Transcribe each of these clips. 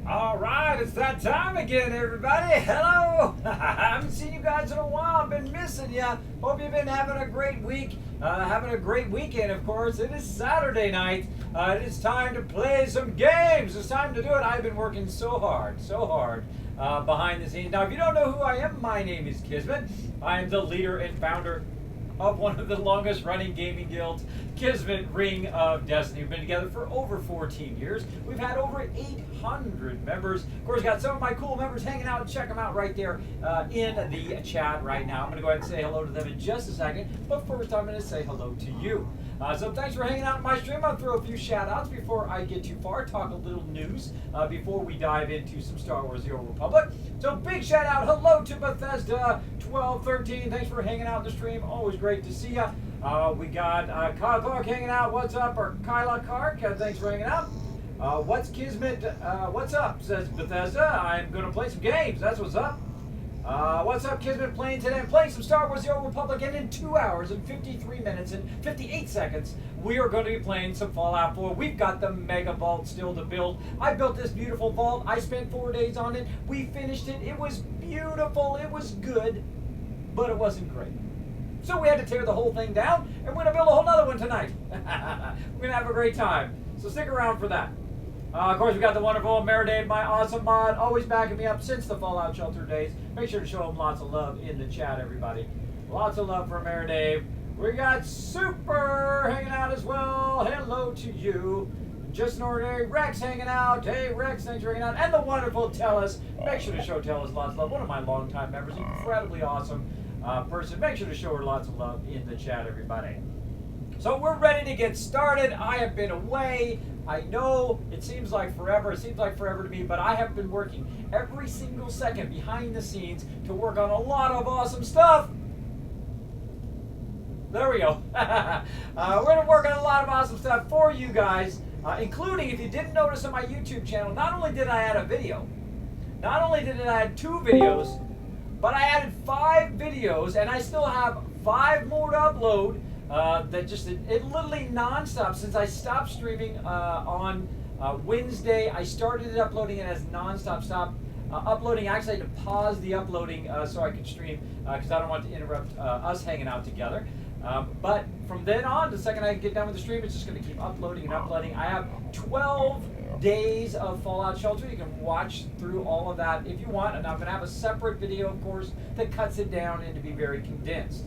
All right, it's that time again, everybody. Hello. I haven't seen you guys in a while. I've been missing you. Hope you've been having a great week, having a great weekend, of course. It is Saturday night. It is time to play some games. It's time to do it. I've been working so hard behind the scenes. Now, if you don't know who I am, my name is Kismet. I am the leader and founder of one of the longest running gaming guilds, Kismet Ring of Destiny. We've been together for over 14 years. We've had over 800 members. Of course, got some of my cool members hanging out. Check them out right there in the chat right now. I'm going to go ahead and say hello to them in just a second. But first, I'm going to say hello to you. So thanks for hanging out in my stream. I'll throw a few shout outs before I get too far. Talk a little news before we dive into some Star Wars The Old Republic. So big shout out. Hello to Bethesda 1213. Thanks for hanging out in the stream. Always great to see you. We got Kyle Clark hanging out. What's up? Or Kyla Clark. Thanks for hanging out. What's Kismet? What's up? Says Bethesda. I'm going to play some games. That's what's up. What's up, Kismet? Playing today. I'm playing some Star Wars The Old Republic, and in 2 hours and 53 minutes and 58 seconds, we are going to be playing some Fallout 4. We've got the Mega Vault still to build. I built this beautiful vault. I spent 4 days on it. We finished it. It was beautiful. It was good, but it wasn't great. So we had to tear the whole thing down, and we're going to build a whole other one tonight. We're going to have a great time. So stick around for that. Of course, we got the wonderful Meridave, my awesome mod, always backing me up since the Fallout Shelter days. Make sure to show him lots of love in the chat, everybody. Lots of love for Meridave. We got Super hanging out as well. Hello to you. Just an ordinary Rex hanging out. Hey, Rex, thanks for hanging out. And the wonderful Tellus. Make sure to show Tellus lots of love. One of my longtime members, incredibly awesome person. Make sure to show her lots of love in the chat, everybody. So we're ready to get started. I have been away. I know it seems like forever. It seems like forever to me, but I have been working every single second behind the scenes to work on a lot of awesome stuff. There we go. We're going to work on a lot of awesome stuff for you guys, including, if you didn't notice on my YouTube channel, not only did I add a video, not only did I add 2 videos, but I added 5 videos, and I still have 5 more to upload. That just it literally nonstop since I stopped streaming on Wednesday. I started uploading it as nonstop uploading. Actually, I had to pause the uploading so I could stream because I don't want to interrupt us hanging out together. But from then on, the second I get done with the stream, it's just going to keep uploading and uploading. I have 12 days of Fallout Shelter. You can watch through all of that if you want, and I'm going to have a separate video, of course, that cuts it down and to be very condensed.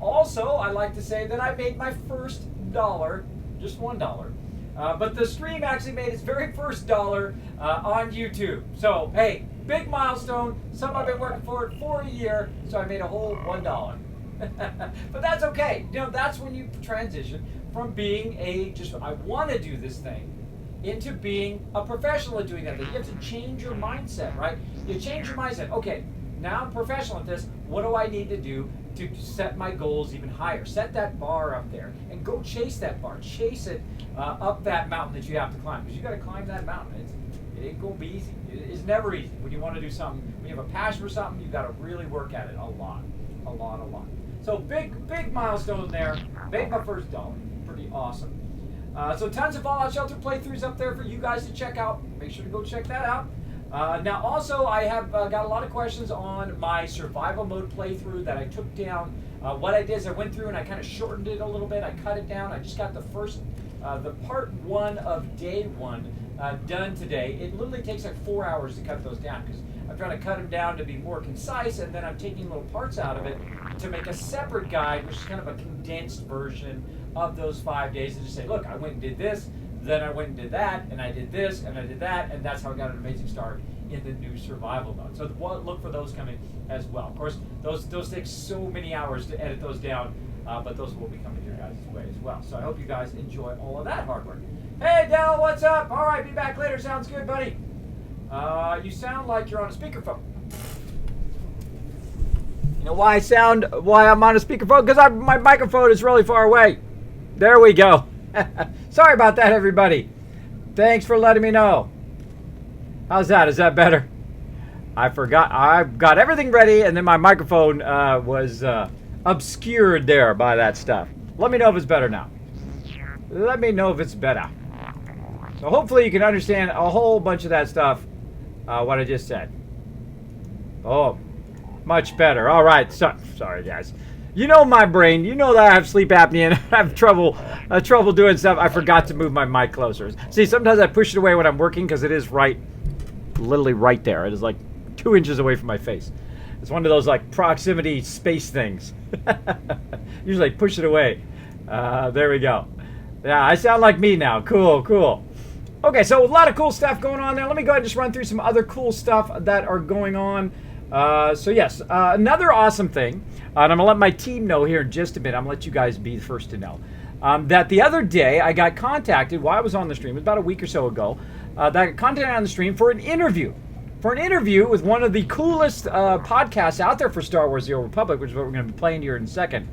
Also, I like to say that I made my first dollar, just $1. But the stream actually made its very first dollar on YouTube. So, hey, big milestone. Something I've been working for a year, so I made a whole $1. But that's okay. You know, that's when you transition from being I want to do this thing, into being a professional at doing that thing. You have to change your mindset, right? You change your mindset. Okay, now I'm professional at this. What do I need to do to set my goals even higher? Set that bar up there and go chase that bar. Chase it up that mountain that you have to climb, because you got to climb that mountain. It ain't gonna be easy. It's never easy. When you want to do something, when you have a passion for something, you've got to really work at it a lot. So big milestone there. Made my first dollar. Pretty awesome. So tons of Fallout Shelter playthroughs up there for you guys to check out. Make sure to go check that out. Now also, I have got a lot of questions on my survival mode playthrough that I took down. What I did is I went through and I kind of shortened it a little bit. I cut it down. I just got the part 1 of day 1 done today. It literally takes like 4 hours to cut those down, because I'm trying to cut them down to be more concise, and then I'm taking little parts out of it to make a separate guide, which is kind of a condensed version of those 5 days, and just say, look, I went and did this, then I went and did that, and I did this, and I did that, and that's how I got an amazing start in the new survival mode. So look for those coming as well. Of course, those take so many hours to edit those down, but those will be coming your guys' way as well. So I hope you guys enjoy all of that hard work. Hey, Dell, what's up? All right, be back later. Sounds good, buddy. You sound like you're on a speakerphone. You know why I'm on a speakerphone? Because my microphone is really far away. There we go. Sorry about that, everybody. Thanks for letting me know. How's that? Is that better? I forgot. I've got everything ready, and then my microphone was obscured there by that stuff. Let me know if it's better now. Let me know if it's better. So hopefully you can understand a whole bunch of that stuff what I just said. Oh, much better. All right. Sorry, guys. You know my brain. You know that I have sleep apnea and I have trouble doing stuff. I forgot to move my mic closer. See, sometimes I push it away when I'm working because it is literally right there. It is like 2 inches away from my face. It's one of those like proximity space things. Usually I push it away. There we go. Yeah, I sound like me now. Cool. Okay, so a lot of cool stuff going on there. Let me go ahead and just run through some other cool stuff that are going on. So yes, another awesome thing, and I'm going to let my team know here in just a minute. I'm going to let you guys be the first to know, that the other day I got contacted while I was on the stream, it was about a week or so ago, that I got contacted on the stream for an interview. With one of the coolest podcasts out there for Star Wars The Old Republic, which is what we're going to be playing here in a second,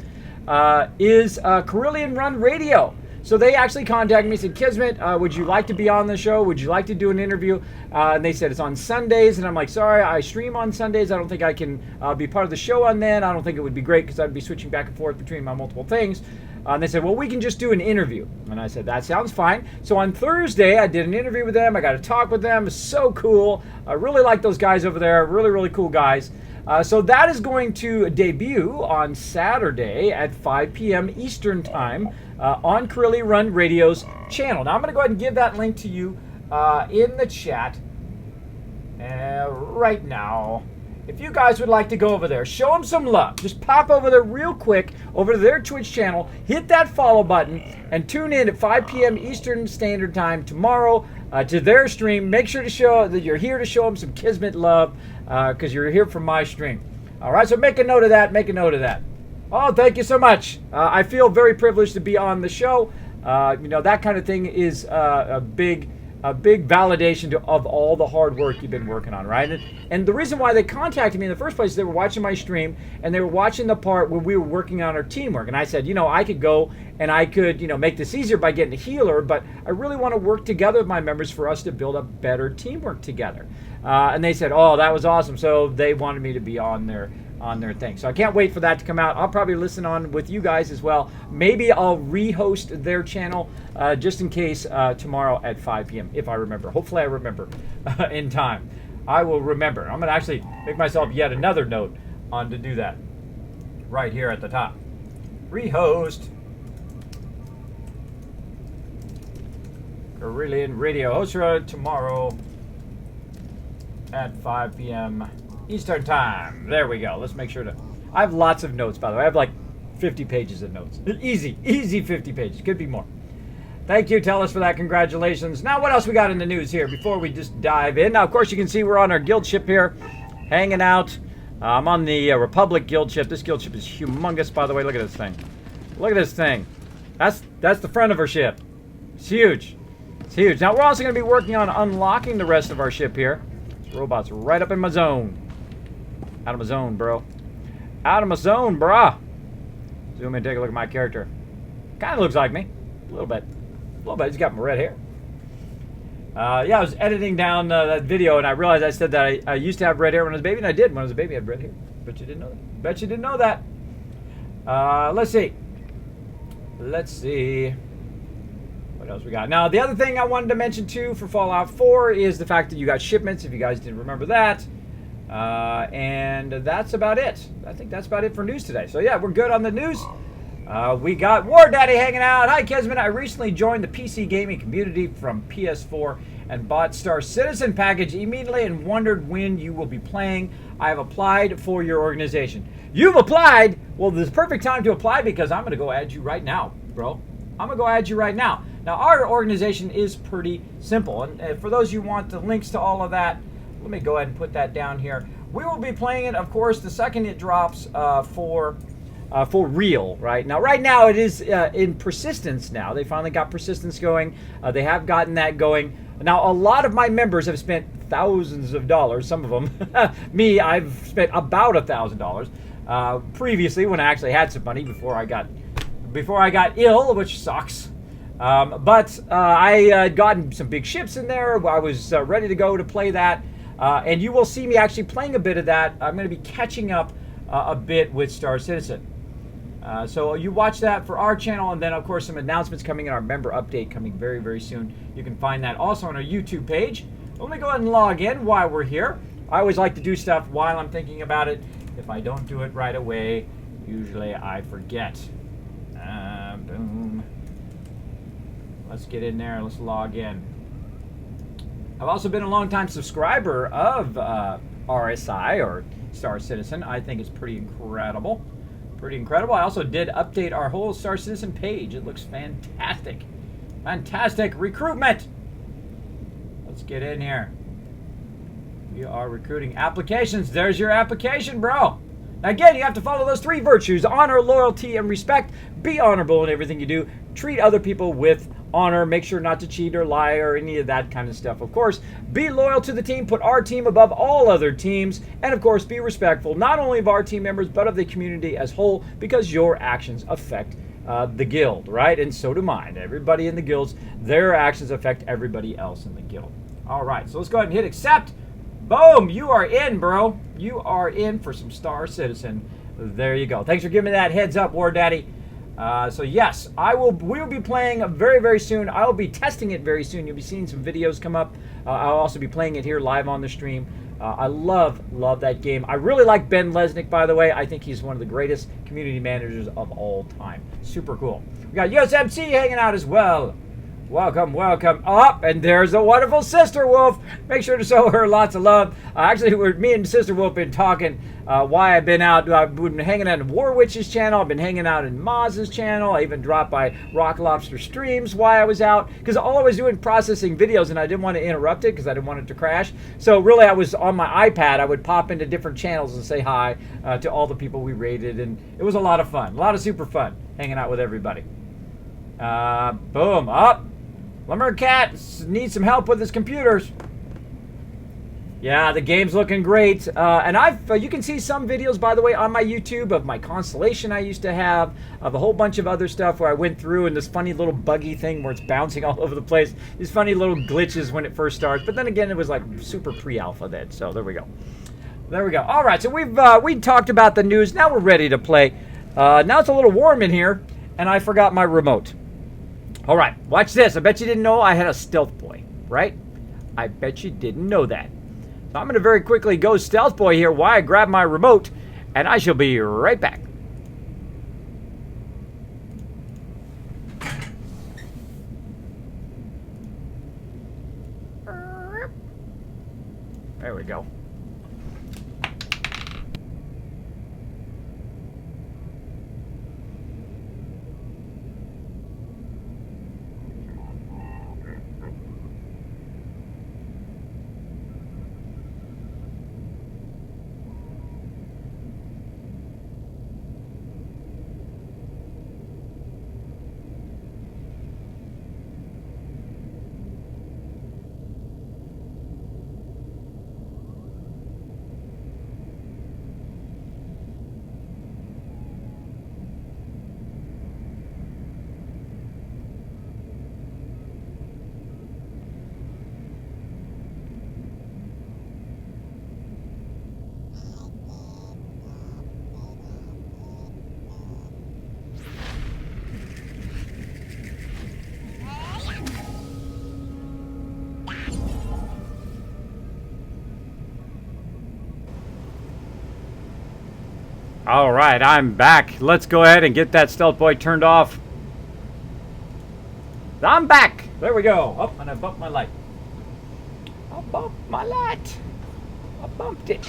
is Carillion Run Radio. So they actually contacted me and said, Kismet, would you like to be on the show? Would you like to do an interview? And they said it's on Sundays. And I'm like, sorry, I stream on Sundays. I don't think I can be part of the show on then. I don't think it would be great because I'd be switching back and forth between my multiple things. And they said, well, we can just do an interview. And I said, that sounds fine. So on Thursday, I did an interview with them. I got to talk with them. It's so cool. I really like those guys over there. Really cool guys. So that is going to debut on Saturday at 5 p.m. Eastern Time on Carillion Run Radio's channel. Now, I'm going to go ahead and give that link to you in the chat right now. If you guys would like to go over there, show them some love. Just pop over there real quick, over to their Twitch channel, hit that follow button, and tune in at 5 p.m. Eastern Standard Time tomorrow to their stream. Make sure to show that you're here to show them some Kismet love because you're here from my stream. All right, so make a note of that. Oh, thank you so much. I feel very privileged to be on the show. That kind of thing is a big validation of all the hard work you've been working on, right? And the reason why they contacted me in the first place is they were watching my stream and they were watching the part where we were working on our teamwork. And I said, I could go and I could, make this easier by getting a healer, but I really want to work together with my members for us to build a better teamwork together. And they said, oh, that was awesome. So they wanted me to be on their thing. So I can't wait for that to come out. I'll probably listen on with you guys as well. Maybe I'll re-host their channel just in case tomorrow at 5 p.m. if I remember. Hopefully I remember in time. I will remember. I'm going to actually make myself yet another note on to do that right here at the top. Re-host. Carillion Radio host tomorrow at 5 p.m. Eastern Time. There we go. Let's make sure to... I have lots of notes, by the way. I have like 50 pages of notes. Easy 50 pages. Could be more. Thank you, Tellus, for that. Congratulations. Now, what else we got in the news here before we just dive in? Now, of course, you can see we're on our guild ship here, hanging out. I'm on the Republic guild ship. This guild ship is humongous, by the way. Look at this thing. Look at this thing. That's the front of our ship. It's huge. It's huge. Now, we're also going to be working on unlocking the rest of our ship here. This robot's right up in my zone. Out of my zone, bro. Out of my zone, brah. Zoom in and take a look at my character. Kind of looks like me. A little bit. He's got my red hair. Yeah, I was editing down that video, and I realized I said that I used to have red hair when I was a baby, and I did. When I was a baby, I had red hair. Bet you didn't know that. Bet you didn't know that. Let's see. What else we got? Now, the other thing I wanted to mention, too, for Fallout 4 is the fact that you got shipments, if you guys didn't remember that. And that's about it. I think that's about it for news today. So, yeah, we're good on the news. We got War Daddy hanging out. Hi, Kismet. I recently joined the PC gaming community from PS4 and bought Star Citizen package immediately and wondered when you will be playing. I have applied for your organization. You've applied? Well, this is the perfect time to apply because I'm going to go add you right now, bro. I'm going to go add you right now. Now, our organization is pretty simple. And for those of you who want the links to all of that, let me go ahead and put that down here. We will be playing it, of course, the second it drops for real, right? Now, right now, it is in persistence now. They finally got persistence going. They have gotten that going. Now, a lot of my members have spent thousands of dollars, some of them. Me, I've spent about $1,000 previously when I actually had some money before I got ill, which sucks. But I had gotten some big ships in there. I was ready to go to play that. And you will see me actually playing a bit of that. I'm going to be catching up a bit with Star Citizen. So you watch that for our channel, and then, of course, some announcements coming in our member update coming very, very soon. You can find that also on our YouTube page. Let me go ahead and log in while we're here. I always like to do stuff while I'm thinking about it. If I don't do it right away, usually I forget. Boom. Let's get in there. Let's log in. I've also been a long-time subscriber of RSI, or Star Citizen. I think it's pretty incredible. Pretty incredible. I also did update our whole Star Citizen page. It looks fantastic. Fantastic recruitment. Let's get in here. We are recruiting applications. There's your application, bro. Now again, you have to follow those 3 virtues: honor, loyalty, and respect. Be honorable in everything you do. Treat other people with honor. Make sure not to cheat or lie or any of that kind of stuff. Of course, be loyal to the team. Put our team above all other teams. And of course, be respectful not only of our team members, but of the community as whole, because your actions affect the guild, right? And so do mine. Everybody in the guilds, their actions affect everybody else in the guild. All right, so let's go ahead and hit accept. Boom, you are in, bro. You are in for some Star Citizen. There you go. Thanks for giving me that heads up, War Daddy. So yes, we will be playing very, very soon. I will be testing it very soon. You'll be seeing some videos come up. I'll also be playing it here live on the stream. I love that game. I really like Ben Lesnick, by the way. I think he's one of the greatest community managers of all time. Super cool. We got USMC hanging out as well. Welcome, welcome. Up, and there's the wonderful Sister Wolf. Make sure to show her lots of love. Actually, me and Sister Wolf been talking why I've been out. I've been hanging out in Warwitch's channel. I've been hanging out in Maz's channel. I even dropped by Rock Lobster streams while I was out, because all I was doing processing videos, and I didn't want to interrupt it because I didn't want it to crash. So really, I was on my iPad. I would pop into different channels and say hi to all the people we raided, and it was a lot of fun. A lot of super fun hanging out with everybody. Boom, up. Lumbercat needs some help with his computers. Yeah, the game's looking great. And you can see some videos, by the way, on my YouTube of my constellation I used to have, of a whole bunch of other stuff where I went through, and this funny little buggy thing where it's bouncing all over the place. These funny little glitches when it first starts. But then again, it was like super pre-alpha then. So there we go. There we go. All right, so we talked about the news. Now we're ready to play. Now it's a little warm in here, and I forgot my remote. All right, watch this. I bet you didn't know I had a Stealth Boy, right? I bet you didn't know that. So I'm going to very quickly go Stealth Boy here while I grab my remote, and I shall be right back. There we go. All right, I'm back. Let's go ahead and get that Stealth Boy turned off. I'm back. There we go. Oh, and I bumped my light. I bumped my light. I bumped it.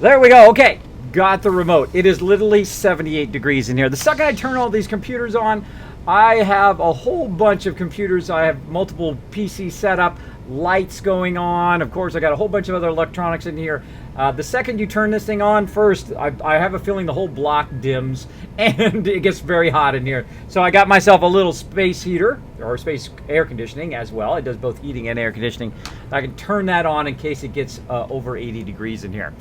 There we go. Okay, got the remote. It is literally 78 degrees in here. The second I turn all these computers on, I have a whole bunch of computers. I have multiple PCs set up, lights going on. Of course, I got a whole bunch of other electronics in here. The second you turn this thing on first, I have a feeling the whole block dims and it gets very hot in here. So I got myself a little space heater, or space air conditioning as well. It does both heating and air conditioning. I can turn that on in case it gets over 80 degrees in here.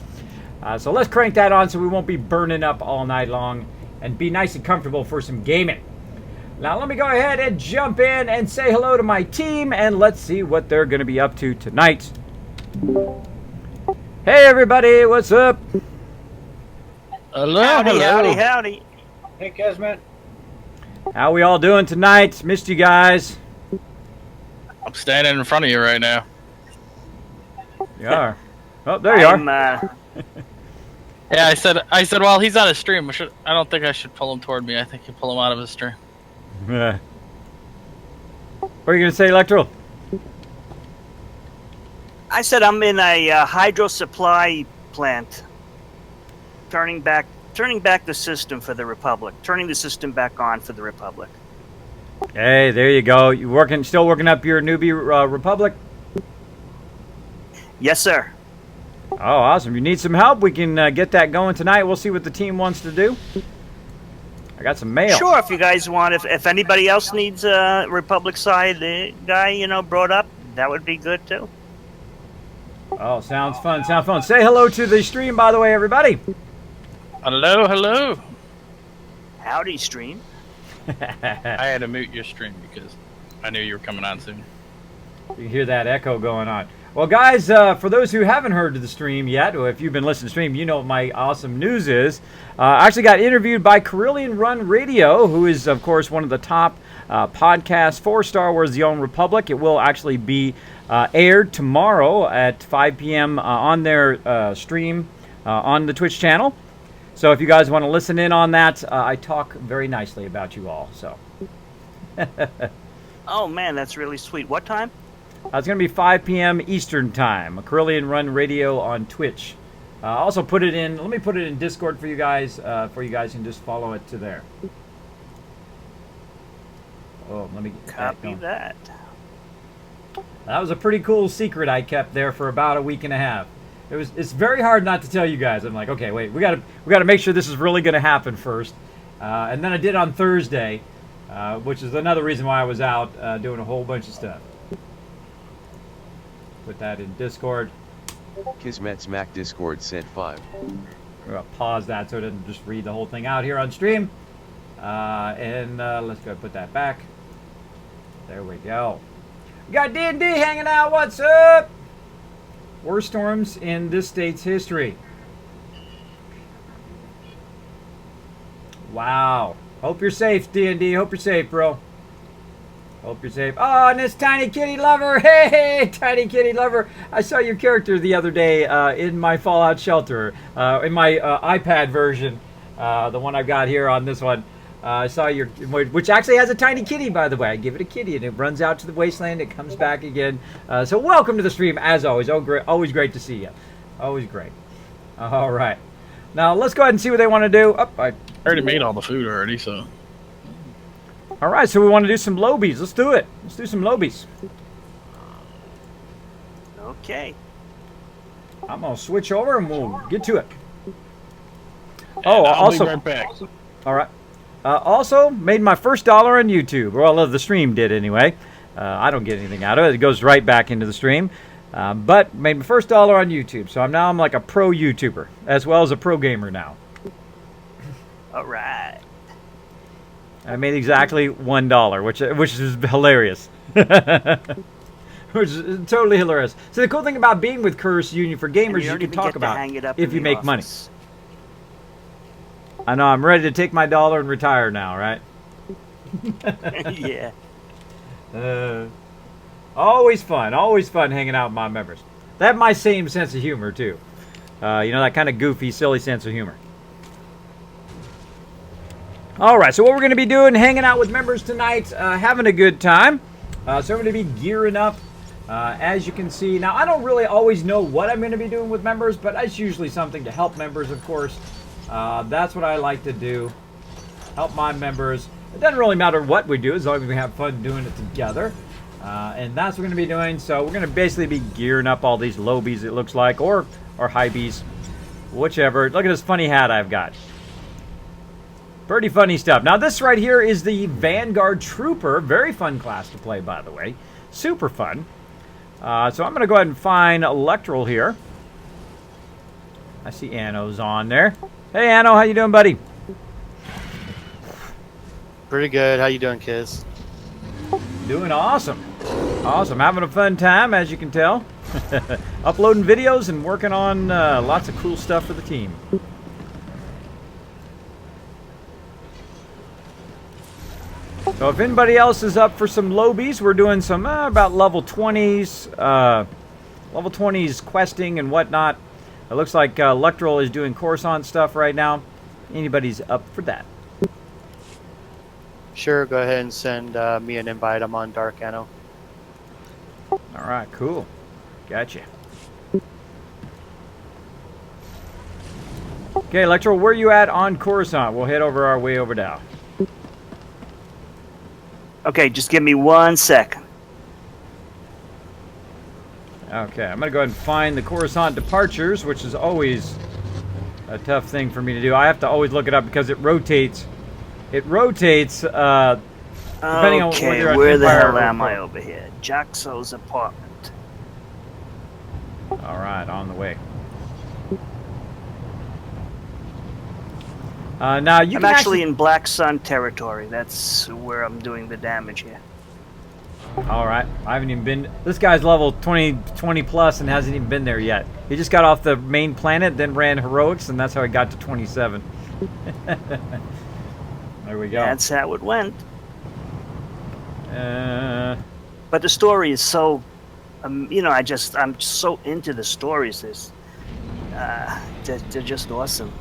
So let's crank that on so we won't be burning up all night long and be nice and comfortable for some gaming. Now let me go ahead and jump in and say hello to my team, and let's see what they're going to be up to tonight. Hey everybody, what's up? Hello, howdy, hello. howdy, howdy. Hey, Kismet. How we all doing tonight? Missed you guys. I'm standing in front of you right now. You are. Oh, there you are. Yeah, I said, well, he's on a stream. I don't think I should pull him toward me. I think you pull him out of his stream. What are you going to say, Electoral? I said I'm in a hydro supply plant, turning back the system for the Republic, turning the system back on for the Republic. Hey, there you go. You still working up your newbie Republic? Yes, sir. Oh, awesome. You need some help? We can get that going tonight. We'll see what the team wants to do. I got some mail. Sure, if you guys want, if anybody else needs a Republic side guy, brought up, that would be good too. Oh, sounds fun. Sounds fun. Say hello to the stream, by the way, everybody. Hello, hello. Howdy, stream. I had to mute your stream because I knew you were coming on soon. You can hear that echo going on. Well, guys, for those who haven't heard of the stream yet, or if you've been listening to the stream, you know what my awesome news is. I actually got interviewed by Carillion Run Radio, who is, of course, one of the top podcasts for Star Wars The Old Republic. It will actually be aired tomorrow at 5 p.m. On their stream on the Twitch channel. So if you guys want to listen in on that, I talk very nicely about you all. So. Oh, man, that's really sweet. What time? It's going to be 5 p.m. Eastern Time. Carillion Run Radio on Twitch. Also put it in, let me put it in Discord for you guys can just follow it to there. Oh, let me get Copy that. That was a pretty cool secret I kept there for about a week and a half. It's very hard not to tell you guys. I'm like, okay, wait, we got to make sure this is really going to happen first. And then I did on Thursday, which is another reason why I was out doing a whole bunch of stuff. Put that in Discord. Kismet Smack Discord sent 5. We're going to pause that so it doesn't just read the whole thing out here on stream. And let's go put that back. There we go. We got D&D hanging out. What's up? Worst storms in this state's history. Wow. Hope you're safe, D&D. Hope you're safe, bro. Hope you're safe. Oh, and this Tiny Kitty Lover. Hey, Tiny Kitty Lover. I saw your character the other day in my Fallout shelter. In my iPad version. The one I've got here on this one. I saw your, which actually has a tiny kitty, by the way. I give it a kitty, and it runs out to the wasteland. It comes back again. So welcome to the stream, as always. Oh, great, always great to see you. Always great. All right. Now, let's go ahead and see what they want to do. Oh, I already made all the food already, so. All right, so we want to do some lobies. Let's do it. Let's do some lobies. Okay. I'm going to switch over, and we'll get to it. Oh, I'll also, be right back. All right. Also, made my first $1 on YouTube. Well, the stream did anyway. I don't get anything out of it. It goes right back into the stream. But made my first $1 on YouTube. So I'm like a pro YouTuber, as well as a pro gamer now. All right. I made exactly $1, which is hilarious. Which is totally hilarious. So the cool thing about being with Curse Union for Gamers, you can talk about if you make money. I know, I'm ready to take my $1 and retire now, right? Yeah. Always fun hanging out with my members. They have my same sense of humor, too. You know, that kind of goofy, silly sense of humor. All right, so what we're going to be doing, hanging out with members tonight, having a good time. So I'm going to be gearing up, as you can see. Now, I don't really always know what I'm going to be doing with members, but it's usually something to help members, of course. That's what I like to do, help my members. It doesn't really matter what we do, as long as we have fun doing it together. And that's what we're going to be doing. So we're going to basically be gearing up all these lobies, it looks like, or high bees, whichever. Look at this funny hat I've got. Pretty funny stuff. Now this right here is the Vanguard Trooper. Very fun class to play, by the way. Super fun. So I'm going to go ahead and find Electoral here. I see Anno's on there. Hey Anno, how you doing, buddy? Pretty good. How you doing, kids? Doing awesome. Awesome. Having a fun time, as you can tell. Uploading videos and working on lots of cool stuff for the team. So if anybody else is up for some lobies, we're doing some about level 20s, level 20s questing and whatnot. It looks like Electoral is doing Coruscant stuff right now. Anybody's up for that? Sure, go ahead and send me an invite. I'm on Dark Anno. All right, cool. Gotcha. Okay, Electoral, where you at on Coruscant? We'll head over our way over now. Okay, just give me 1 second. Okay, I'm going to go ahead and find the Coruscant departures, which is always a tough thing for me to do. I have to always look it up because it rotates. It rotates depending on whether you're on where the Empire hell or am I Republic. over here? Jaxo's apartment. All right, on the way. Now you I'm can actually in Black Sun territory. That's where I'm doing the damage here. All right, I haven't even been. This guy's level 20 plus and hasn't even been there yet. He just got off the main planet, then ran heroics, and that's how he got to 27. There we go. That's how it went. Uh, But the story is so, you know, I'm so into the stories. They're just awesome.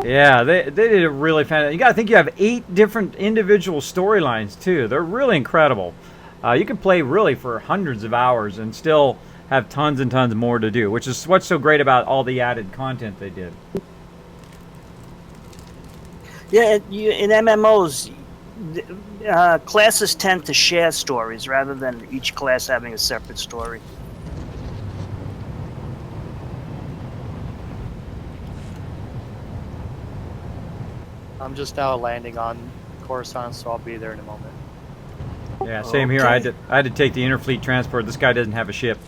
Yeah, they did it really fantastic. You got to think you have 8 different individual storylines too. They're really incredible. You can play really for hundreds of hours and still have tons and tons more to do, which is what's so great about all the added content they did. Yeah, in MMOs, classes tend to share stories rather than each class having a separate story. I'm just now landing on Coruscant, so I'll be there in a moment. Yeah, same here. I Okay. had to take the interfleet transport. This guy doesn't have a ship.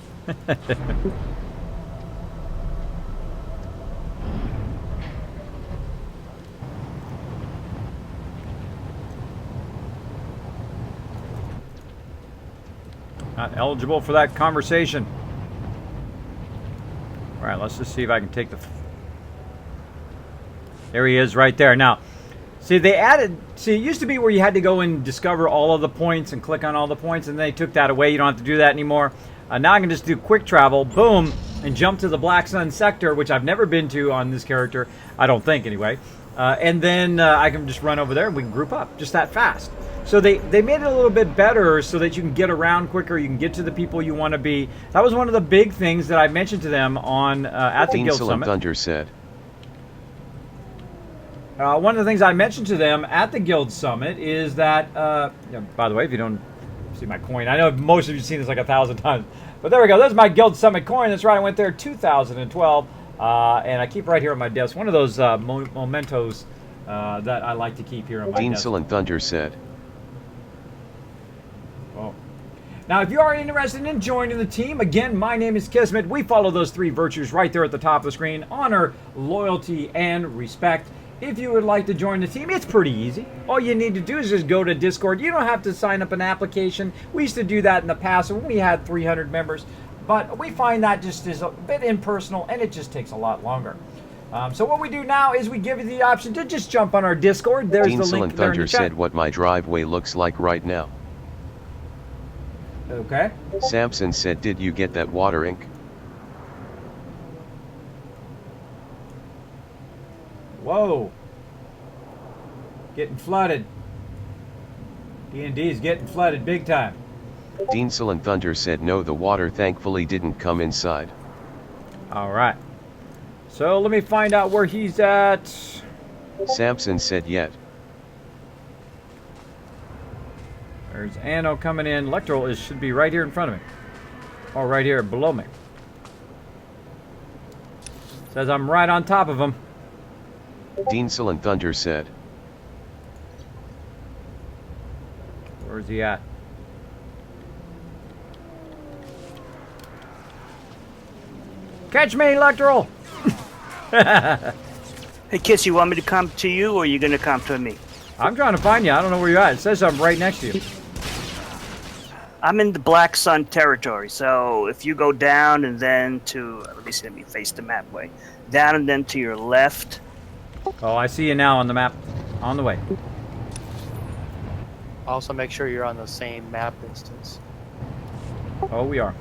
Not eligible for that conversation. All right, let's just see if I can take the... There he is right there. Now, see, they added... See, it used to be where you had to go and discover all of the points and click on all the points, and they took that away. You don't have to do that anymore. Now I can just do quick travel, boom, and jump to the Black Sun sector, which I've never been to on this character. I don't think, anyway. And then I can just run over there and we can group up just that fast. So they made it a little bit better so that you can get around quicker, you can get to the people you want to be. That was one of the big things that I mentioned to them on at the Guild Summit. Thunder said. One of the things I mentioned to them at the Guild Summit is that, by the way, if you don't see my coin, I know most of you have seen this like 1,000 times, but there we go. There's my Guild Summit coin. That's right, I went there 2012, and I keep right here on my desk. One of those mementos that I like to keep here on my desk. Dean Thunder said. Oh. Now, if you are interested in joining the team, again, my name is Kismet. We follow those 3 virtues right there at the top of the screen: honor, loyalty, and respect. If you would like to join the team, it's pretty easy. All you need to do is just go to Discord. You don't have to sign up an application. We used to do that in the past when we had 300 members, but we find that just is a bit impersonal and it just takes a lot longer. So what we do now is we give you the option to just jump on our Discord. There's Dean the link there in Thunder the chat. said what my driveway looks like right now. Okay. Samson said, did you get that water ink? Whoa. Getting flooded. D&D is getting flooded big time. Dean Thunder said no, the water thankfully didn't come inside. All right. So let me find out where he's at. Samson said yet. There's Anno coming in. Electoral should be right here in front of me. Or right here below me. Says I'm right on top of him. Dean Thunder said. Where's he at? Catch me, Electoral! Hey, Kiss, you want me to come to you, or are you going to come to me? I'm trying to find you. I don't know where you're at. It says I'm right next to you. I'm in the Black Sun territory, so if you go down and then to, let me face the map way. Down and then to your left. Oh, I see you now on the map. On the way. Also, make sure you're on the same map instance. Oh, we are.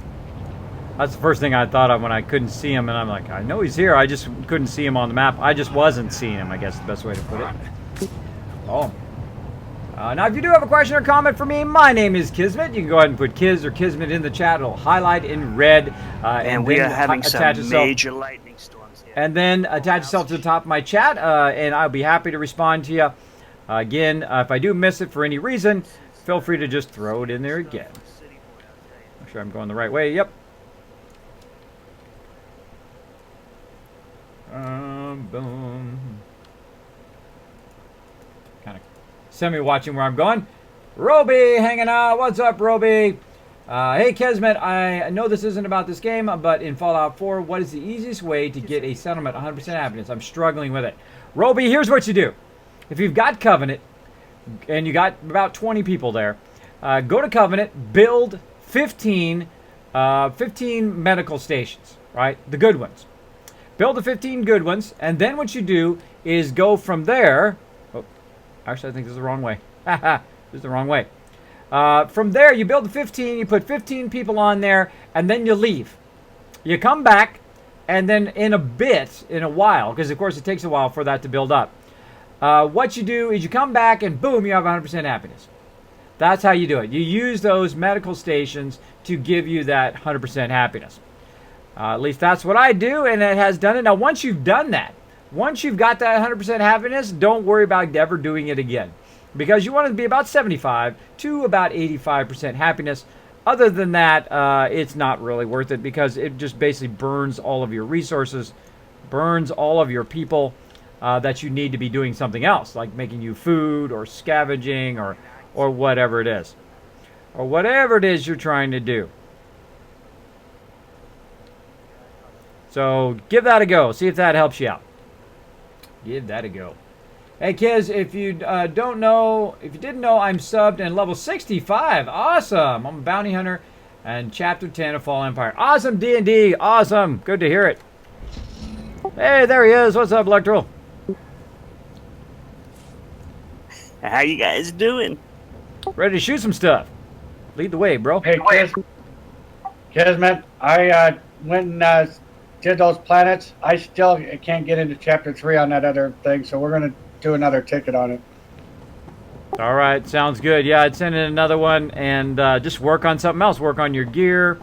That's the first thing I thought of when I couldn't see him, and I'm like, I know he's here. I just couldn't see him on the map. I just wasn't seeing him, I guess is the best way to put it. Oh. Now, if you do have a question or comment for me, my name is Kismet. You can go ahead and put Kiz or Kismet in the chat. It'll highlight in red. And we are having some major lightning storms here. And then attach yourself to the top of my chat, and I'll be happy to respond to you. Again, if I do miss it for any reason, feel free to just throw it in there again. Make sure I'm going the right way. Yep. Boom. Kind of semi-watching where I'm going. Roby hanging out. What's up, Roby? Hey, Kismet. I know this isn't about this game, but in Fallout 4, what is the easiest way to get a settlement 100% happiness? I'm struggling with it. Roby, here's what you do. If you've got Covenant, and you got about 20 people there, go to Covenant, build 15 medical stations, right? The good ones. Build the 15 good ones, and then what you do is go from there. Oh, actually, I think this is the wrong way. This is the wrong way. From there, you build the 15, you put 15 people on there, and then you leave. You come back, and then in a while, because of course it takes a while for that to build up, what you do is you come back, and boom, you have 100% happiness. That's how you do it. You use those medical stations to give you that 100% happiness. At least that's what I do, and it has done it. Now, once you've done that, once you've got that 100% happiness, don't worry about ever doing it again. Because you want it to be about 75 to about 85% happiness. Other than that, it's not really worth it because it just basically burns all of your resources, burns all of your people that you need to be doing something else, like making you food or scavenging or whatever it is. Or whatever it is you're trying to do. So give that a go. See if that helps you out. Give that a go. Hey kids, if you didn't know, I'm subbed and level 65. Awesome. I'm a bounty hunter and chapter 10 of Fall Empire. Awesome D&D. Awesome. Good to hear it. Hey, there he is. What's up, Electoral? How you guys doing? Ready to shoot some stuff. Lead the way, bro. Hey, Kismet, I went and did those planets. I still can't get into chapter 3 on that other thing, so we're going to do another ticket on it. All right, sounds good. Yeah, I'd send in another one and just work on something else. Work on your gear.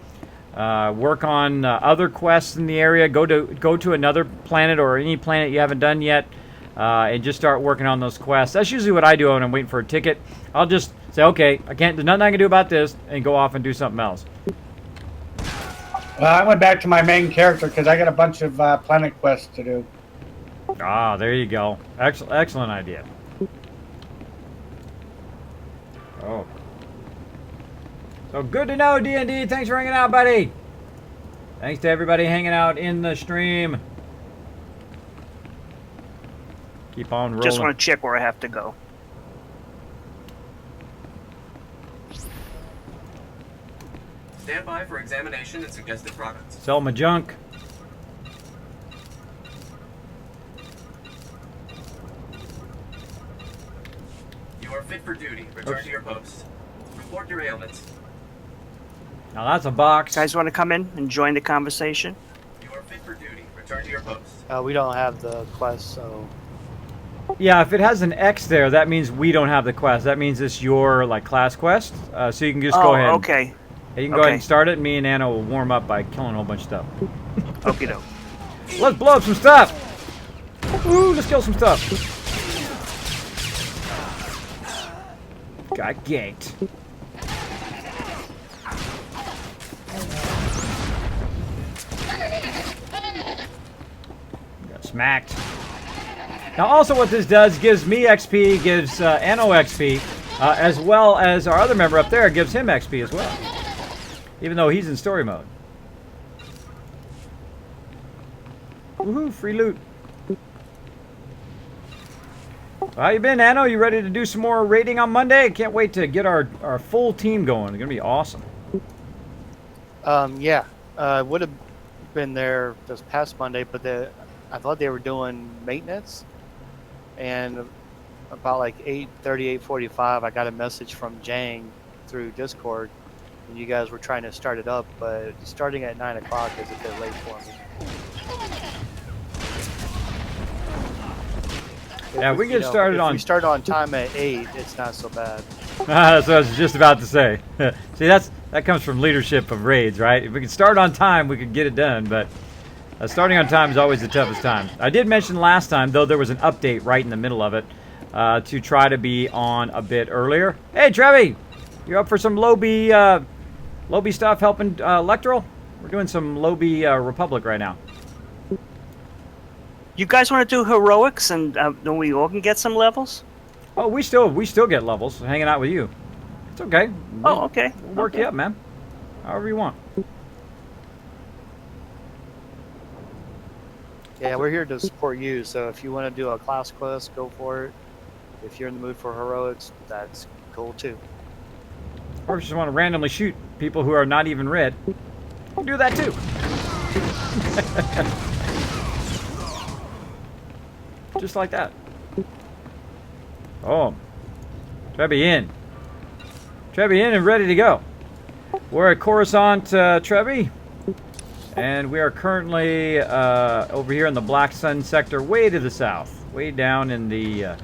Work on other quests in the area. Go to another planet or any planet you haven't done yet, and just start working on those quests. That's usually what I do when I'm waiting for a ticket. I'll just say, okay, there's nothing I can do about this, and go off and do something else. Well, I went back to my main character because I got a bunch of planet quests to do. Ah, there you go. Excellent idea. Oh. So good to know, D&D. Thanks for hanging out, buddy. Thanks to everybody hanging out in the stream. Keep on rolling. Just want to check where I have to go. Stand by for examination and suggested progress. Sell my junk. You are fit for duty. Return to your post. Report your ailments. Now that's a box. Guys want to come in and join the conversation? You are fit for duty. Return to your post. We don't have the quest, so... Yeah, if it has an X there, that means we don't have the quest. That means it's your class quest. So you can just go ahead. Okay. You can go ahead and start it, and me and Anna will warm up by killing a whole bunch of stuff. Okie doke. Let's blow up some stuff! Ooh, let's kill some stuff. Got ganked. Got smacked. Now also what this does, gives me XP, gives Anno XP, as well as our other member up there, gives him XP as well. Even though he's in story mode. Woohoo, free loot. How you been, Anno? You ready to do some more raiding on Monday? Can't wait to get our full team going. It's going to be awesome. Yeah. I would have been there this past Monday, but I thought they were doing maintenance. And about like 8:30, 8:45, I got a message from Jang through Discord and you guys were trying to start it up, but starting at 9 o'clock is a bit late for me. Yeah, we get started if on. we start on time at 8, it's not so bad. That's what I was just about to say. See, that comes from leadership of raids, right? If we could start on time, we could get it done, but starting on time is always the toughest time. I did mention last time, though there was an update right in the middle of it, to try to be on a bit earlier. Hey, Trevi! You up for some low-B stuff helping Electoral? We're doing some low-B Republic right now. You guys want to do heroics, and then we all can get some levels? Oh, we still get levels hanging out with you. It's okay. Oh, okay. We'll work you up, man. However you want. Yeah, we're here to support you, so if you want to do a class quest, go for it. If you're in the mood for heroics, that's cool too. Or if you just want to randomly shoot people who are not even red, we'll do that too. Just like that. Oh. Trevi in. Trevi in and ready to go. We're at Coruscant, Trevi. And we are currently over here in the Black Sun sector, way to the south. Way down in the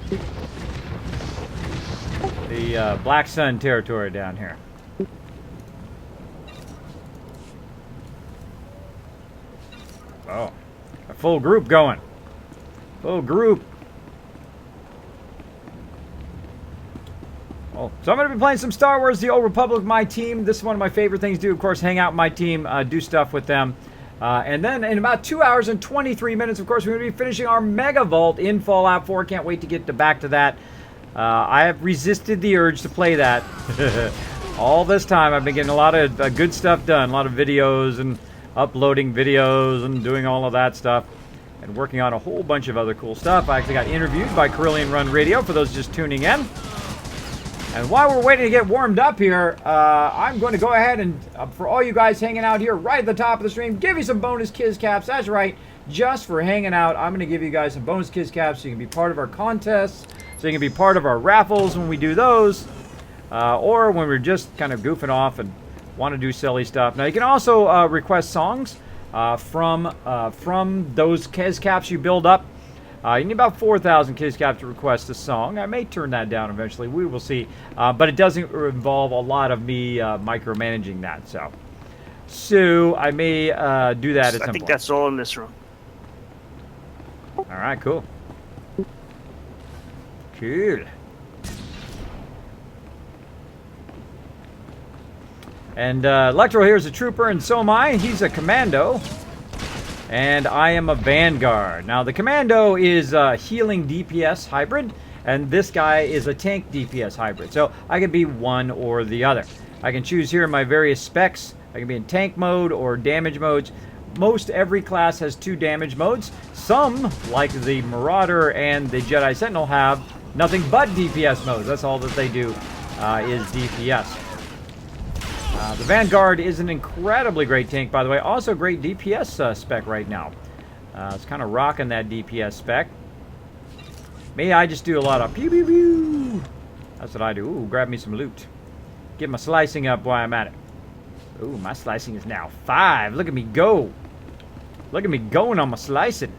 Black Sun territory down here. Oh. A full group going. Full group. Oh, so I'm going to be playing some Star Wars The Old Republic with my team. This is one of my favorite things to do, of course, hang out with my team, do stuff with them. And then in about 2 hours and 23 minutes, of course, we're going to be finishing our Mega Vault in Fallout 4. Can't wait to get back to that. I have resisted the urge to play that. All this time, I've been getting a lot of good stuff done. A lot of videos and uploading videos and doing all of that stuff. And working on a whole bunch of other cool stuff. I actually got interviewed by Carillion Run Radio, for those just tuning in. And while we're waiting to get warmed up here, I'm going to go ahead and, for all you guys hanging out here right at the top of the stream, give you some bonus Kiz Caps. That's right, just for hanging out, I'm going to give you guys some bonus Kiz Caps so you can be part of our contests, so you can be part of our raffles when we do those, or when we're just kind of goofing off and want to do silly stuff. Now, you can also request songs from those Kiz Caps you build up. You need about 4,000 Kiz Caps to request a song. I may turn that down eventually. We will see. But it doesn't involve a lot of me micromanaging that. So I may do that at some point. I think that's all in this room. All right, cool. Cool. And Electro here is a trooper, and so am I. He's a commando. And I am a Vanguard. Now, the Commando is a healing DPS hybrid, and this guy is a tank DPS hybrid. So I can be one or the other. I can choose here my various specs. I can be in tank mode or damage modes. Most every class has 2 damage modes. Some, like the Marauder and the Jedi Sentinel, have nothing but DPS modes. That's all that they do is DPS. The Vanguard is an incredibly great tank, by the way. Also great DPS spec right now. It's kind of rocking that DPS spec. Me, I just do a lot of pew pew pew. That's what I do. Ooh, grab me some loot. Get my slicing up while I'm at it. Ooh, my slicing is now 5. Look at me go. Look at me going on my slicing.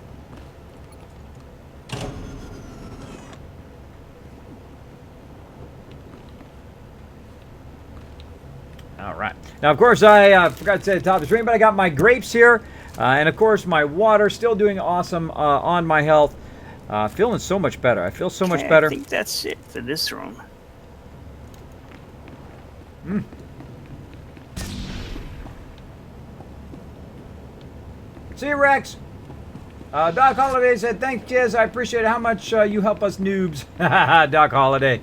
All right. Now, of course, I forgot to say at the top of the stream, but I got my grapes here. And, of course, my water. Still doing awesome on my health. Feeling so much better. I feel so much better. I think that's it for this room. See you, Rex. Doc Holiday said, thanks, Kiz. I appreciate how much you help us noobs. Doc Holiday.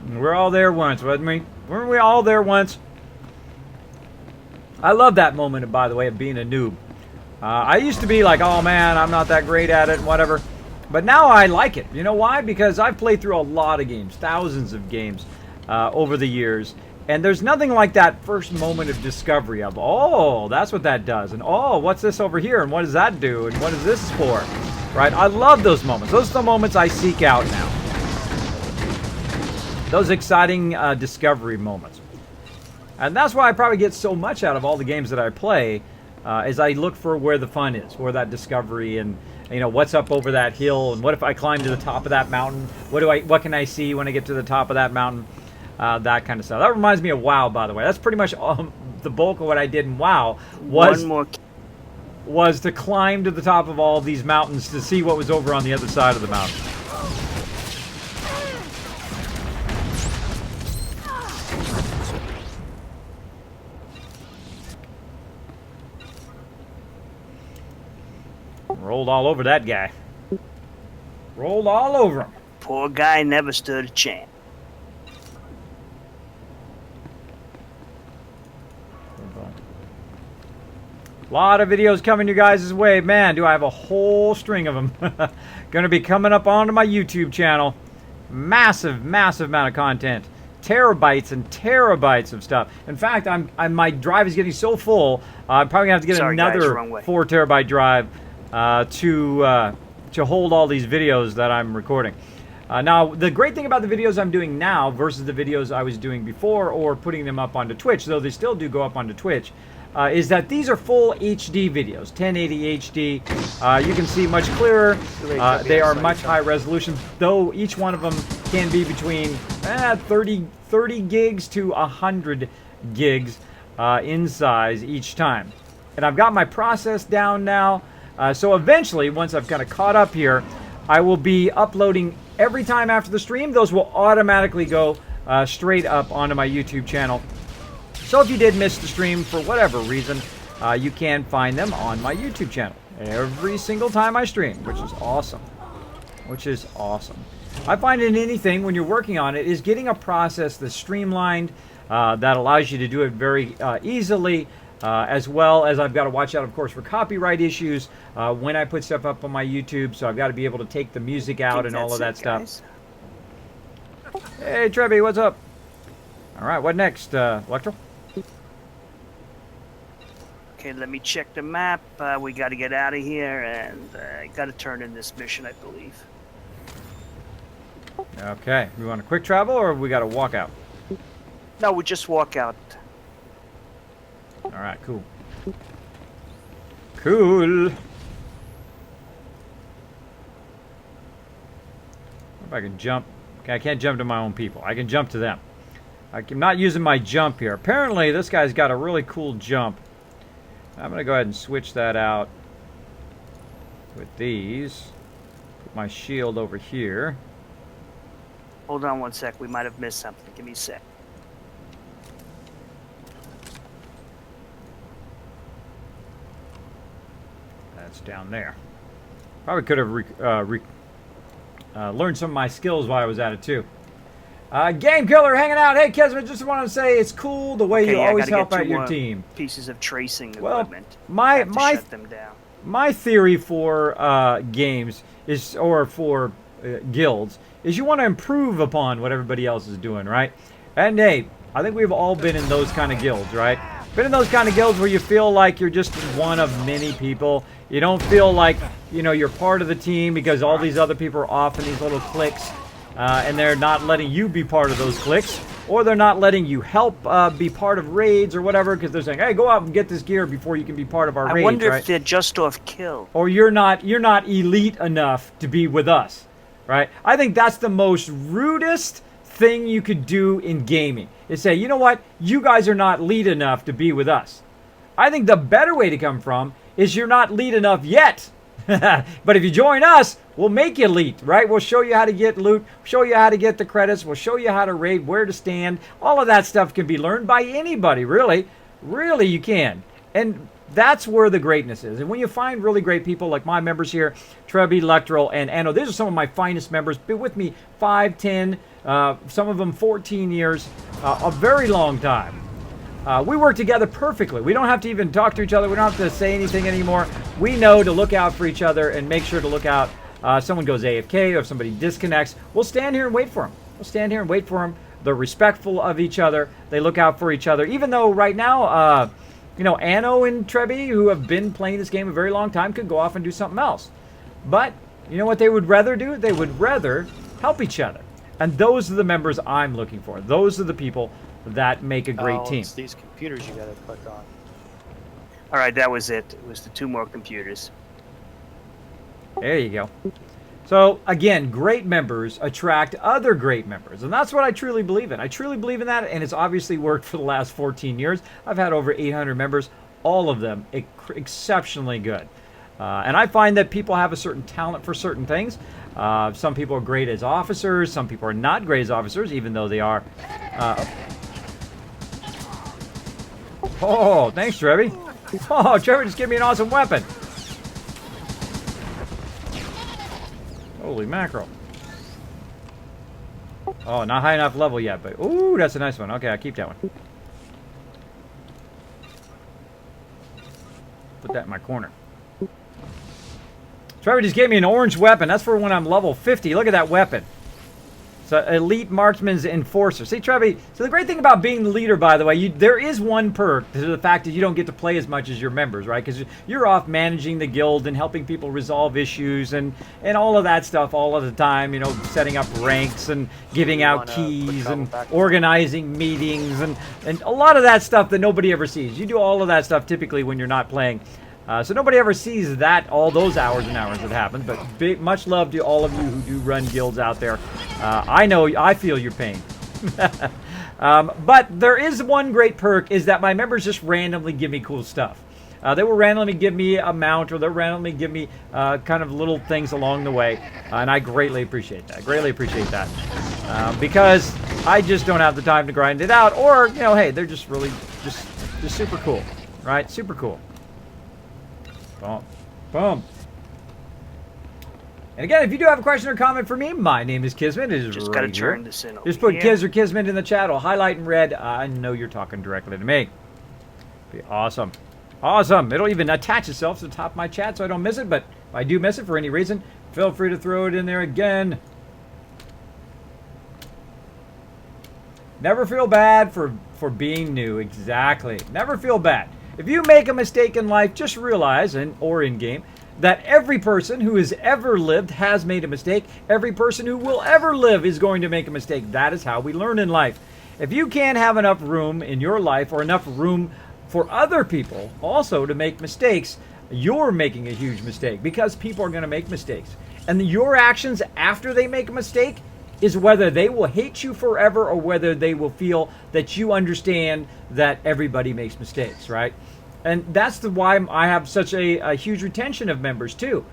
We're all there once, wasn't we? Weren't we all there once? I love that moment, by the way, of being a noob. I used to be like, oh man, I'm not that great at it and whatever. But now I like it. You know why? Because I've played through a lot of games, thousands of games over the years. And there's nothing like that first moment of discovery of, oh, that's what that does. And oh, what's this over here? And what does that do? And what is this for? Right? I love those moments. Those are the moments I seek out now. Those exciting discovery moments. And that's why I probably get so much out of all the games that I play, is I look for where the fun is, where that discovery and, you know, what's up over that hill, and what if I climb to the top of that mountain? What can I see when I get to the top of that mountain? That kind of stuff. That reminds me of WoW, by the way. That's pretty much the bulk of what I did in WoW was to climb to the top of all these mountains to see what was over on the other side of the mountain. Rolled all over that guy. Rolled all over him. Poor guy never stood a chance. A lot of videos coming your guys' way. Man, do I have a whole string of them. Going to be coming up onto my YouTube channel. Massive, massive amount of content. Terabytes and terabytes of stuff. In fact, my drive is getting so full, I'm probably going to have to get another 4 terabyte drive to hold all these videos that I'm recording. Now, the great thing about the videos I'm doing now versus the videos I was doing before or putting them up onto Twitch, though they still do go up onto Twitch, is that these are full HD videos, 1080 HD. You can see much clearer. They are much high resolution, though each one of them can be between 30 gigs to 100 gigs in size each time. And I've got my process down now. So eventually, once I've kind of caught up here, I will be uploading every time after the stream. Those will automatically go straight up onto my YouTube channel. So if you did miss the stream for whatever reason, you can find them on my YouTube channel every single time I stream, which is awesome. Which is awesome. I find in anything, when you're working on it, is getting a process that's streamlined, that allows you to do it very easily, as well as I've got to watch out, of course, for copyright issues when I put stuff up on my YouTube, so I've got to be able to take the music out and all of that stuff. Hey, Trevi, what's up? All right, what next, Electro? Okay, let me check the map. We got to get out of here, and I got to turn in this mission, I believe. Okay, we want a quick travel, or we got to walk out? No, we just walk out. All right, cool. Cool. If I can jump. Okay, I can't jump to my own people. I can jump to them. I'm not using my jump here. Apparently, this guy's got a really cool jump. I'm going to go ahead and switch that out with these. Put my shield over here. Hold on one sec. We might have missed something. Give me a sec. That's down there. Probably could have learned some of my skills while I was at it, too. Game Killer hanging out. Hey, Kismet, just wanted to say it's cool the way you always help out your team. Pieces of tracing equipment. Well, shut them down. My theory for games is, or for guilds, is you want to improve upon what everybody else is doing, right? And hey, I think we've all been in those kind of guilds, right? Been in those kind of guilds where you feel like you're just one of many people. You don't feel like, you know, you're part of the team because all these other people are off in these little cliques. And they're not letting you be part of those cliques, or they're not letting you help be part of raids or whatever, because they're saying, "Hey, go out and get this gear before you can be part of our raids." I wonder right? if they're just off kill. Or you're not elite enough to be with us, right? I think that's the most rudest thing you could do in gaming. Is say, you know what, you guys are not elite enough to be with us. I think the better way to come from is you're not elite enough yet. But if you join us, we'll make you elite, right? We'll show you how to get loot, show you how to get the credits, we'll show you how to raid, where to stand. All of that stuff can be learned by anybody, really. Really, you can. And that's where the greatness is. And when you find really great people like my members here, Trevi, Electro, and Anno, these are some of my finest members. Been with me 5, 10, some of them 14 years, a very long time. We work together perfectly. We don't have to even talk to each other. We don't have to say anything anymore. We know to look out for each other and make sure to look out. Someone goes AFK or if somebody disconnects, we'll stand here and wait for them. We'll stand here and wait for them. They're respectful of each other. They look out for each other. Even though right now, you know, Anno and Trevi, who have been playing this game a very long time, could go off and do something else. But you know what they would rather do? They would rather help each other. And those are the members I'm looking for. Those are the people that make a great team. It's these computers you got to click on. All right, that was it. It was the 2 more computers. There you go. So, again, great members attract other great members. And that's what I truly believe in. I truly believe in that, and it's obviously worked for the last 14 years. I've had over 800 members, all of them exceptionally good. And I find that people have a certain talent for certain things. Some people are great as officers. Some people are not great as officers, even though they are. Oh, thanks, Trevi. Oh, Trevor just gave me an awesome weapon. Holy mackerel. Oh, not high enough level yet, but ooh, that's a nice one. Okay, I'll keep that one. Put that in my corner. Trevor just gave me an orange weapon. That's for when I'm level 50. Look at that weapon. It's an elite marksman's enforcer. See, Trevor, so the great thing about being the leader, by the way, there is one perk to the fact that you don't get to play as much as your members, right? Because you're off managing the guild and helping people resolve issues and all of that stuff all of the time, you know, setting up ranks and giving out keys and organizing meetings and a lot of that stuff that nobody ever sees. You do all of that stuff typically when you're not playing. So nobody ever sees that, all those hours and hours that happen, but much love to all of you who do run guilds out there. I feel your pain. But there is one great perk, is that my members just randomly give me cool stuff. They will randomly give me a mount, or they'll randomly give me kind of little things along the way, and I greatly appreciate that. Because I just don't have the time to grind it out, or, you know, hey, they're just really just super cool, right? Super cool. Boom. Boom. And again, if you do have a question or comment for me, my name is Kismet. It is Just right gotta here. turn this in over Just put here. Kiz or Kismet in the chat. I'll highlight in red. I know you're talking directly to me. Be awesome. Awesome. It'll even attach itself to the top of my chat so I don't miss it. But if I do miss it for any reason, feel free to throw it in there again. Never feel bad for being new. Exactly. Never feel bad. If you make a mistake in life, just realize, or in-game, that every person who has ever lived has made a mistake. Every person who will ever live is going to make a mistake. That is how we learn in life. If you can't have enough room in your life, or enough room for other people also to make mistakes, you're making a huge mistake, because people are going to make mistakes. And your actions after they make a mistake is whether they will hate you forever or whether they will feel that you understand that everybody makes mistakes, right? And that's why I have such a huge retention of members, too.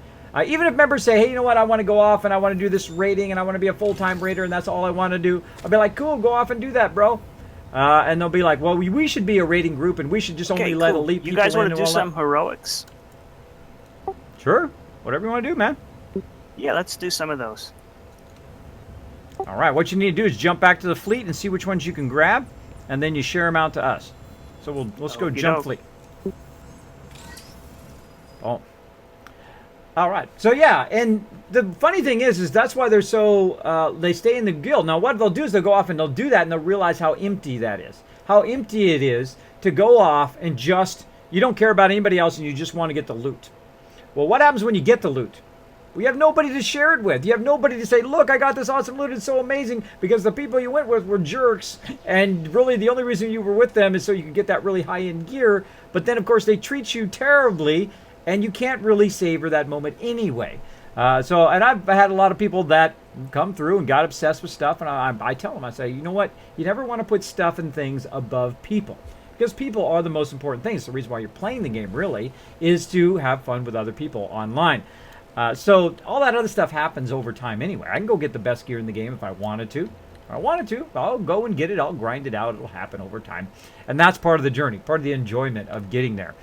Even if members say, hey, you know what, I want to go off and I want to do this raiding and I want to be a full-time raider and that's all I want to do, I'll be like, cool, go off and do that, bro. And they'll be like, well, we should be a raiding group and we should just only let elite people in. You guys want to and do all some that. heroics? Sure. Whatever you want to do, man. Yeah, let's do some of those. All right, what you need to do is jump back to the fleet and see which ones you can grab, and then you share them out to us. So let's go jump fleet. Oh. All right. So yeah, and the funny thing is that's why they're so they stay in the guild. Now what they'll do is they'll go off and they'll do that, and they'll realize how empty that is. How empty it is to go off and just, you don't care about anybody else and you just want to get the loot. Well, what happens when you get the loot? We have nobody to share it with. You have nobody to say, look, I got this awesome loot. It's so amazing, because the people you went with were jerks. And really the only reason you were with them is so you could get that really high-end gear. But then, of course, they treat you terribly, and you can't really savor that moment anyway. And I've had a lot of people that come through and got obsessed with stuff. And I tell them, I say, you know what? You never want to put stuff and things above people. Because people are the most important things. The reason why you're playing the game, really, is to have fun with other people online. So all that other stuff happens over time anyway. I can go get the best gear in the game if I wanted to. I'll go and get it. I'll grind it out. It'll happen over time. And that's part of the journey, part of the enjoyment of getting there.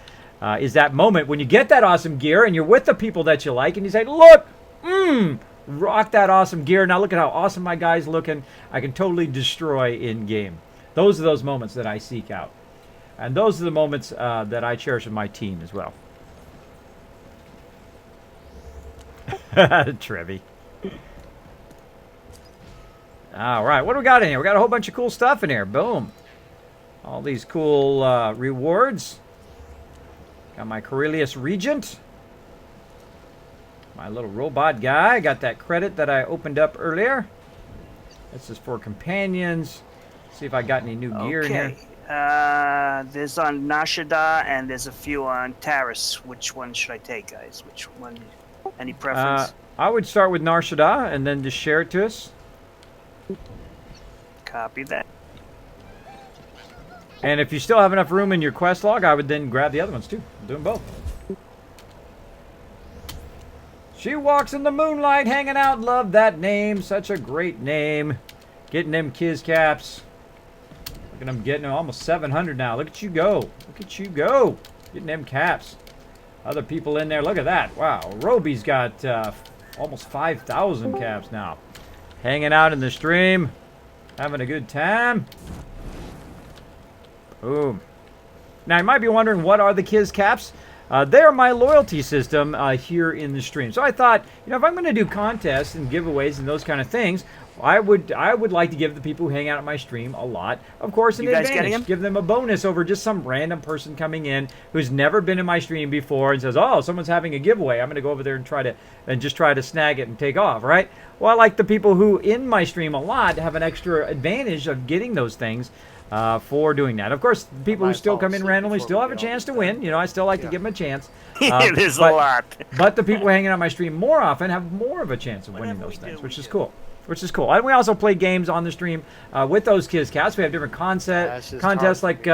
Is that moment when you get that awesome gear and you're with the people that you like and you say, look, rock that awesome gear. Now look at how awesome my guy's looking. I can totally destroy in-game. Those are those moments that I seek out. And those are the moments that I cherish with my team as well. Trevi. All right, what do we got in here? We got a whole bunch of cool stuff in here. Boom. All these cool rewards. Got my Corellius Regent. My little robot guy. Got that credit that I opened up earlier. This is for companions. See if I got any new gear in here. Okay. There's on Nashida and there's a few on Taris. Which one should I take, guys? Which one? Any preference? I would start with Narshada and then just share it to us. Copy that. And if you still have enough room in your quest log, I would then grab the other ones too. I'm doing both. She walks in the moonlight, hanging out. Love that name. Such a great name. Getting them Kiz caps. Look at them getting them almost 700 now. Look at you go. Look at you go. Getting them caps. Other people in there. Look at that. Wow. Roby's got almost 5,000 caps now. Hanging out in the stream. Having a good time. Boom. Now, you might be wondering, what are the Kiz caps? They're my loyalty system here in the stream. So I thought, you know, if I'm going to do contests and giveaways and those kind of things, I would like to give the people who hang out at my stream a lot, of course, an advantage. Give them a bonus over just some random person coming in who's never been in my stream before and says, "Oh, someone's having a giveaway. I'm going to go over there and try to snag it and take off." Right? Well, I like the people who in my stream a lot have an extra advantage of getting those things. For doing that. Of course, people who still come in randomly still have a chance to win. You know, I still like to give them a chance. It is a lot. But the people hanging on my stream more often have more of a chance of winning those things, which is cool. Which is cool. And we also play games on the stream with those Kiz caps. We have different contests like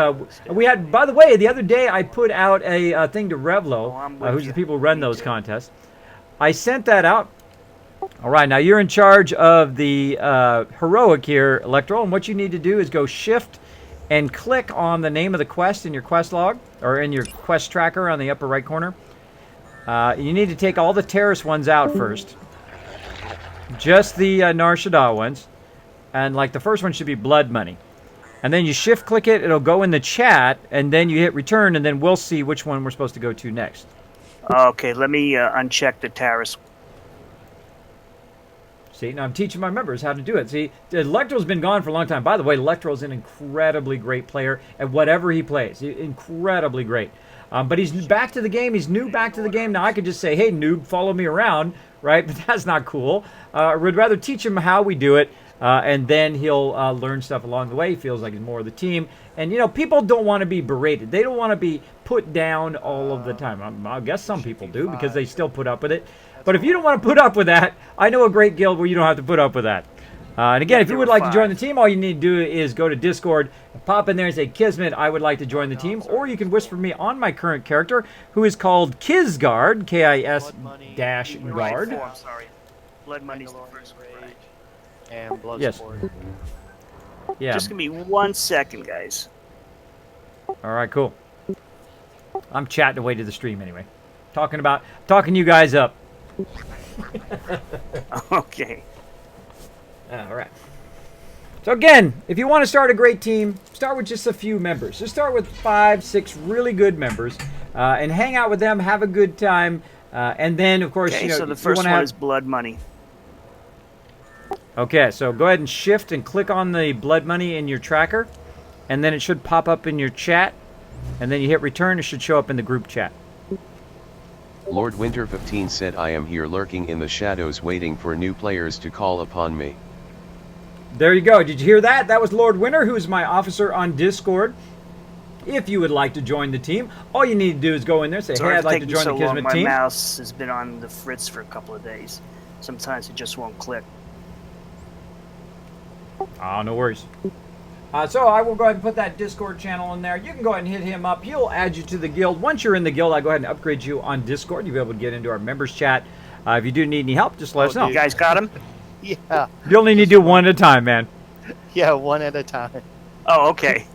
we had. By the way, the other day I put out a thing to Revlo, who's the people who run those contests. I sent that out. All right, now you're in charge of the heroic here, Electro, and what you need to do is go shift and click on the name of the quest in your quest log, or in your quest tracker on the upper right corner. You need to take all the terrorist ones out first. Just the Narshada ones. And like the first one should be blood money. And then you shift click it, it'll go in the chat, and then you hit return, and then we'll see which one we're supposed to go to next. Okay, let me uncheck the Taris. See, now I'm teaching my members how to do it. See, Electro's been gone for a long time. By the way, Electro's an incredibly great player at whatever he plays. Incredibly great. But he's back to the game. He's new back to the game. Now, I could just say, "Hey, noob, follow me around," right? But that's not cool. We'd rather teach him how we do it, and then he'll learn stuff along the way. He feels like he's more of the team. And, you know, people don't want to be berated. They don't want to be put down all of the time. I guess some people do because they still put up with it. But if you don't want to put up with that, I know a great guild where you don't have to put up with that. And again, if you would like to join the team, all you need to do is go to Discord, pop in there and say, "Kismet, I would like to join the team." Or you can whisper me on my current character, who is called Kizguard, K-I-S-Guard. I'm sorry. Blood Money's the first one, right? And blood Yes. sport. Yeah. Just give me 1 second, guys. All right, cool. I'm chatting away to the stream anyway. Talking you guys up. Okay. All right. So again, if you want to start a great team, start with just a few members. Just start with 5, 6 really good members, and hang out with them, have a good time, and then of course, Okay, you know, so the first one is Blood Money. Okay, so go ahead and shift and click on the blood money in your tracker, and then it should pop up in your chat, and then you hit return. It should show up in the group chat. Lord Winter 15 said, "I am here lurking in the shadows waiting for new players to call upon me." There you go. Did you hear that? That was Lord Winter, who is my officer on Discord. If you would like to join the team, all you need to do is go in there and say, "Hey, I'd like to join the Kismet team." My mouse has been on the fritz for a couple of days. Sometimes it just won't click. Oh, no worries. So I will go ahead and put that Discord channel in there. You can go ahead and hit him up. He'll add you to the guild. Once you're in the guild, I go ahead and upgrade you on Discord. You'll be able to get into our members chat. If you do need any help, just let us know. You guys got him? Yeah. You only need to do one at a time, man. Yeah, one at a time. Oh, okay.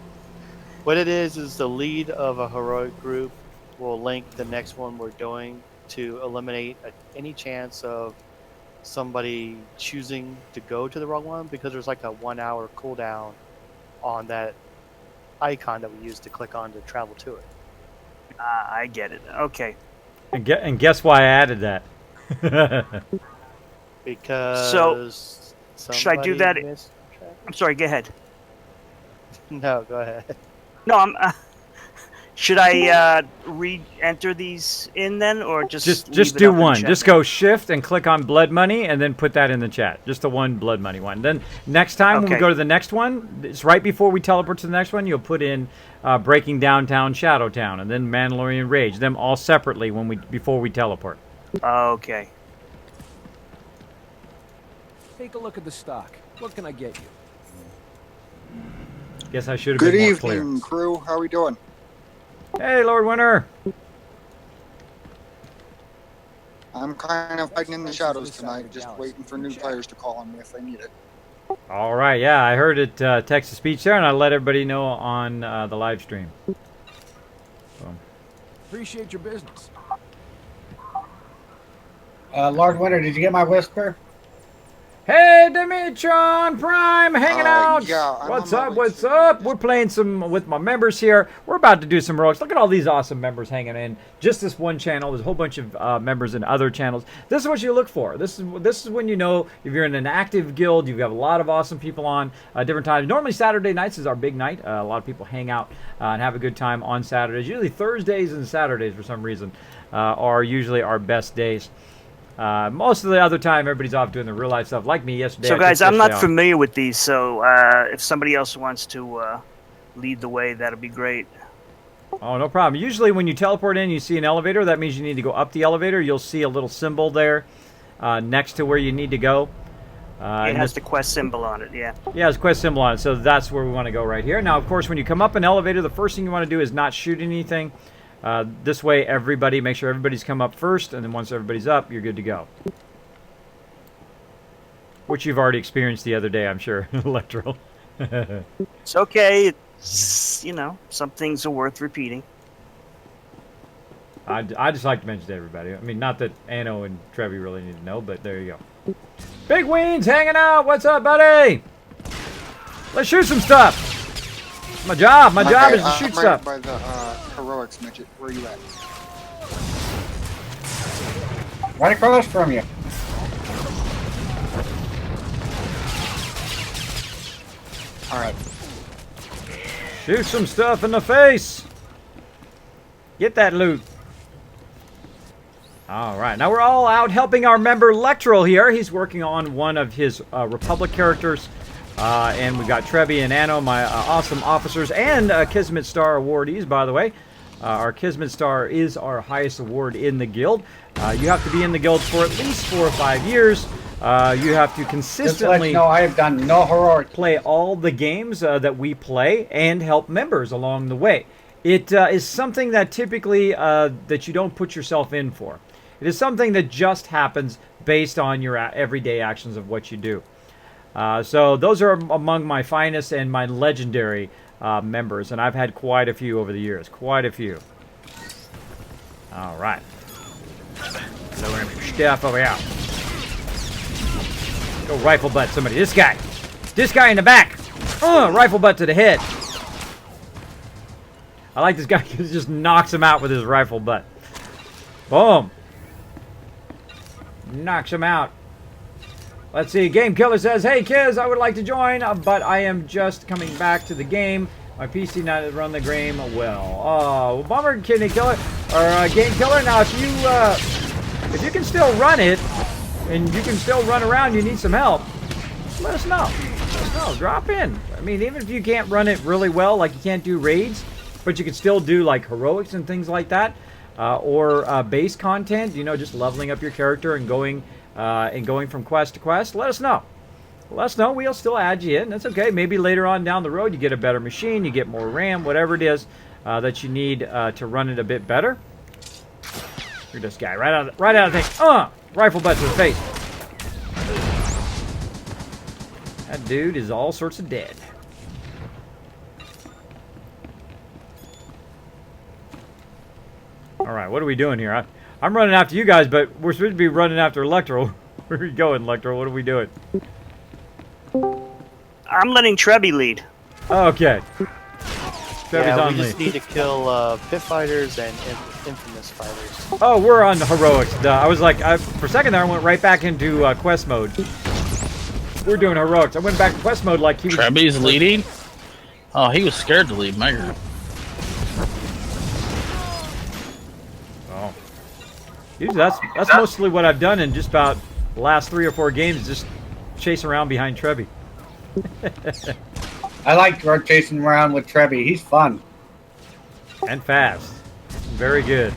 What it is the lead of a heroic group will link the next one we're doing to eliminate any chance of somebody choosing to go to the wrong one, because there's like a 1 hour cooldown on that icon that we use to click on to travel to it. I get it. Okay. And guess why I added that? Because should I do that? missed track? I'm sorry, go ahead. No, go ahead. No, I'm Should I re-enter these in then, or just leave it do up in the one. chat? Just go shift and click on blood money, and then put that in the chat. Just the one blood money one. Then next time when we Okay. go to the next one, it's right before we teleport to the next one. You'll put in Breaking Downtown, Shadowtown, and then Mandalorian Rage. Them all separately before we teleport. Okay. Take a look at the stock. What can I get you? Guess I should have Good been more evening, crew. How we doing? clear. Hey, Lord Winter. I'm kind of fighting in the shadows tonight, just waiting for new players to call on me if they need it. All right, yeah, I heard it text to speech there, and I let everybody know on the live stream. Appreciate your business. Lord Winter, did you get my whisper? Hey, Dimitron Prime, hanging out. Yeah, I'm What's on my up? way What's to- up? We're playing some with my members here. We're about to do some heroics. Look at all these awesome members hanging in. Just this one channel. There's a whole bunch of members in other channels. This is what you look for. This is when you know if you're in an active guild. You've got a lot of awesome people on different times. Normally Saturday nights is our big night. A lot of people hang out and have a good time on Saturdays. Usually Thursdays and Saturdays for some reason are usually our best days. Most of the other time, everybody's off doing the real life stuff, like me yesterday. So, I guys, took I'm not yesterday off. familiar with these, so if somebody else wants to lead the way, that'd be great. Oh, no problem. Usually when you teleport in, you see an elevator. That means you need to go up the elevator. You'll see a little symbol there next to where you need to go. It has the quest symbol on it, yeah. Yeah, it's a quest symbol on it, so that's where we want to go right here. Now, of course, when you come up an elevator, the first thing you want to do is not shoot anything. This way, make sure everybody's come up first, and then once everybody's up, you're good to go. Which you've already experienced the other day, I'm sure, Electro. It's okay. It's, you know, some things are worth repeating. I just like to mention to everybody. I mean, not that Anno and Trevi really need to know, but there you go. Big Weens hanging out. What's up, buddy? Let's shoot some stuff. My job. My job is to shoot I'm stuff. right by the heroics midget. Where you at? Right across from you. All right. Shoot some stuff in the face. Get that loot. All right. Now we're all out helping our member Lectrel here. He's working on one of his Republic characters. And we've got Trevi and Anno, my awesome officers, and Kismet Star awardees, by the way. Our Kismet Star is our highest award in the guild. You have to be in the guild for at least 4 or 5 years. You have to Just to let consistently you know, I have done no heroic. play all the games that we play and help members along the way. It is something that typically that you don't put yourself in for. It is something that just happens based on your everyday actions of what you do. So those are among my finest and my legendary members, and I've had quite a few over the years. Quite a few. All right. Lowering some stuff over here. Go rifle butt somebody. This guy. This guy in the back. Rifle butt to the head. I like this guy because he just knocks him out with his rifle butt. Boom. Knocks him out. Let's see. Game Killer says, "Hey kids, I would like to join, but I am just coming back to the game. My PC not run the game well. Oh, bummer, Kidney Killer or Game Killer. Now, if you can still run it and you can still run around, you need some help. Let us know. Let us know. Drop in. I mean, even if you can't run it really well, like you can't do raids, but you can still do like heroics and things like that, or base content. You know, just leveling up your character and going from quest to quest. Let us know. Let us know. We'll still add you in. That's okay. Maybe later on down the road you get a better machine, you get more RAM, whatever it is that you need to run it a bit better. You're this guy right out of the thing. Rifle butt to the face. That dude is all sorts of dead. All right, what are we doing here? I'm running after you guys, but we're supposed to be running after Electro. Where are you going, Electro? What are we doing? I'm letting Trebi lead. Okay. Trevi's Yeah, on we just lead. need to kill pit fighters and infamous fighters. Oh, we're on heroics. Duh. I was like, for a second there, I went right back into quest mode. We're doing heroics. I went back to quest mode like he was. Trebi's leading? Oh, he was scared to lead my group. Usually that's mostly what I've done in just about the last 3 or 4 games, just chase around behind Trevi. I like chasing around with Trevi. He's fun. And fast. Very good.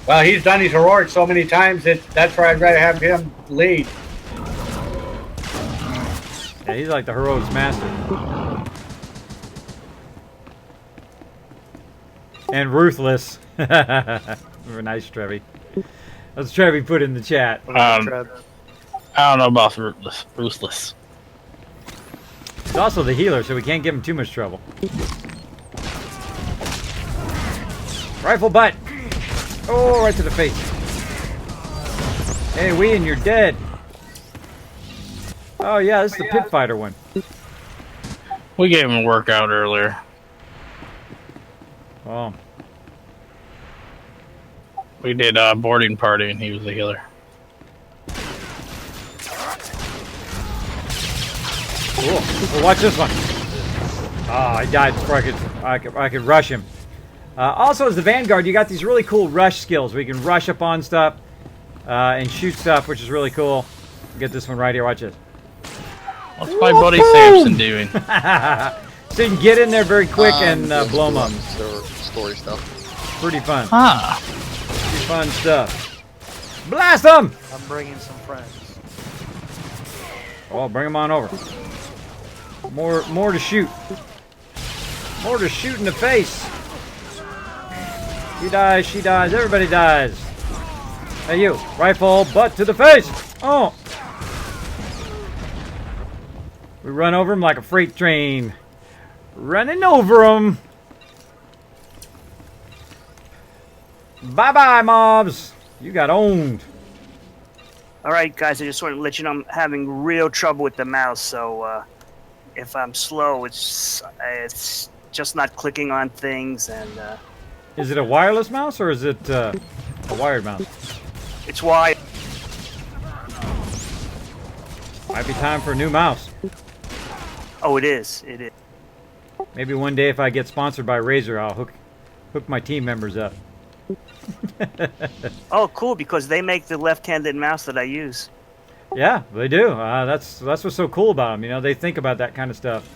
Well, he's done his heroics so many times that that's where I'd rather have him lead. Yeah, he's like the heroics master. And ruthless. Very nice, Trevi. That's Trevi put in the chat. I don't know about ruthless. He's also the healer, so we can't give him too much trouble. Rifle butt! Oh, right to the face. Hey, Ween, you're dead. Oh yeah, this is the pit fighter one. We gave him a workout earlier. Oh. We did a boarding party and he was the healer. Cool. Well, watch this one. Oh, I died before I could rush him. Also, as the Vanguard, you got these really cool rush skills where you can rush up on stuff and shoot stuff, which is really cool. Get this one right here. Watch this. What's my buddy Samson doing? So you can get in there very quick and blow them up. Story stuff. Pretty fun. Ah. Pretty fun stuff. Blast them! I'm bringing some friends. Oh, bring them on over. More to shoot. More to shoot in the face. He dies, she dies, everybody dies. Hey you, rifle, butt to the face. Oh. We run over him like a freight train. Running over him. Bye-bye, mobs. You got owned. All right, guys, I just want to let you know I'm having real trouble with the mouse, so if I'm slow, it's just not clicking on things, and Is it a wireless mouse or is it a wired mouse? it's why. Might be time for a new mouse. Oh, it is. It is. Maybe one day if I get sponsored by Razer, I'll hook my team members up. Oh, cool, because they make the left-handed mouse that I use. Yeah, they do. That's what's so cool about them. You know, they think about that kind of stuff.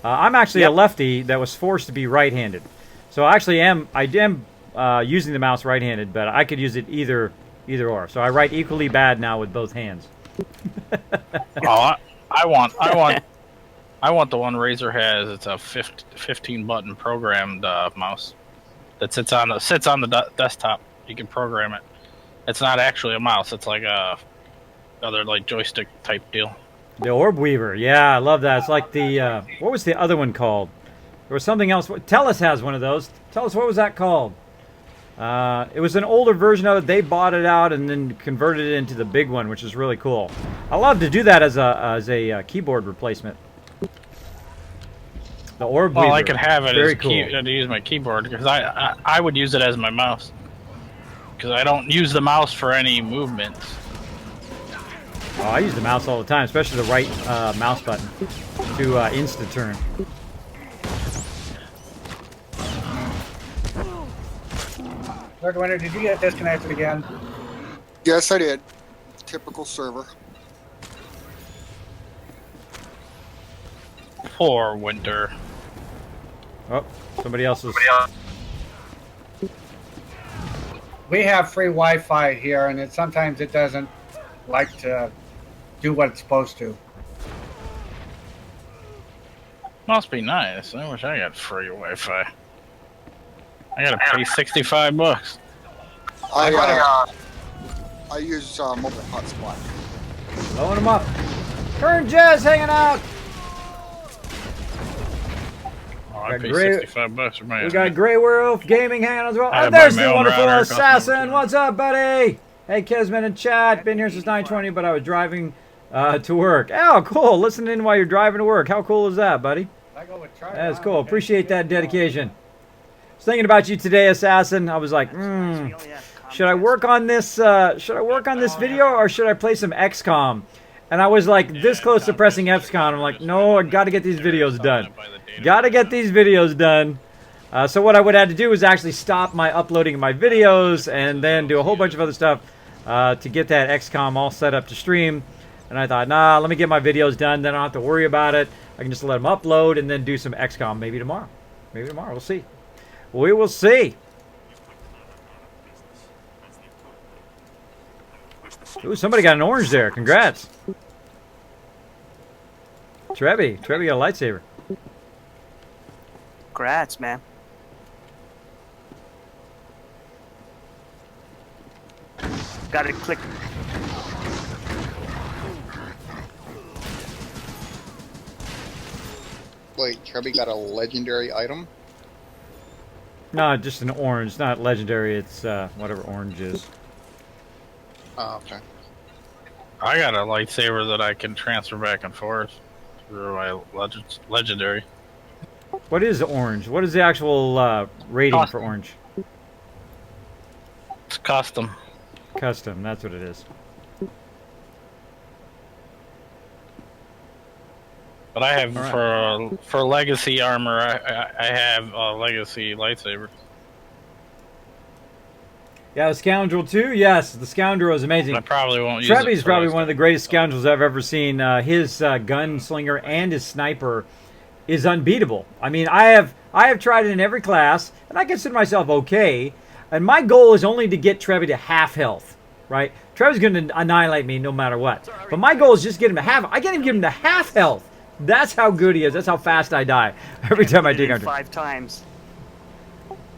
I'm actually a lefty that was forced to be right-handed, so I am using the mouse right-handed, but I could use it either or. So I write equally bad now with both hands. Oh, I want the one Razer has. It's a 15 button programmed mouse that sits on the desktop. You can program it. It's not actually a mouse. It's like a other like joystick type deal. The Orb Weaver, yeah, I love that. It's like the what was the other one called? There was something else. Tellus has one of those. Tell us, what was that called? It was an older version of it. They bought it out and then converted it into the big one, which is really cool. I love to do that as a keyboard replacement. The Orb Weaver. Well, I could have it Very as cool. to use my keyboard because I would use it as my mouse because I don't use the mouse for any movements. Oh, I use the mouse all the time, especially the right mouse button to insta-turn. Lord Winter, did you get disconnected again? Yes, I did. Typical server. Poor Winter. Oh, somebody else is. We have free Wi-Fi here, and sometimes it doesn't like to do what it's supposed to. Must be nice. I wish I got free Wi-Fi. I gotta pay $65. I use mobile hotspot. Blowing them up. Current Jazz hanging out. Oh, I Got pay great- $65 for my. We got Grey Werewolf Gaming hanging out as well. I And buy there's my the own wonderful router, costs Assassin. $1. What's up, buddy? Hey, Kismet in chat. Been here since 9:20, but I was driving to work. Oh, cool. Listening while you're driving to work. How cool is that, buddy? I go with Charlie. That's cool. Appreciate that dedication. I was thinking about you today, Assassin. I was like, should I work on this? Should I work on this video or should I play some XCOM? And I was like this close to pressing XCOM. I'm like, no, I got to get these videos done. Got to get these videos done. So what I would have to do is actually stop my uploading of my videos and then do a whole bunch of other stuff to get that XCOM all set up to stream. And I thought, nah, let me get my videos done. Then I don't have to worry about it. I can just let them upload and then do some XCOM maybe tomorrow. Maybe tomorrow. We'll see. We will see. Ooh, somebody got an orange there. Congrats. Trevi got a lightsaber. Congrats, man. Got to click. Wait, Trevi got a legendary item? No, just an orange. Not legendary. It's whatever orange is. Oh, okay. I got a lightsaber that I can transfer back and forth through my legendary. What is orange? What is the actual rating Custom. for orange? It's custom. Custom. That's what it is. But I have All for legacy armor. I have a legacy lightsaber. Yeah, the Scoundrel too. Yes, the Scoundrel is amazing. I probably won't use it. Trevi's for probably this. one of the greatest Scoundrels I've ever seen. His gunslinger and his sniper is unbeatable. I mean, I have tried it in every class, and I consider myself okay. And my goal is only to get Trevi to half health, right? Trevi's going to annihilate me no matter what. But my goal is just get him to half. I can't even get him to half health. That's how good he is. That's how fast I die every time I dig under. 5 times.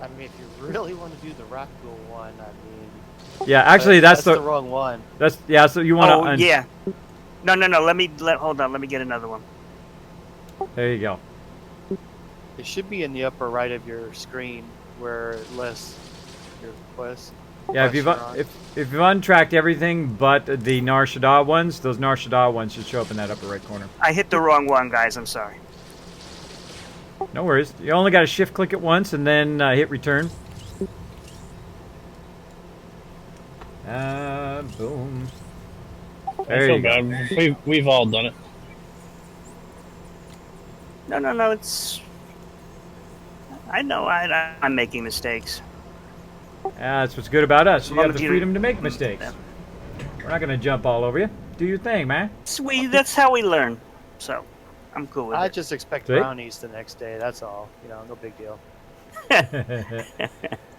I mean, if you really want to do the rock rule one, I mean. Yeah, actually, that's the wrong one. That's yeah. So you want to? Oh yeah. No. Hold on. Let me get another one. There you go. It should be in the upper right of your screen where it lists your quest. Yeah, if you've untracked everything but the Nar Shaddaa ones, those Nar Shaddaa ones should show up in that upper right corner. I hit the wrong one, guys. I'm sorry. No worries. You only got to shift click it once and then hit return. Boom. There I feel you go. bad. We've all done it. No. It's. I know. I'm making mistakes. That's what's good about us. You Well, have the if you- freedom to make mistakes. We're not going to jump all over you. Do your thing, man. That's how we learn. So, I'm cool with I it. just expect See? brownies the next day. That's all. You know, no big deal.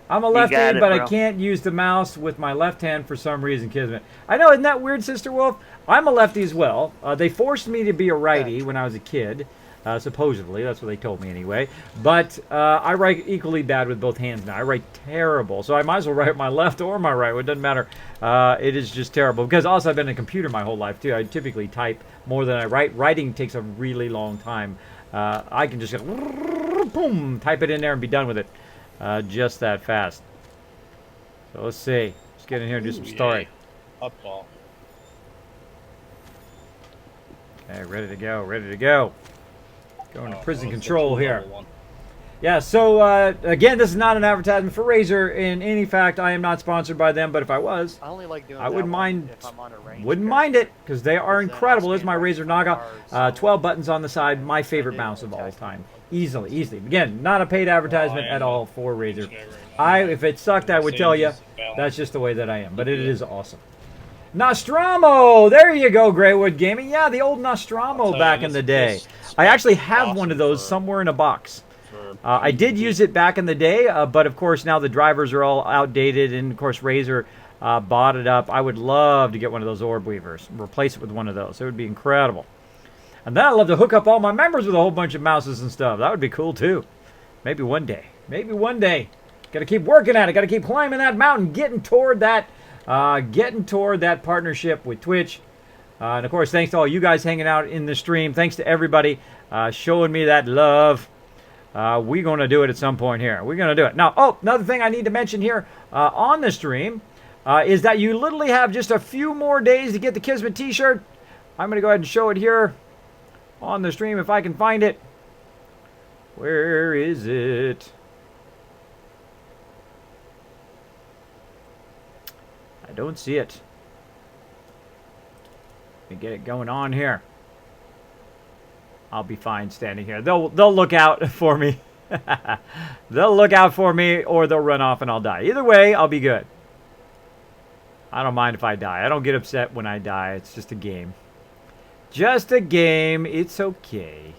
I'm a You lefty, got it, but I bro. can't use the mouse with my left hand for some reason, Kismet. I know, isn't that weird, Sister Wolf? I'm a lefty as well. They forced me to be a righty when I was a kid. Supposedly, that's what they told me anyway. But I write equally bad with both hands now. I write terrible, so I might as well write with my left or my right. It doesn't matter. It is just terrible. Because also I've been in a computer my whole life too. I typically type more than I write. Writing takes a really long time. I can just go, boom, type it in there and be done with it. Just that fast. So let's see. Let's get in here and do some story. Up ball. Okay, ready to go. Ready to go. Going to prison that was control the here. level one. Yeah, so again, this is not an advertisement for Razer. In any fact, I am not sponsored by them, but if I was, I only like doing I that wouldn't one mind. if I'm on a range Wouldn't character. mind it because they are Because then incredible. I'll This is my stand Razer right Naga. so 12 buttons on the side. My favorite did mouse of all attack time. you. Easily. Again, not a paid advertisement I at am all for Razer. Right If it sucked, I would tell you. Saves balance. That's just the way that I am. But it is awesome. Nostromo! There you go, Greywood Gaming. Yeah, the old Nostromo you, back in the day. this I actually spec is have one awesome of those for- somewhere in a box. for I did use it back in the day, but of course now the drivers are all outdated, and of course Razer bought it up. I would love to get one of those Orb Weavers, replace it with one of those. It would be incredible. And then I'd love to hook up all my members with a whole bunch of mouses and stuff. That would be cool too. Maybe one day. Maybe one day. Got to keep working at it. Got to keep climbing that mountain, getting toward that partnership with Twitch. And of course, thanks to all you guys hanging out in the stream. Thanks to everybody showing me that love. We're going to do it at some point here. We're going to do it. Now, another thing I need to mention here on the stream is that you literally have just a few more days to get the Kismet t-shirt. I'm going to go ahead and show it here on the stream if I can find it. Where is it? I don't see it. Let me get it going on here. I'll be fine standing here. They'll look out for me. They'll look out for me or they'll run off and I'll die. Either way, I'll be good. I don't mind if I die. I don't get upset when I die. It's just a game. Just a game. It's okay.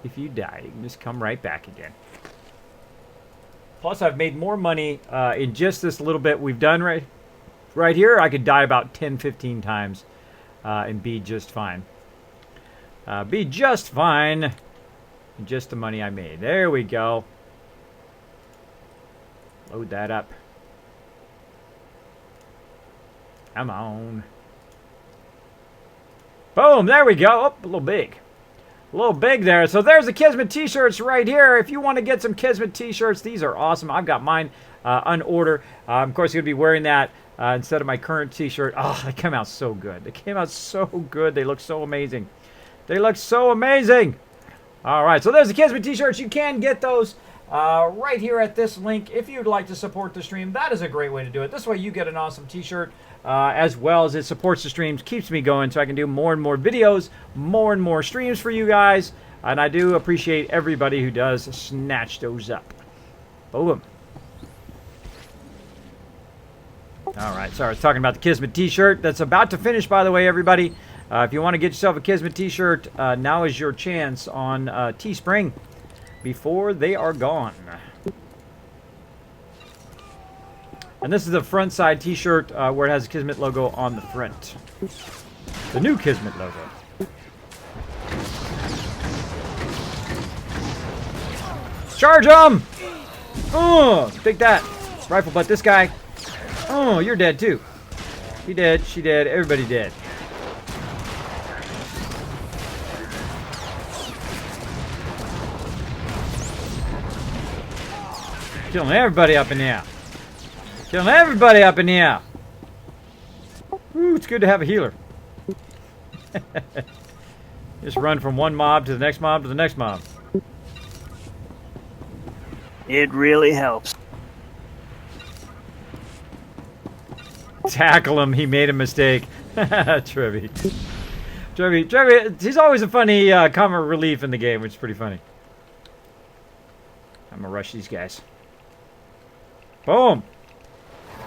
If you die, you can just come right back again. Plus, I've made more money in just this little bit we've done right here. I could die about 10, 15 times and be just fine. Be just fine. Just the money I made. There we go. Load that up. Come on. Boom, there we go. Oh, a little big. A little big there. So there's the Kismet t-shirts right here. If you want to get some Kismet t-shirts, these are awesome. I've got mine on order. Of course, I'm going to be wearing that instead of my current t-shirt. Oh, they came out so good. They came out so good. They look so amazing. They look so amazing. All right, so there's the Kismet t-shirts. You can get those right here at this link if you'd like to support the stream. That is a great way to do it. This way you get an awesome t-shirt as well as it supports the streams, keeps me going so I can do more and more videos, more and more streams for you guys. And I do appreciate everybody who does snatch those up. Boom. All right, sorry, I was talking about the Kismet t-shirt. That's about to finish, by the way, everybody. If you want to get yourself a Kismet t-shirt, now is your chance on Teespring before they are gone. And this is the front side t-shirt where it has a Kismet logo on the front. The new Kismet logo. Charge them! Oh, take that. Rifle butt this guy. Oh, you're dead too. He dead, she dead, everybody dead. Killing everybody up in here. Killing everybody up in here. Ooh, it's good to have a healer. Just run from one mob to the next mob to the next mob. It really helps. Tackle him. He made a mistake. Trevi. Trevi, he's always a funny comic relief in the game, which is pretty funny. I'm gonna rush these guys. Boom.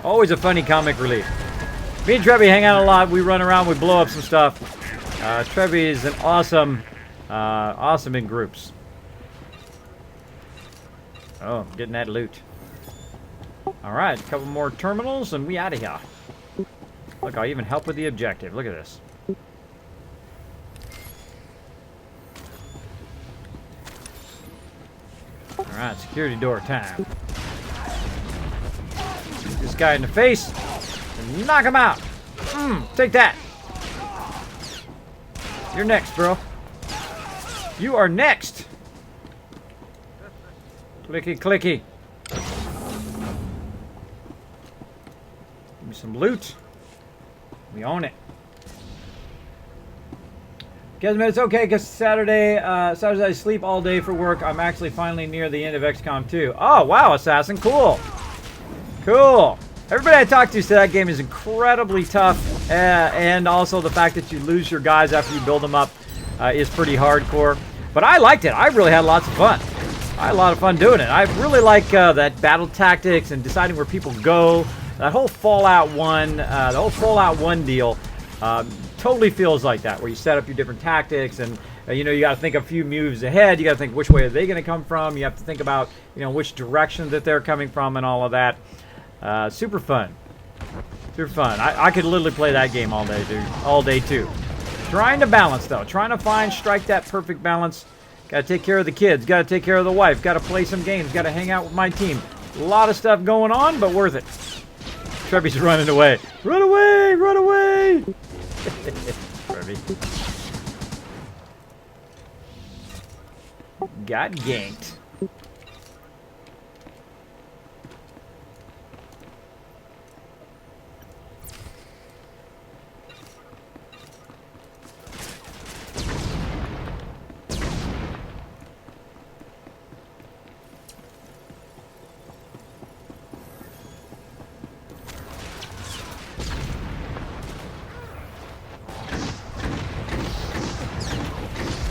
Always a funny comic relief. Me and Trevi hang out a lot. We run around. We blow up some stuff. Trevi is an awesome in groups. Oh, getting that loot. All right, a couple more terminals and we out of here. Look, I'll even help with the objective. Look at this. All right, security door time. Shoot this guy in the face and knock him out. Take that. You're next, bro. You are next. Clicky, clicky. Give me some loot. We own it. Kismet, it's okay because Saturday I sleep all day for work. I'm actually finally near the end of XCOM 2. Oh, wow, Assassin. Cool. Cool. Everybody I talked to said that game is incredibly tough. And also the fact that you lose your guys after you build them up is pretty hardcore. But I liked it. I really had lots of fun. I had a lot of fun doing it. I really like that battle tactics and deciding where people go. That whole Fallout 1, the whole Fallout 1 deal totally feels like that, where you set up your different tactics and, you know, you got to think a few moves ahead. You got to think which way are they going to come from. You have to think about, you know, which direction that they're coming from and all of that. Super fun. Super fun. I could literally play that game all day, dude. All day, too. Trying to balance, though. Trying to strike that perfect balance. Got to take care of the kids. Got to take care of the wife. Got to play some games. Got to hang out with my team. A lot of stuff going on, but worth it. Trevi's running away. Run away! Run away! Trevi. Got ganked.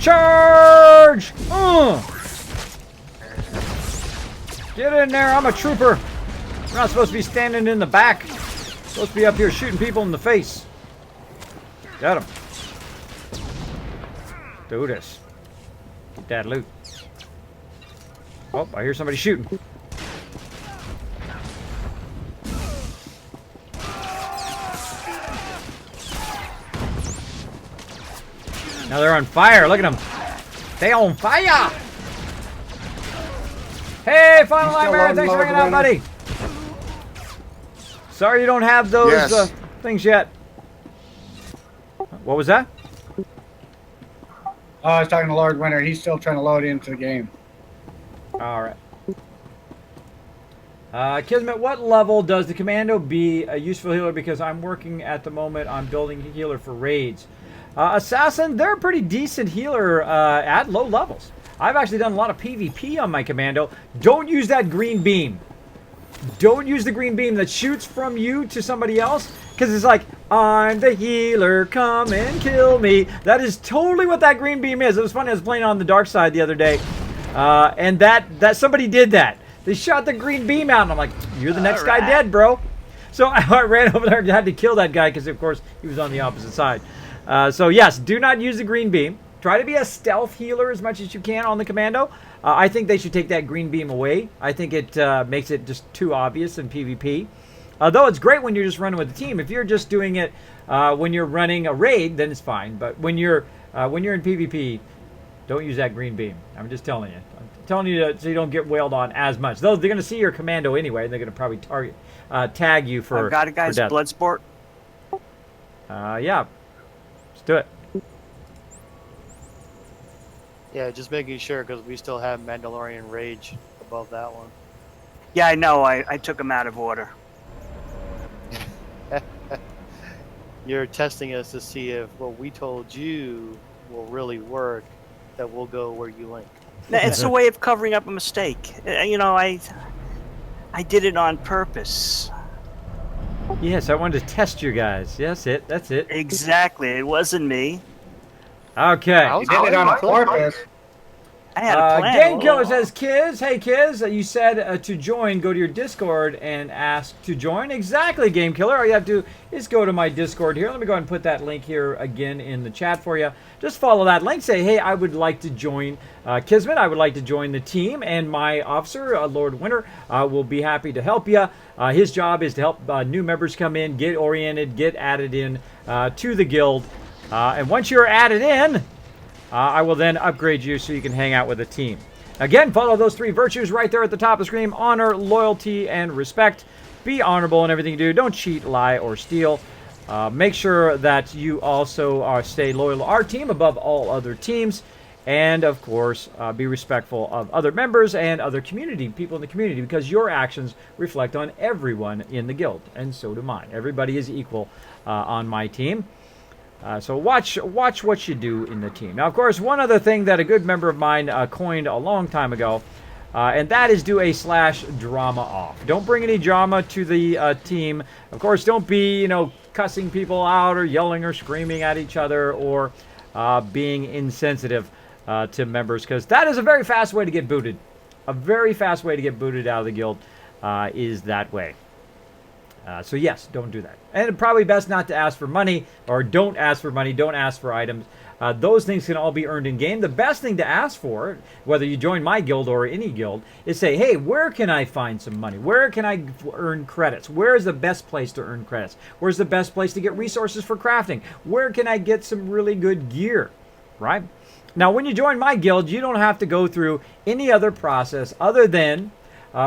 Charge! Get in there. I'm a trooper. I'm not supposed to be standing in the back. I'm supposed to be up here shooting people in the face. Got him. Do this. Get that loot. Oh, I hear somebody shooting. Now they're on fire. Look at them. They on fire. Hey, Final Nightmare. Thanks for hanging out, buddy. Sorry you don't have those things yet. What was that? Oh, I was talking to Lord Winter. He's still trying to load into the game. All right. Kismet, what level does the Commando be a useful healer? Because I'm working at the moment on building a healer for raids. Assassin, they're a pretty decent healer at low levels. I've actually done a lot of PvP on my Commando. Don't use that green beam. Don't use the green beam that shoots from you to somebody else. Because it's like, I'm the healer, come and kill me. That is totally what that green beam is. It was funny, I was playing on the dark side the other day. And that somebody did that. They shot the green beam out, and I'm like, you're the next guy dead, bro. So I ran over there and had to kill that guy because, of course, he was on the opposite side. So, yes, do not use the green beam. Try to be a stealth healer as much as you can on the Commando. I think they should take that green beam away. I think it makes it just too obvious in PvP. Though it's great when you're just running with the team. If you're just doing it when you're running a raid, then it's fine. But when you're in PvP, don't use that green beam. I'm just telling you. I'm telling you so you don't get wailed on as much. Though they're going to see your Commando anyway. They're going to probably tag you for I've got a guy's blood sport. Yeah. Let's do it. Yeah, just making sure because we still have Mandalorian Rage above that one. Yeah, I know. I took him out of order. You're testing us to see if what we told you will really work, that we'll go where you link. It's a way of covering up a mistake. You know, I did it on purpose. Yes, I wanted to test you guys. Yes, that's it. Exactly. It wasn't me. Okay. You did it on purpose. I had a plan. Game Killer says, Kiz, hey Kiz, you said to join, go to your Discord and ask to join. Exactly, Game Killer. All you have to do is go to my Discord here. Let me go ahead and put that link here again in the chat for you. Just follow that link. Say, hey, I would like to join Kismet. I would like to join the team. And my officer, Lord Winter, will be happy to help you. His job is to help new members come in, get oriented, get added in to the guild. And once you're added in, I will then upgrade you so you can hang out with a team. Again, follow those three virtues right there at the top of the screen. Honor, loyalty, and respect. Be honorable in everything you do. Don't cheat, lie, or steal. Make sure that you also stay loyal to our team above all other teams. And, of course, be respectful of other members and other people in the community, because your actions reflect on everyone in the guild, and so do mine. Everybody is equal on my team. So watch what you do in the team. Now, of course, one other thing that a good member of mine coined a long time ago, and that is do a /drama off. Don't bring any drama to the team. Of course, don't be, cussing people out or yelling or screaming at each other or being insensitive to members, because that is a very fast way to get booted. A very fast way to get booted out of the guild is that way. So yes, don't do that. And probably best not to ask for money, or don't ask for money, don't ask for items. Those things can all be earned in game. The best thing to ask for, whether you join my guild or any guild, is say, hey, where can I find some money? Where can I earn credits? Where is the best place to earn credits? Where's the best place to get resources for crafting? Where can I get some really good gear, right? Now, when you join my guild, you don't have to go through any other process other than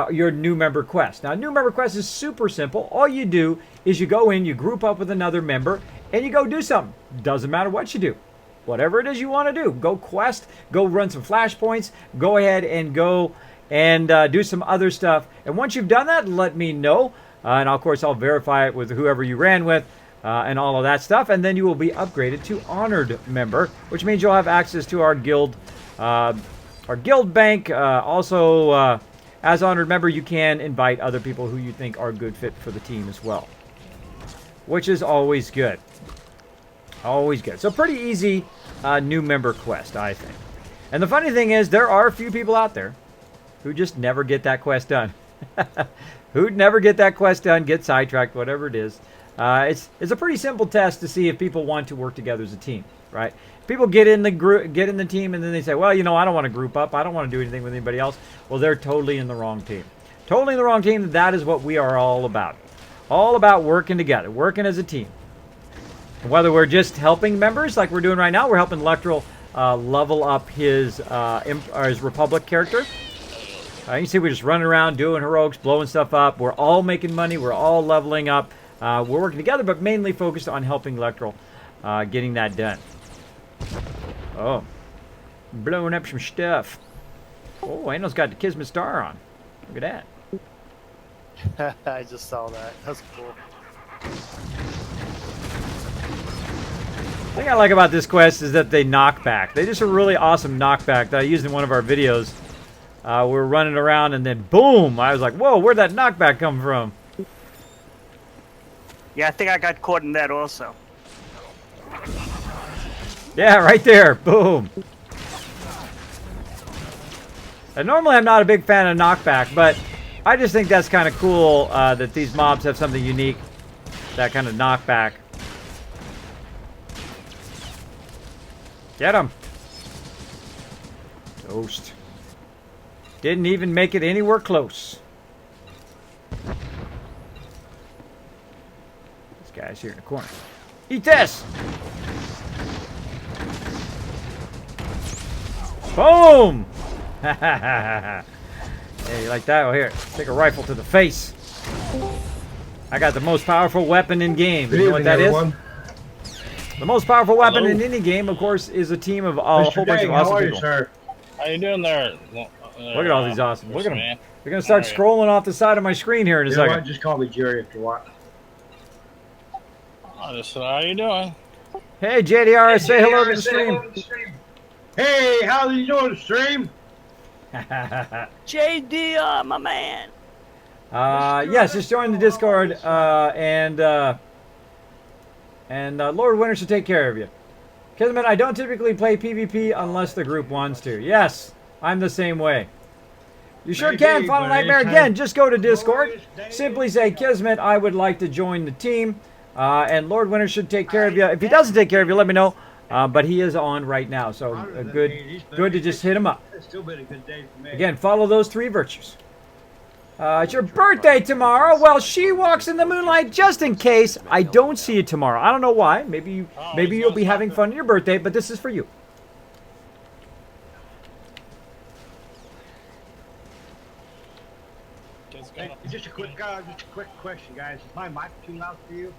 your new member quest. Now, new member quest is super simple. All you do is you go in, you group up with another member, and you go do something. Doesn't matter what you do. Whatever it is you want to do. Go quest, go run some flashpoints, go ahead and go and do some other stuff. And once you've done that, let me know. And of course, I'll verify it with whoever you ran with and all of that stuff. And then you will be upgraded to honored member, which means you'll have access to our guild bank. Also, as honored member, you can invite other people who you think are a good fit for the team as well, which is always good. Always good. So pretty easy new member quest, I think. And the funny thing is, there are a few people out there who just never get that quest done. Who'd never get that quest done, get sidetracked, whatever it is. It's a pretty simple test to see if people want to work together as a team, right? People get in the group, get in the team, and then they say, well, you know, I don't want to group up. I don't want to do anything with anybody else. Well, they're totally in the wrong team. Totally in the wrong team. That is what we are all about. All about working together, working as a team. Whether we're just helping members like we're doing right now, we're helping Electoral level up his Republic character. You can see we're just running around doing heroics, blowing stuff up. We're all making money. We're all leveling up. We're working together, but mainly focused on helping Electoral getting that done. Oh, blowing up some stuff. Oh, Angel's got the Kismet star on. Look at that. I just saw that. That's cool. The thing I like about this quest is that they knock back. They just a really awesome knockback that I used in one of our videos. We're running around and then boom! I was like, whoa, where'd that knockback come from? Yeah, I think I got caught in that also. Yeah, right there. Boom. And normally I'm not a big fan of knockback, but I just think that's kind of cool that these mobs have something unique. That kind of knockback. Get him. Toast. Didn't even make it anywhere close. This guy's here in the corner. Eat this! Boom! Hey, you like that? Oh, here. Take a rifle to the face. I got the most powerful weapon in game. You know what that is? The most powerful weapon in any game, of course, is a team of a whole bunch of awesome people. Sir? How you doing there? Look at all these awesome. Look at them. They're going to start scrolling off the side of my screen here in a second. What? Just call me Jerry if you want. How you doing? Hey, JDR, say hello to the stream. Hey, how you doing, stream? JDR, my man. Yes, just join the Discord, and Lord Winter should take care of you. Kismet, I don't typically play PvP unless the group wants to. Yes, I'm the same way. You sure can follow Nightmare again. Just go to Discord. Simply say, Kismet, I would like to join the team. And Lord Winter should take care of you. If he doesn't take care of you, let me know. But he is on right now, so good to just hit him up. Again, follow those 3 virtues. It's your birthday tomorrow. Well, she walks in the moonlight just in case I don't see you tomorrow. I don't know why. Maybe you'll be having fun on your birthday, but this is for you. Hey, just a quick question, guys. Is my mic too loud for you?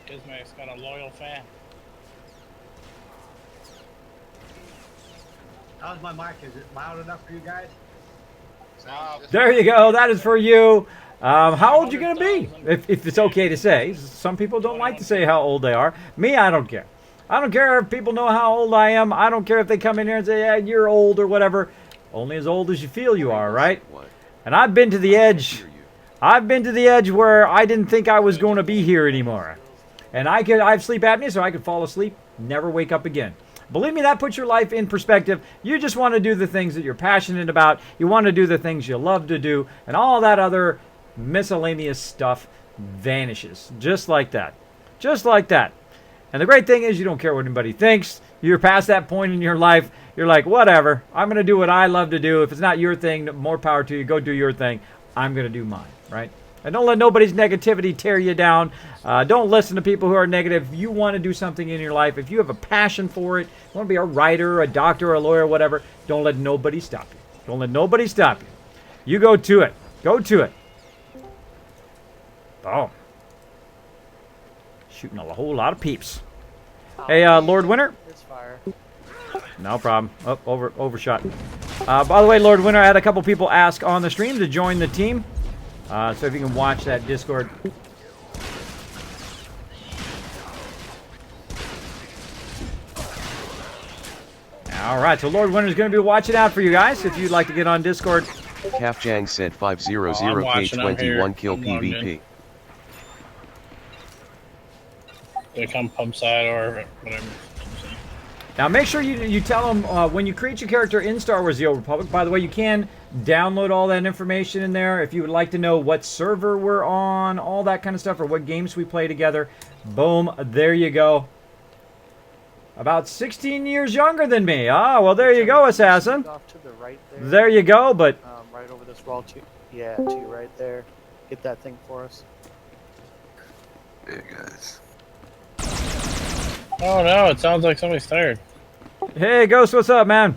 Kismet's got a loyal fan. How's my mic? Is it loud enough for you guys? There you go. That is for you. How old you going to be? If it's okay to say. Some people don't like to say how old they are. Me, I don't care. I don't care if people know how old I am. I don't care if they come in here and say, yeah, you're old or whatever. Only as old as you feel you are, right? And I've been to the edge. I've been to the edge where I didn't think I was going to be here anymore. And I have sleep apnea, so I could fall asleep, never wake up again. Believe me, that puts your life in perspective. You just want to do the things that you're passionate about. You want to do the things you love to do. And all that other miscellaneous stuff vanishes. Just like that. Just like that. And the great thing is you don't care what anybody thinks. You're past that point in your life. You're like, whatever. I'm going to do what I love to do. If it's not your thing, more power to you. Go do your thing. I'm going to do mine, right? And don't let nobody's negativity tear you down. Don't listen to people who are negative. If you want to do something in your life, if you have a passion for it, you want to be a writer, a doctor, a lawyer, whatever, don't let nobody stop you. Don't let nobody stop you. You go to it. Go to it. Oh. Shooting a whole lot of peeps. Hey, Lord Winter. It's fire. No problem. Oh, overshot. By the way, Lord Winter, I had a couple people ask on the stream to join the team. So if you can watch that Discord. All right, so Lord Winter's going to be watching out for you guys if you'd like to get on Discord. Kafjang said 500K21 kill PvP. They come pump side or whatever. Now make sure you tell them when you create your character in Star Wars: The Old Republic. By the way, you can download all that information in there if you would like to know what server we're on, all that kind of stuff, or what games we play together. Boom, there you go. About 16 years younger than me. Ah, well, there you go, Assassin. Off to the right there. There you go, but... right over this wall, too. Yeah, to your right there. Get that thing for us. There, guys. Oh no, it sounds like somebody's tired. Hey, Ghost, what's up, man?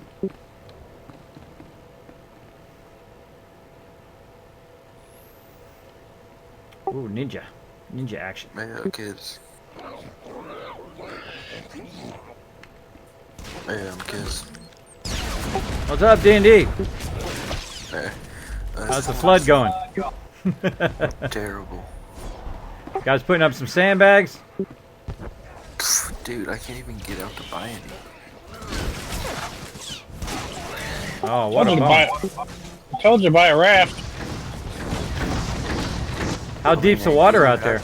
Ooh, ninja. Ninja action. Man, kids. Man, kids. What's up, D&D? Hey. How's the flood going? Terrible. Guys putting up some sandbags? Dude, I can't even get out to buy any. Oh, what a bummer. I told you to buy a raft. How deep's the water out there? In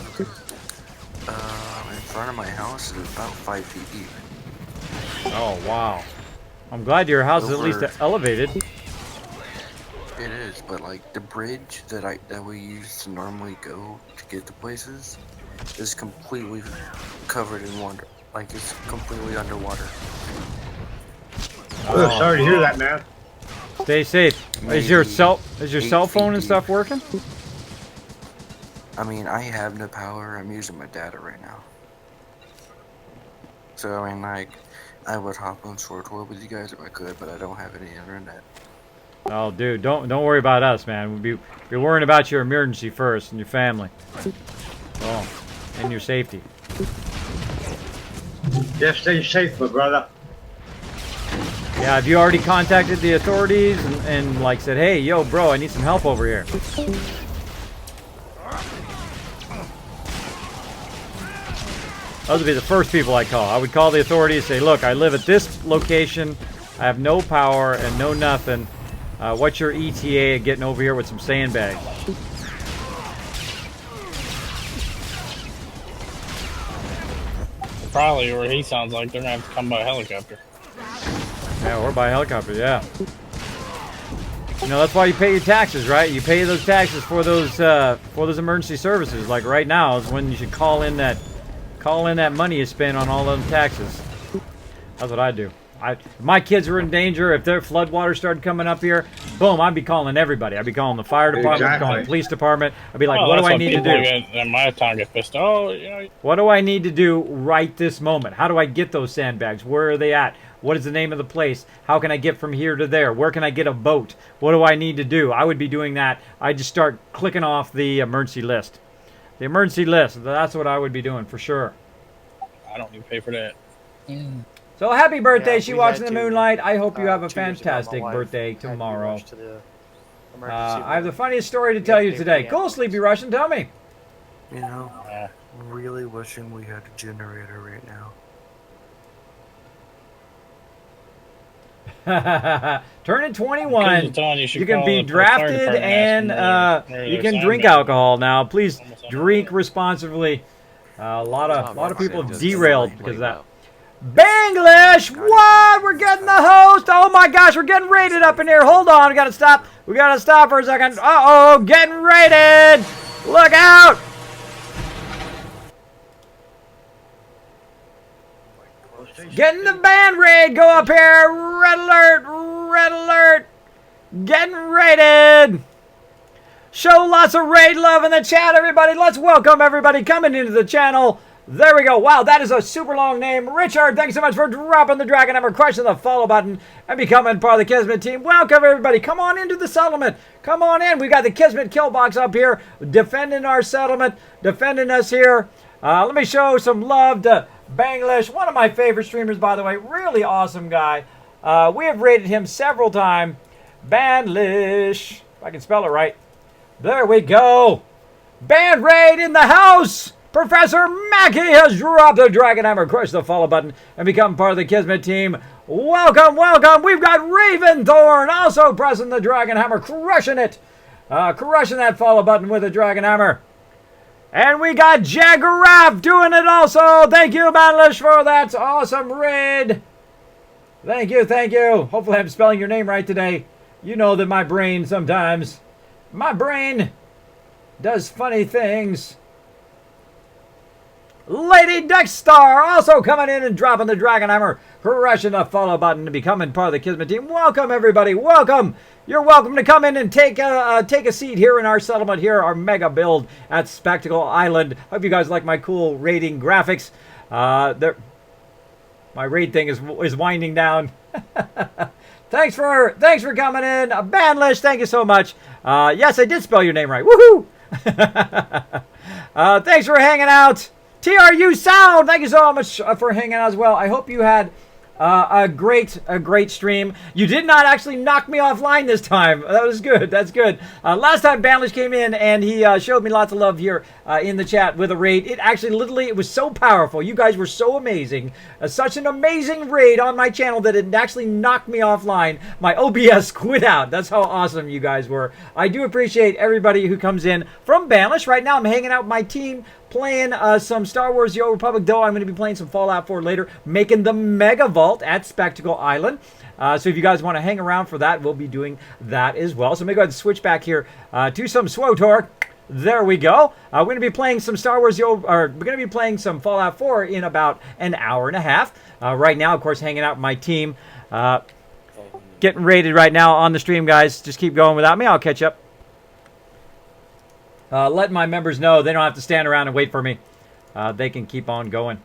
front of my house is about 5 feet deep. Oh, wow. I'm glad your house is at least elevated. It is, but like the bridge that we used to normally go to get to places is completely covered in water. Like it's completely underwater. Oh, sorry to hear that, man. Stay safe. Is your cell phone and stuff working? I mean, I have no power. I'm using my data right now. So I mean, like, I would hop on SWTOR with you guys if I could, but I don't have any internet. Oh, dude, don't worry about us, man. We'll be worrying about your emergency first and your family. Oh, and your safety. Yeah, stay safe, my brother. Yeah, have you already contacted the authorities and like said, hey, yo, bro, I need some help over here? Those would be the first people I'd call. I would call the authorities, say, look, I live at this location. I have no power and no nothing. What's your ETA at getting over here with some sandbags? Probably where he sounds like they're gonna have to come by helicopter. Yeah, or by helicopter, yeah. You know, that's why you pay your taxes, right? You pay those taxes for those emergency services. Like right now is when you should call in that money you spend on all those taxes. That's what I do. If my kids were in danger, if their floodwater started coming up here, boom, I'd be calling everybody. I'd be calling the fire department, Exactly. calling the police department. I'd be like, what do I need to do? In my town get pissed. Oh, you know. What do I need to do right this moment? How do I get those sandbags? Where are they at? What is the name of the place? How can I get from here to there? Where can I get a boat? What do I need to do? I would be doing that. I'd just start clicking off the emergency list. The emergency list. That's what I would be doing for sure. I don't need to pay for that. So happy birthday, Yeah, She we Walks had in the to, Moonlight. I hope you have a 2 years ago, my fantastic wife birthday had to be tomorrow. rushed to the emergency I have the room. funniest story to tell you they today. were Cool, Sleepy Russian, tell me. You know, really wishing we had a generator right now. Turning 21, Kids are telling you you can call be the fire drafted department and asking where you their can drink sandbags are. alcohol now. Please drink responsibly. A lot of people have derailed because of that. Banglish! What? We're getting the host! Oh my gosh, we're getting raided up in here. Hold on, we gotta stop. We gotta stop for a second. Uh-oh, getting raided! Look out! Getting the band raid! Go up here! Red alert! Red alert! Getting raided! Show lots of raid love in the chat, everybody. Let's welcome everybody coming into the channel. There we go. Wow, that is a super long name. Richard, thanks so much for dropping the Dragon Hammer, crushing the follow button, and becoming part of the Kismet team. Welcome, everybody. Come on into the settlement. Come on in. We got the Kismet kill box up here, defending our settlement, defending us here. Let me show some love to Banglish, one of my favorite streamers, by the way. Really awesome guy. We have rated him several times. Banglish, if I can spell it right. There we go. Band raid in the house. Professor Mackey has dropped the Dragon Hammer, crushed the follow button, and become part of the Kismet team. Welcome, welcome. We've got Raventhorn also pressing the Dragon Hammer, crushing it. Crushing that follow button with the Dragon Hammer. And we got Jaggeraff doing it also. Thank you, Manlish, for that awesome raid. Thank you, thank you. Hopefully I'm spelling your name right today. You know that my brain sometimes, my brain does funny things. Lady Dexstar also coming in and dropping the Dragon Hammer, crushing the follow button to becoming part of the Kismet team. Welcome, everybody. Welcome. You're welcome to come in and take a seat here in our settlement here, our mega build at Spectacle Island. Hope you guys like my cool raiding graphics. My raid thing is winding down. Thanks for coming in. Banlish, thank you so much. Yes, I did spell your name right. Woohoo! Thanks for hanging out. TRU Sound, thank you so much for hanging out as well. I hope you had a great stream. You did not actually knock me offline this time. That was good. That's good. Last time Banlish came in and he showed me lots of love here in the chat with a raid. It actually literally, it was so powerful. You guys were so amazing. Such an amazing raid on my channel that it actually knocked me offline. My OBS quit out. That's how awesome you guys were. I do appreciate everybody who comes in from Banlish. Right now I'm hanging out with my team, playing some Star Wars The Old Republic, though I'm going to be playing some Fallout 4 later, making the Mega Vault at Spectacle Island. So if you guys want to hang around for that, we'll be doing that as well. So let me go ahead and switch back here to some SWTOR. There we go. We're going to be playing some Star Wars, we're going to be playing some Fallout 4 in about an hour and a half. Right now, of course, hanging out with my team. Getting rated right now on the stream, guys. Just keep going without me. I'll catch up. Let my members know they don't have to stand around and wait for me. They can keep on going.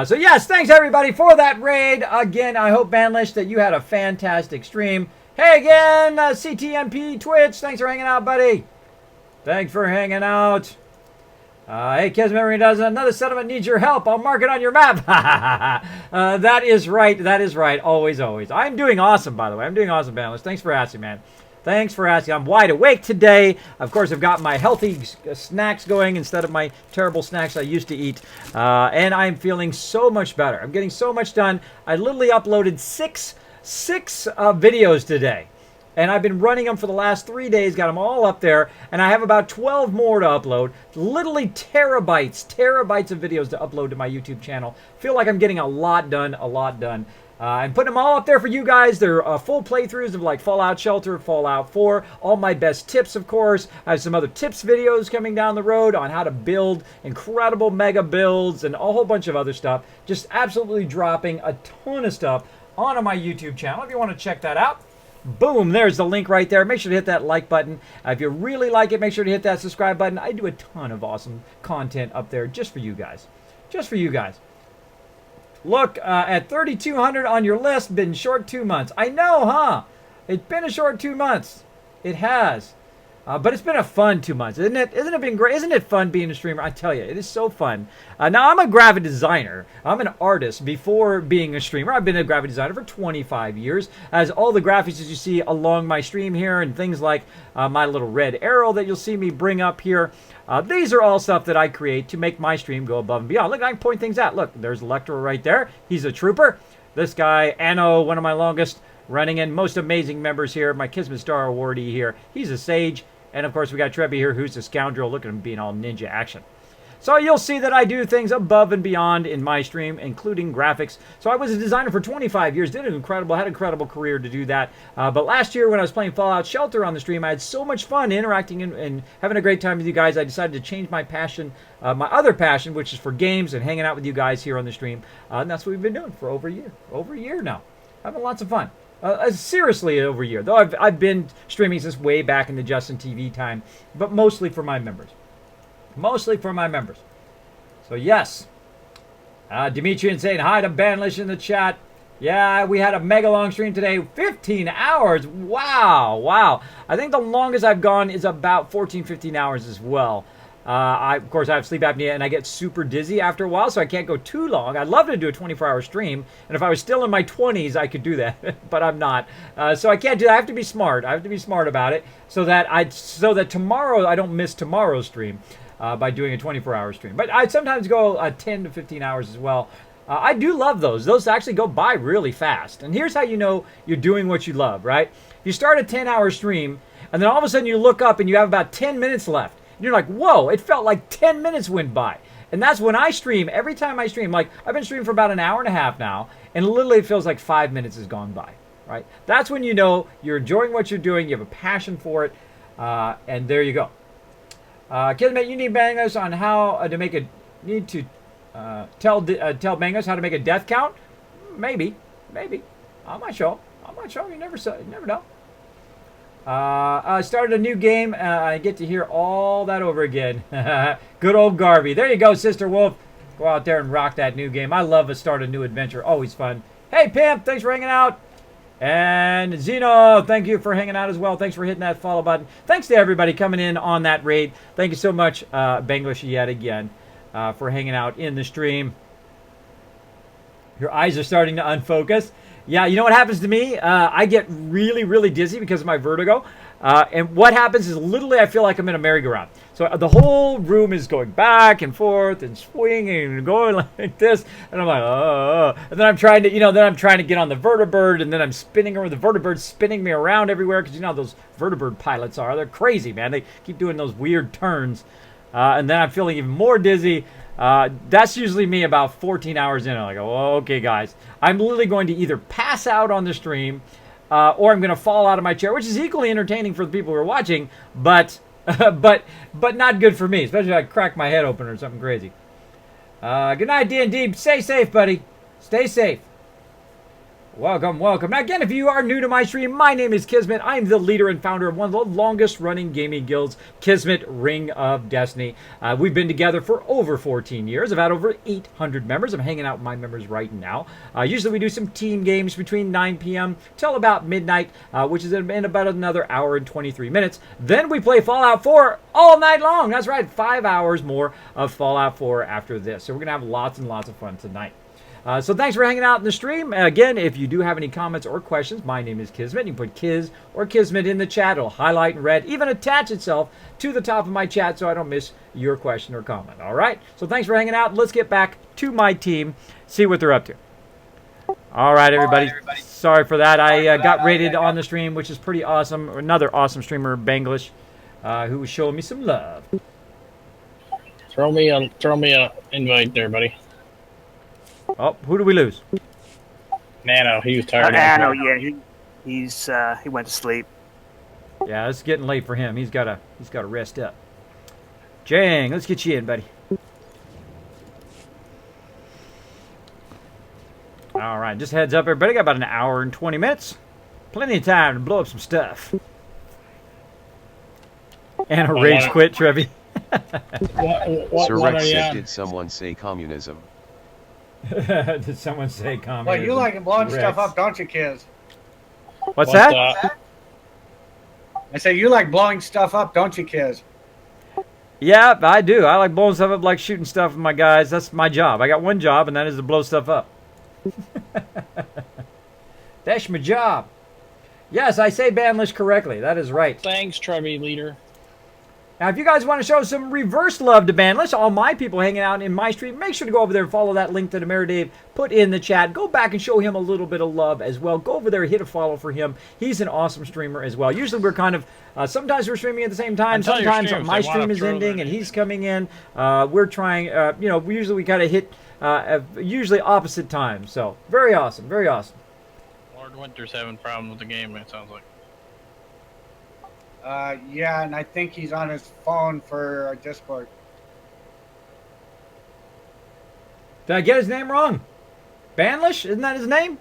So yes, thanks everybody for that raid. Again, I hope, Banlish, that you had a fantastic stream. Hey again, CTMP Twitch. Thanks for hanging out, buddy. Thanks for hanging out. Hey, Kismet does another settlement needs your help. I'll mark it on your map. That is right. That is right. Always, always. I'm doing awesome, by the way. I'm doing awesome, Banlish. Thanks for asking, man. Thanks for asking. I'm wide awake today. Of course, I've got my healthy snacks going instead of my terrible snacks I used to eat. And I'm feeling so much better. I'm getting so much done. I literally uploaded six videos today. And I've been running them for the last 3 days, got them all up there, and I have about 12 more to upload. Literally terabytes of videos to upload to my YouTube channel. Feel like I'm getting a lot done, I'm putting them all up there for you guys. They're full playthroughs of like Fallout Shelter, Fallout 4, all my best tips, of course. I have some other tips videos coming down the road on how to build incredible mega builds and a whole bunch of other stuff. Just absolutely dropping a ton of stuff onto my YouTube channel if you want to check that out. Boom, there's the link right there. Make sure to hit that like button. If you really like it, make sure to hit that subscribe button. I do a ton of awesome content up there just for you guys. Just for you guys. Look, at 3,200 on your list, been short 2 months. I know, huh? It's been a short 2 months. It has. But it's been a fun 2 months, isn't it? Isn't it been great? Isn't it fun being a streamer? I tell you, it is so fun. Now, I'm a graphic designer. I'm an artist before being a streamer. I've been a graphic designer for 25 years. As all the graphics that you see along my stream here and things like my little red arrow that you'll see me bring up here. These are all stuff that I create to make my stream go above and beyond. Look, I can point things out. Look, there's Electro right there. He's a trooper. This guy, Anno, one of my longest running and most amazing members here. My Kismet Star awardee here. He's a sage. And of course, we got Trebby here, who's a scoundrel. Look at him being all ninja action. So you'll see that I do things above and beyond in my stream, including graphics. So I was a designer for 25 years, had an incredible career to do that. But last year when I was playing Fallout Shelter on the stream, I had so much fun interacting and having a great time with you guys. I decided to change my passion, my other passion, which is for games and hanging out with you guys here on the stream. And that's what we've been doing for over a year now. Having lots of fun. Seriously, over a year. Though I've been streaming since way back in the Justin TV time, but mostly for my members. Mostly for my members. So yes. Demetrian saying hi to Banlish in the chat. Yeah, we had a mega long stream today. 15 hours. Wow. I think the longest I've gone is about 14, 15 hours as well. Of course, I have sleep apnea and I get super dizzy after a while, so I can't go too long. I'd love to do a 24-hour stream, and if I was still in my 20s, I could do that, but I'm not. So I can't do that. I have to be smart. I have to be smart about it so that tomorrow I don't miss tomorrow's stream by doing a 24-hour stream. But I sometimes go 10 to 15 hours as well. I do love those. Those actually go by really fast. And here's how you know you're doing what you love, right? You start a 10-hour stream, and then all of a sudden you look up and you have about 10 minutes left. And you're like, whoa, it felt like 10 minutes went by. And that's when I stream. Every time I stream, like I've been streaming for about an hour and a half now. and literally it feels like 5 minutes has gone by, right? That's when you know you're enjoying what you're doing, you have a passion for it, and there you go. Kismet, you need Bangos on how to make a, tell Bangos how to make a death count? Maybe. I might show. You never know. I started a new game. I get to hear all that over again. Good old Garvey. There you go, Sister Wolf. Go out there and rock that new game. I love to start a new adventure. Always fun. Hey, Pimp, thanks for hanging out. And Zeno, thank you for hanging out as well. Thanks for hitting that follow button. Thanks to everybody coming in on that raid. Thank you so much, Banglish, yet again, for hanging out in the stream. Your eyes are starting to unfocus. Yeah, you know what happens to me? I get really, really dizzy because of my vertigo. And what happens is literally I feel like I'm in a merry-go-round. So the whole room is going back and forth and swinging and going like this. And I'm like, oh. And then I'm trying to, then I'm trying to get on the vertibird. And then I'm spinning around. The vertibird's spinning me around everywhere. Because you know how those vertibird pilots are. They're crazy, man. They keep doing those weird turns. And then I'm feeling even more dizzy. That's usually me about 14 hours in. I'm like, oh, okay, guys. I'm literally going to either pass out on the stream or I'm going to fall out of my chair, which is equally entertaining for the people who are watching, but not good for me, especially if I crack my head open or something crazy. Good night, D&D. Stay safe, buddy. Stay safe. Welcome. Now, again, if you are new to my stream, my name is Kismet. I'm the leader and founder of one of the longest-running gaming guilds, Kismet Ring of Destiny. We've been together for over 14 years. I've had over 800 members. I'm hanging out with my members right now. Usually we do some team games between 9 p.m. till about midnight, which is in about another hour and 23 minutes. Then we play Fallout 4 all night long. That's right, 5 hours more of Fallout 4 after this. So we're going to have lots and lots of fun tonight. So thanks for hanging out in the stream. Again, if you do have any comments or questions, my name is Kismet. You can put Kiz or Kismet in the chat. It'll highlight in red, even attach itself to the top of my chat so I don't miss your question or comment. All right? So thanks for hanging out. Let's get back to my team, see what they're up to. All right, everybody. Sorry for that. I got rated on the stream, which is pretty awesome. Another awesome streamer, Banglish, who was showing me some love. Throw me a invite there, buddy. Oh, who do we lose? Nano, he was tired. Nano, yeah, he went to sleep. Yeah, it's getting late for him. He's gotta rest up. Jang, let's get you in, buddy. All right, just heads up, everybody. Got about an hour and 20 minutes. Plenty of time to blow up some stuff. And a rage quit, Trevi. Sir Rex said, did someone say communism? Did someone say communism? Well, you like blowing stuff up, don't you, kids? What's that? I say you like blowing stuff up, don't you, kids? Yeah, I do. I like blowing stuff up, like shooting stuff with my guys. That's my job. I got one job, and that is to blow stuff up. That's my job. Yes, I say Banlish correctly. That is right. Thanks, Trevi, leader. Now, if you guys want to show some reverse love to Banlish, all my people hanging out in my stream, make sure to go over there and follow that link that Ameridave put in the chat. Go back and show him a little bit of love as well. Go over there, hit a follow for him. He's an awesome streamer as well. Usually we're kind of, sometimes we're streaming at the same time. Sometimes my stream is ending and he's coming in. We're trying, we kind of hit usually opposite times. So, very awesome, very awesome. Lord Winter's having problems with the game, it sounds like. Yeah, and I think he's on his phone for Discord. Did I get his name wrong? Banlish? Isn't that his name?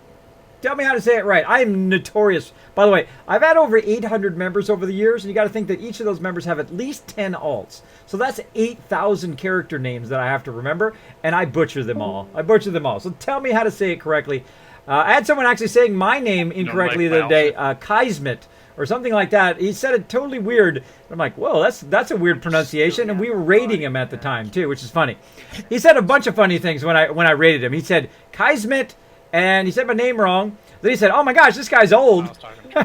Tell me how to say it right. I am notorious. By the way, I've had over 800 members over the years, and you got to think that each of those members have at least 10 alts. So that's 8,000 character names that I have to remember, and I butcher them all. So tell me how to say it correctly. I had someone actually saying my name incorrectly the other day, Kismet, or something like that. He said it totally weird. I'm like, whoa, that's a weird pronunciation, and we were rating him at the time too, which is funny. He said a bunch of funny things when I rated him. He said Kismet, and he said my name wrong. Then he said, oh my gosh, this guy's old,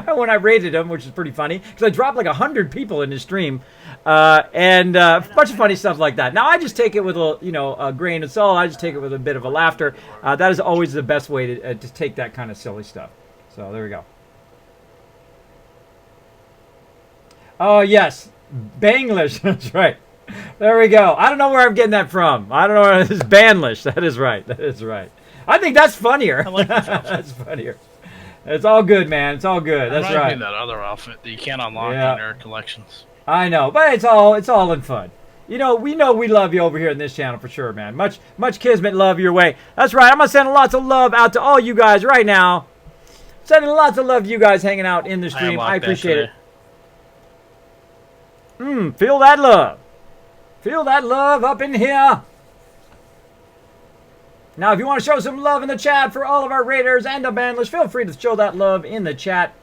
when I rated him, which is pretty funny, because I dropped like 100 people in his stream, and a bunch of funny stuff like that. Now, I just take it with a grain of salt. I just take it with a bit of a laughter. That is always the best way to take that kind of silly stuff. So there we go. Oh, yes. Banglish. That's right. There we go. I don't know where I'm getting that from. I don't know. It's Banlish. That is right. I think that's funnier. I like the filter. That's funnier. It's all good, man. It's all good. That's Reminds me right. of that other outfit that you can't unlock Yeah. in their collections. I know, but it's all in fun. You know we love you over here in this channel for sure, man. Much Kismet love your way. That's right. I'm gonna send lots of love out to all you guys right now. Sending lots of love to you guys hanging out in the stream. I appreciate it. Feel that love. Feel that love up in here. Now, if you want to show some love in the chat for all of our raiders and the bandless, feel free to show that love in the chat.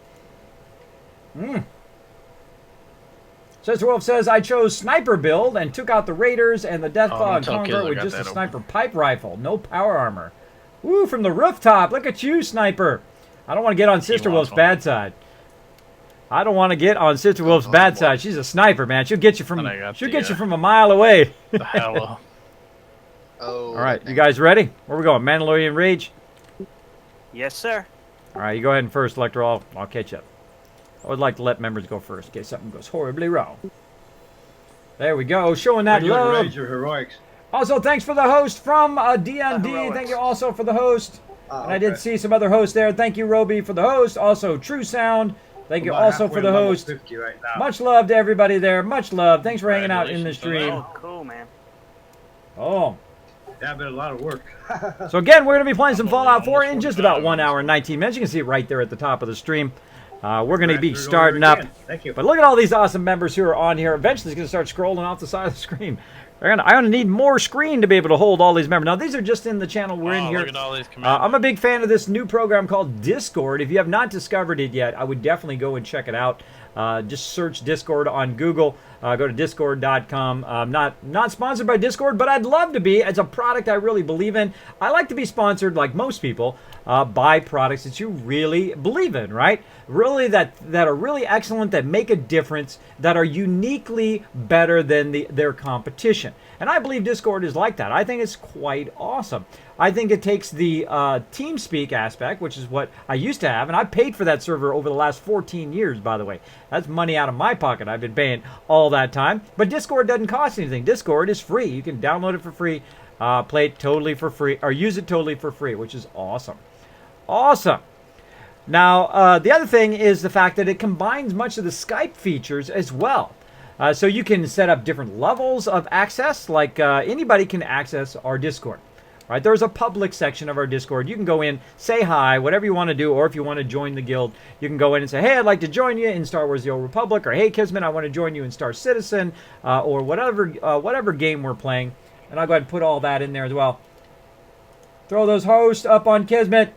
Sister Wolf says, I chose sniper build and took out the raiders and the Deathclaw and Conqueror with just a sniper pipe rifle. No power armor. Woo, from the rooftop. Look at you, sniper. I don't want to get on Sister Wolf's bad side. I don't want to get on Sister Wolf's bad side. She's a sniper, man. She'll get you from a mile away. The hell. All right, you guys ready? Where we going? Mandalorian Rage? Yes, sir. All right, you go ahead and first, Electro. I'll catch up. I would like to let members go first in case something goes horribly wrong. There we go, showing that love. Heroics. Also, thanks for the host from D&D. Thank you also for the host. And I did see some other hosts there. Thank you, Roby, for the host. Also, True Sound. Thank you also for the host. Right now. Much love to everybody there. Much love. Thanks for hanging out in the stream. Oh, cool, man. Oh. That's been a lot of work. So again, we're going to be playing some Fallout 4 in just about 1 hour and 19 minutes. You can see it right there at the top of the stream. We're going to be starting up. Thank you. But look at all these awesome members who are on here. Eventually, it's going to start scrolling off the side of the screen. I'm going to need more screen to be able to hold all these members. Now, these are just in the channel we're in here. Look at all these I'm a big fan of this new program called Discord. If you have not discovered it yet, I would definitely go and check it out. Just search Discord on Google. Go to discord.com. Not sponsored by Discord, but I'd love to be. It's a product I really believe in. I like to be sponsored, like most people, by products that you really believe in, right? Really that are really excellent, that make a difference, that are uniquely better than their competition. And I believe Discord is like that. I think it's quite awesome. I think it takes the TeamSpeak aspect, which is what I used to have, and I paid for that server over the last 14 years, by the way. That's money out of my pocket I've been paying all that time. But Discord doesn't cost anything. Discord is free. You can download it for free, play it totally for free, or use it totally for free, which is awesome. Awesome. Now, the other thing is the fact that it combines much of the Skype features as well. So you can set up different levels of access, like anybody can access our Discord. Right, there's a public section of our Discord. You can go in, say hi, whatever you want to do, or if you want to join the guild, you can go in and say, hey, I'd like to join you in Star Wars The Old Republic, or hey, Kismet, I want to join you in Star Citizen, or whatever game we're playing. And I'll go ahead and put all that in there as well. Throw those hosts up on Kismet.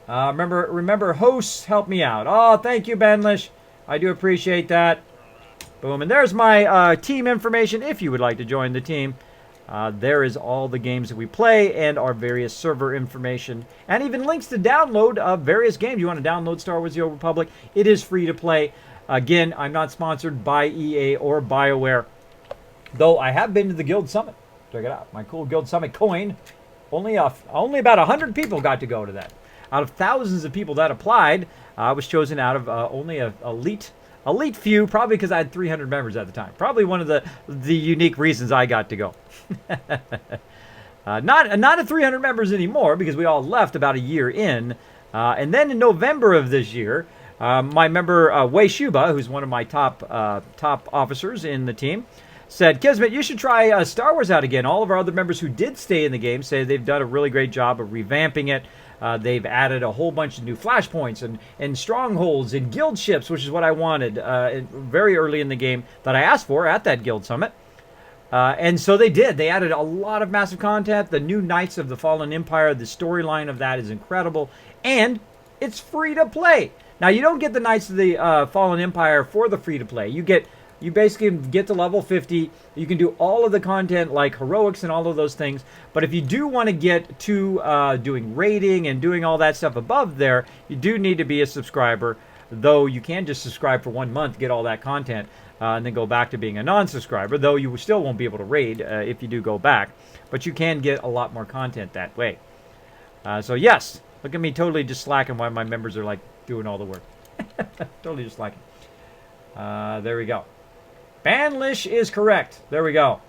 Remember, hosts help me out. Oh, thank you, Benlish. I do appreciate that. Boom, and there's my team information if you would like to join the team. There is all the games that we play and our various server information, and even links to download various games. You want to download Star Wars The Old Republic, it is free to play. Again, I'm not sponsored by EA or BioWare, though I have been to the Guild Summit. Check it out, my cool Guild Summit coin. Only about 100 people got to go to that. Out of thousands of people that applied, I was chosen out of only an elite few, probably because I had 300 members at the time. Probably one of the unique reasons I got to go. Not at 300 members anymore, because we all left about a year in. And then in November of this year, my member Wei Shuba, who's one of my top officers in the team, said, Kismet, you should try Star Wars out again. All of our other members who did stay in the game say they've done a really great job of revamping it. They've added a whole bunch of new flashpoints and strongholds and guild ships, which is what I wanted very early in the game that I asked for at that Guild Summit. And so they did. They added a lot of massive content. The new Knights of the Fallen Empire, the storyline of that is incredible. And it's free to play. Now, you don't get the Knights of the Fallen Empire for the free to play. You basically get to level 50. You can do all of the content like heroics and all of those things. But if you do want to get to doing raiding and doing all that stuff above there, you do need to be a subscriber. Though you can just subscribe for 1 month, get all that content, and then go back to being a non-subscriber. Though you still won't be able to raid if you do go back. But you can get a lot more content that way. So yes, look at me totally just slacking while my members are like doing all the work. Totally just slacking. There we go. Banlish is correct. There we go.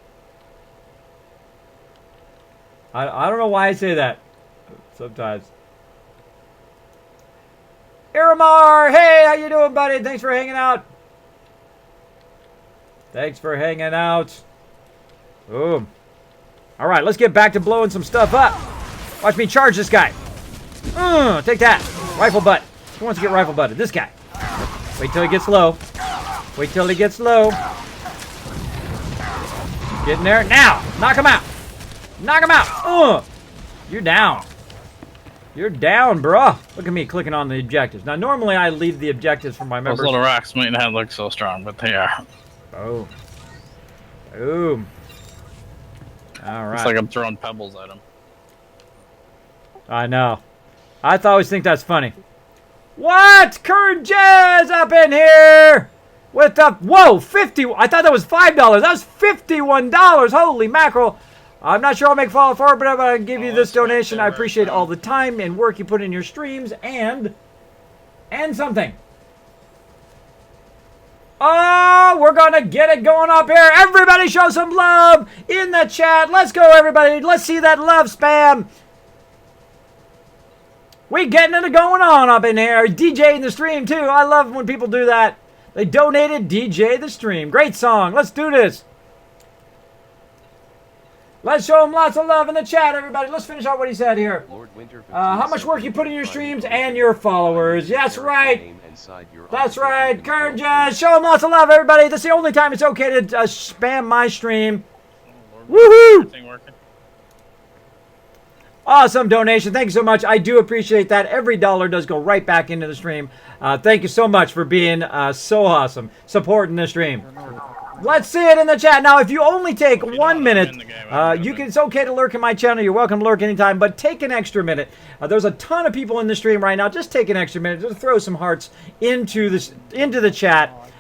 I don't know why I say that. Sometimes. Iramar, hey, how you doing, buddy? Thanks for hanging out. Thanks for hanging out. Boom. All right, let's get back to blowing some stuff up. Watch me charge this guy. Take that. Rifle butt. Who wants to get rifle butted? This guy. Wait till he gets low. Wait till he gets low. Get in there. Now. Knock him out. Knock him out. You're down. You're down, bruh. Look at me clicking on the objectives. Now, normally I leave the objectives for my members. Those little rocks might not look so strong, but they are. Oh. Boom. All right. It's like I'm throwing pebbles at them. I know. I always think that's funny. What? Current Jazz up in here with the... Whoa, 50... I thought that was $5. That was $51. Holy mackerel. I'm not sure I'll make follow for it, but I'm going to give you this donation. I appreciate all the time and work you put in your streams and something. Oh, we're going to get it going up here. Everybody show some love in the chat. Let's go, everybody. Let's see that love spam. We getting it going on up in here. DJing the stream, too. I love when people do that. They donated DJ the stream. Great song. Let's do this. Let's show him lots of love in the chat, everybody. Let's finish out what he said here. How much work you put in your streams and your followers. That's right. That's right. Current Jazz. Show him lots of love, everybody. That's the only time it's okay to spam my stream. Woohoo! Awesome donation. Thank you so much. I do appreciate that. Every dollar does go right back into the stream. Thank you so much for being so awesome, supporting the stream. Let's see it in the chat. Now, if you only take 1 minute, it's okay to lurk in my channel. You're welcome to lurk anytime, but take an extra minute. There's a ton of people in the stream right now. Just take an extra minute to throw some hearts into the chat.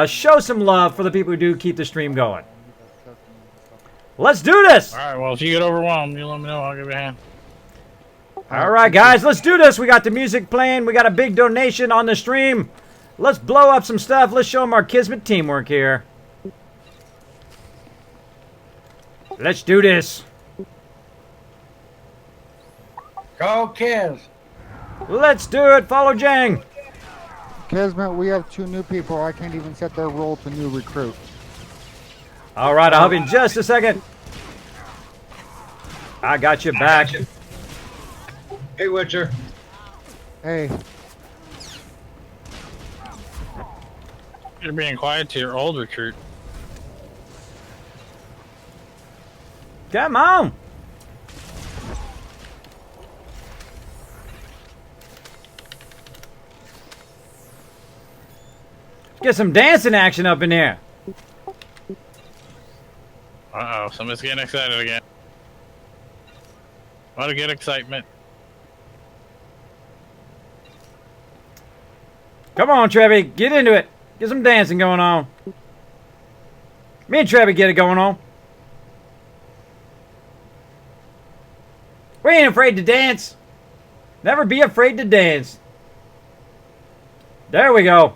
Show some love for the people who do keep the stream going. Let's do this. All right, well, if you get overwhelmed, you let me know. I'll give you a hand. All right, guys, let's do this. We got the music playing. We got a big donation on the stream. Let's blow up some stuff. Let's show them our Kismet teamwork here. Let's do this. Go, Kiz. Let's do it. Follow Jang. Kismet, we have 2 new people. I can't even set their role to new recruit. All right, I'll help you in just a second. I got you back. Hey, Witcher. Hey. You're being quiet to your old recruit. Come on. Get some dancing action up in here. Uh-oh, somebody's getting excited again. Want to get excitement. Come on, Trevi. Get into it. Get some dancing going on. Me and Trevi get it going on. We ain't afraid to dance. Never be afraid to dance. There we go.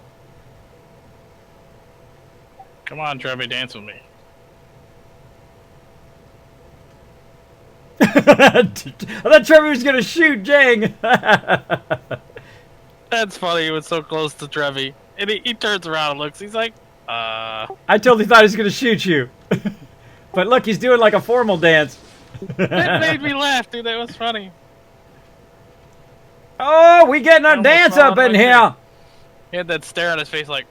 Come on, Trevi, dance with me. I thought Trevi was going to shoot Jang. That's funny. He was so close to Trevi. And he turns around and looks. He's like, I totally thought he was going to shoot you. But look, he's doing like a formal dance. That made me laugh, dude. That was funny. Oh, we getting our dance up in here. He had that stare on his face like,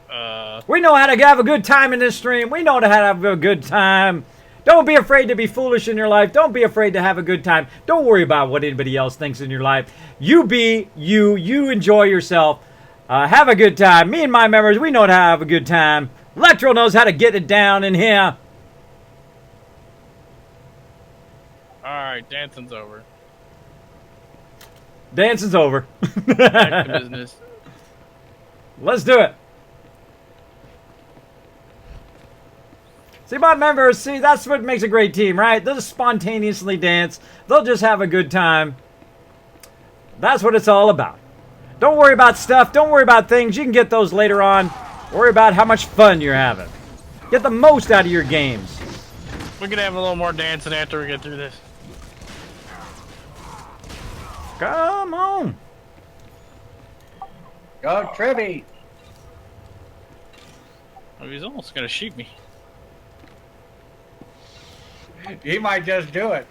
We know how to have a good time in this stream. We know how to have a good time. Don't be afraid to be foolish in your life. Don't be afraid to have a good time. Don't worry about what anybody else thinks in your life. You be you. You enjoy yourself. Have a good time. Me and my members, we know how to have a good time. Electro knows how to get it down in here. alright, dancing's over. Dancing's over. Back to business. Let's do it. See, my members, that's what makes a great team, right? They'll just spontaneously dance. They'll just have a good time. That's what it's all about. Don't worry about stuff. Don't worry about things. You can get those later on. Worry about how much fun you're having. Get the most out of your games. We can have a little more dancing after we get through this. Come on. Go, Tribby. Oh, he's almost gonna shoot me. He might just do it.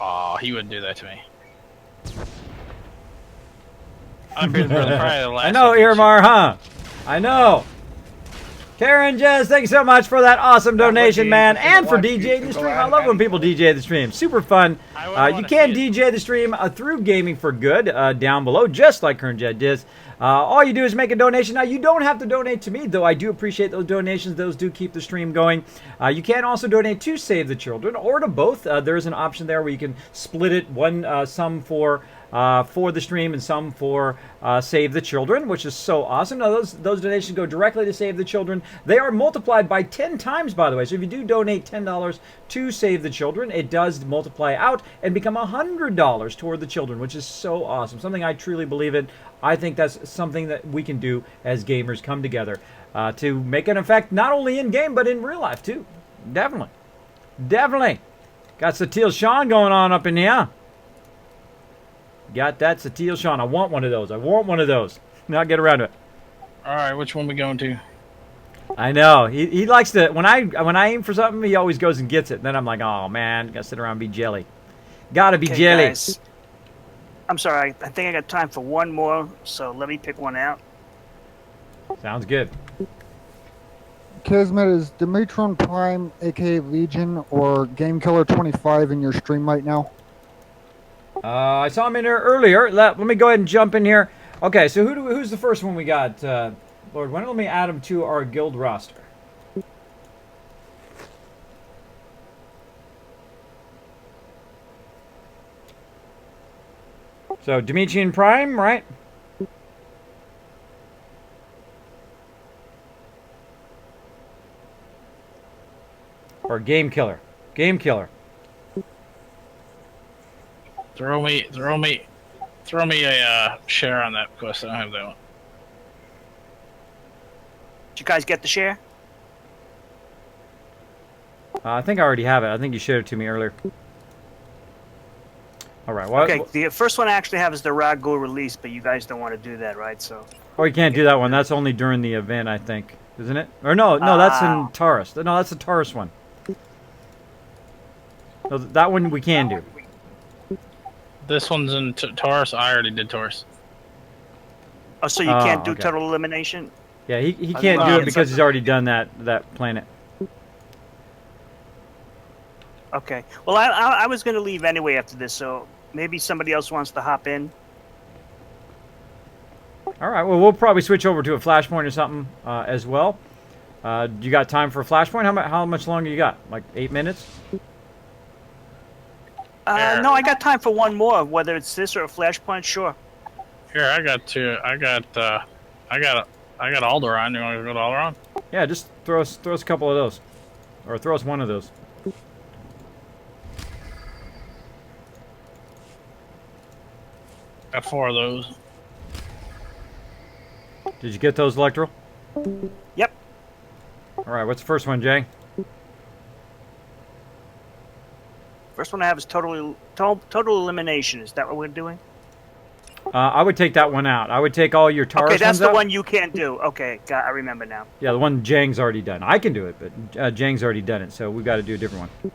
Oh, he wouldn't do that to me. I figured probably the last I know, one. Irmar, huh? I know. Karen Jez, thanks so much for that awesome donation, man, and for DJing the stream. I love when people DJ the stream. Super fun. You can DJ the stream through Gaming for Good down below, just like Karen Jez did. All you do is make a donation. Now, you don't have to donate to me, though I do appreciate those donations. Those do keep the stream going. You can also donate to Save the Children or to both. There's an option there where you can split it, some for the stream and some for Save the Children, which is so awesome. Now, those donations go directly to Save the Children. They are multiplied by 10 times, by the way. So if you do donate $10 to Save the Children, it does multiply out and become $100 toward the children, which is so awesome. Something I truly believe in. I think that's something that we can do as gamers, come together to make an effect not only in game but in real life too. Definitely, definitely. Got Satil Sean going on up in here. Got that Satil Sean. I want one of those. I want one of those. Now get around to it. All right, which one we going to? I know he likes to. When I aim for something, he always goes and gets it. Then I'm like, oh man, gotta sit around and be jelly. Gotta be jelly. Guys. I'm sorry, I think I got time for one more, so let me pick one out. Sounds good. Kismet, is Dimitron Prime, aka Legion, or Game Killer 25 in your stream right now? I saw him in here earlier. Let me go ahead and jump in here. Okay, so who's the first one we got? Lord, why don't let me add him to our guild roster? So, Dimitri Prime, right? Or Game Killer. Game Killer. Throw me a share on that quest. I don't have that one. Did you guys get the share? I think I already have it. I think you showed it to me earlier. All right. Well, okay, the first one I actually have is the Ragu release, but you guys don't want to do that, right? So. Oh, you can't do that one. That's only during the event, I think, isn't it? Or no, that's in Taurus. No, that's the Taurus one. No, that one we can do. This one's in Taurus. I already did Taurus. Oh, so you can't do total elimination? Yeah, he can't do it because he's already done that planet. Okay. Well, I was going to leave anyway after this, so maybe somebody else wants to hop in. All right. Well, we'll probably switch over to a flashpoint or something as well. You got time for a flashpoint? How much longer you got? Like 8 minutes? No, I got time for one more. Whether it's this or a flashpoint, sure. Here, I got two. I got Alderaan. You want to go to Alderaan? Yeah, just throw us a couple of those, or throw us one of those. Got 4 of those. Did you get those, Electro? Yep. All right. What's the first one, Jay? First one I have is total elimination. Is that what we're doing? I would take that one out. I would take all your Taurus Okay, that's ones the out. one you can't do. Okay, I remember now. Yeah, the one Jang's already done. I can do it, but Jang's already done it, so we got to do a different one.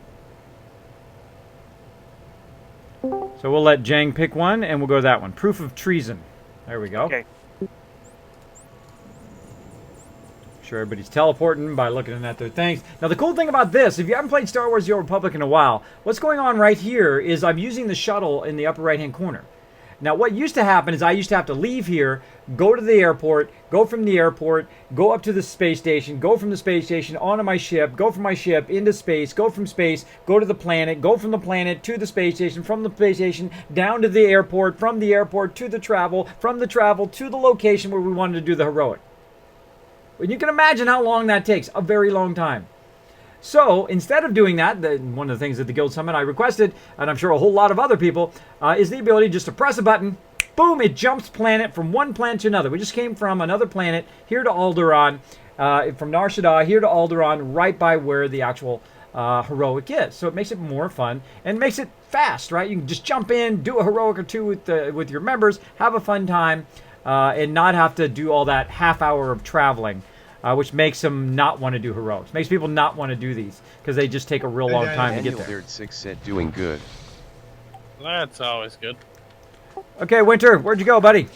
So we'll let Jang pick one, and we'll go to that one. Proof of treason. There we go. Okay. Sure, everybody's teleporting by looking at their things. Now, the cool thing about this, if you haven't played Star Wars The Old Republic in a while, what's going on right here is I'm using the shuttle in the upper right-hand corner. Now, what used to happen is I used to have to leave here, go to the airport, go from the airport, go up to the space station, go from the space station onto my ship, go from my ship into space, go from space, go to the planet, go from the planet to the space station, from the space station down to the airport, from the airport to the travel, from the travel to the location where we wanted to do the heroic. And you can imagine how long that takes, a very long time. So, instead of doing that, one of the things at the Guild Summit I requested, and I'm sure a whole lot of other people, is the ability just to press a button, boom, it jumps planet from one planet to another. We just came from another planet here to Alderaan, from Nar Shaddaa here to Alderaan, right by where the actual heroic is. So it makes it more fun, and makes it fast, right? You can just jump in, do a heroic or two with your members, have a fun time, and not have to do all that half hour of traveling, which makes them not want to do heroics. Makes people not want to do these because they just take a real long time to get there. Daniel 6 said doing good. That's always good. Okay, Winter, where'd you go, buddy?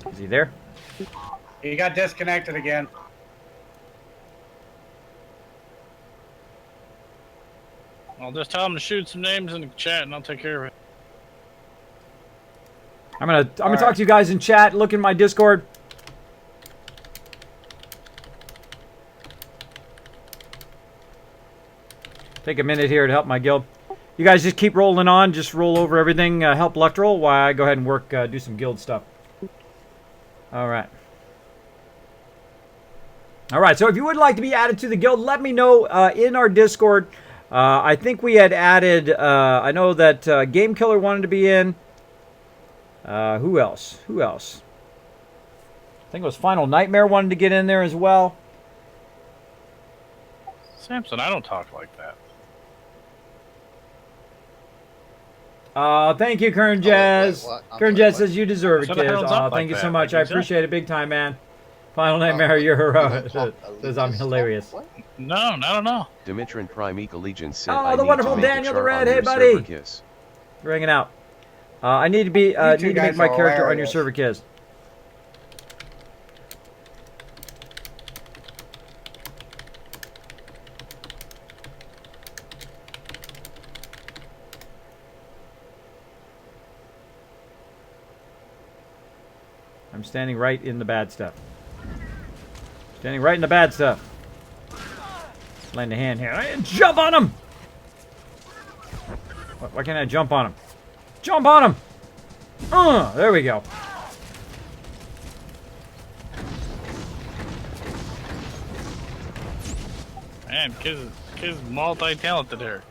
Is he there? He got disconnected again. I'll just tell him to shoot some names in the chat, and I'll take care of it. I'm gonna talk to you guys in chat. Look in my Discord. Take a minute here to help my guild. You guys just keep rolling on. Just roll over everything. Help Electoral while I go ahead and work, do some guild stuff. All right. All right. So if you would like to be added to the guild, let me know in our Discord. I think we had added. I know that Game Killer wanted to be in. Who else? Who else? I think it was Final Nightmare wanted to get in there as well. Samson, I don't talk like that. Thank you, Kern Jazz. Kern Jazz says you deserve it, So the kids. hell's up like Thank you so that? much. Like I you said. appreciate it big time, man. Final Nightmare, you're heroic. Says I'm hilarious. No, I don't know. Dimitrin Prime Allegiance said, Oh, I the need wonderful to make Daniel a the chart Red. on Hey, your buddy. server kiss. You're hanging out. I need to be need to guys make my are character on your hilarious. server, kids. I'm standing right in the bad stuff. Standing right in the bad stuff. Lend a hand here. Jump on him! Why can't I jump on him? Jump on him! There we go. Man, kid's multi-talented here.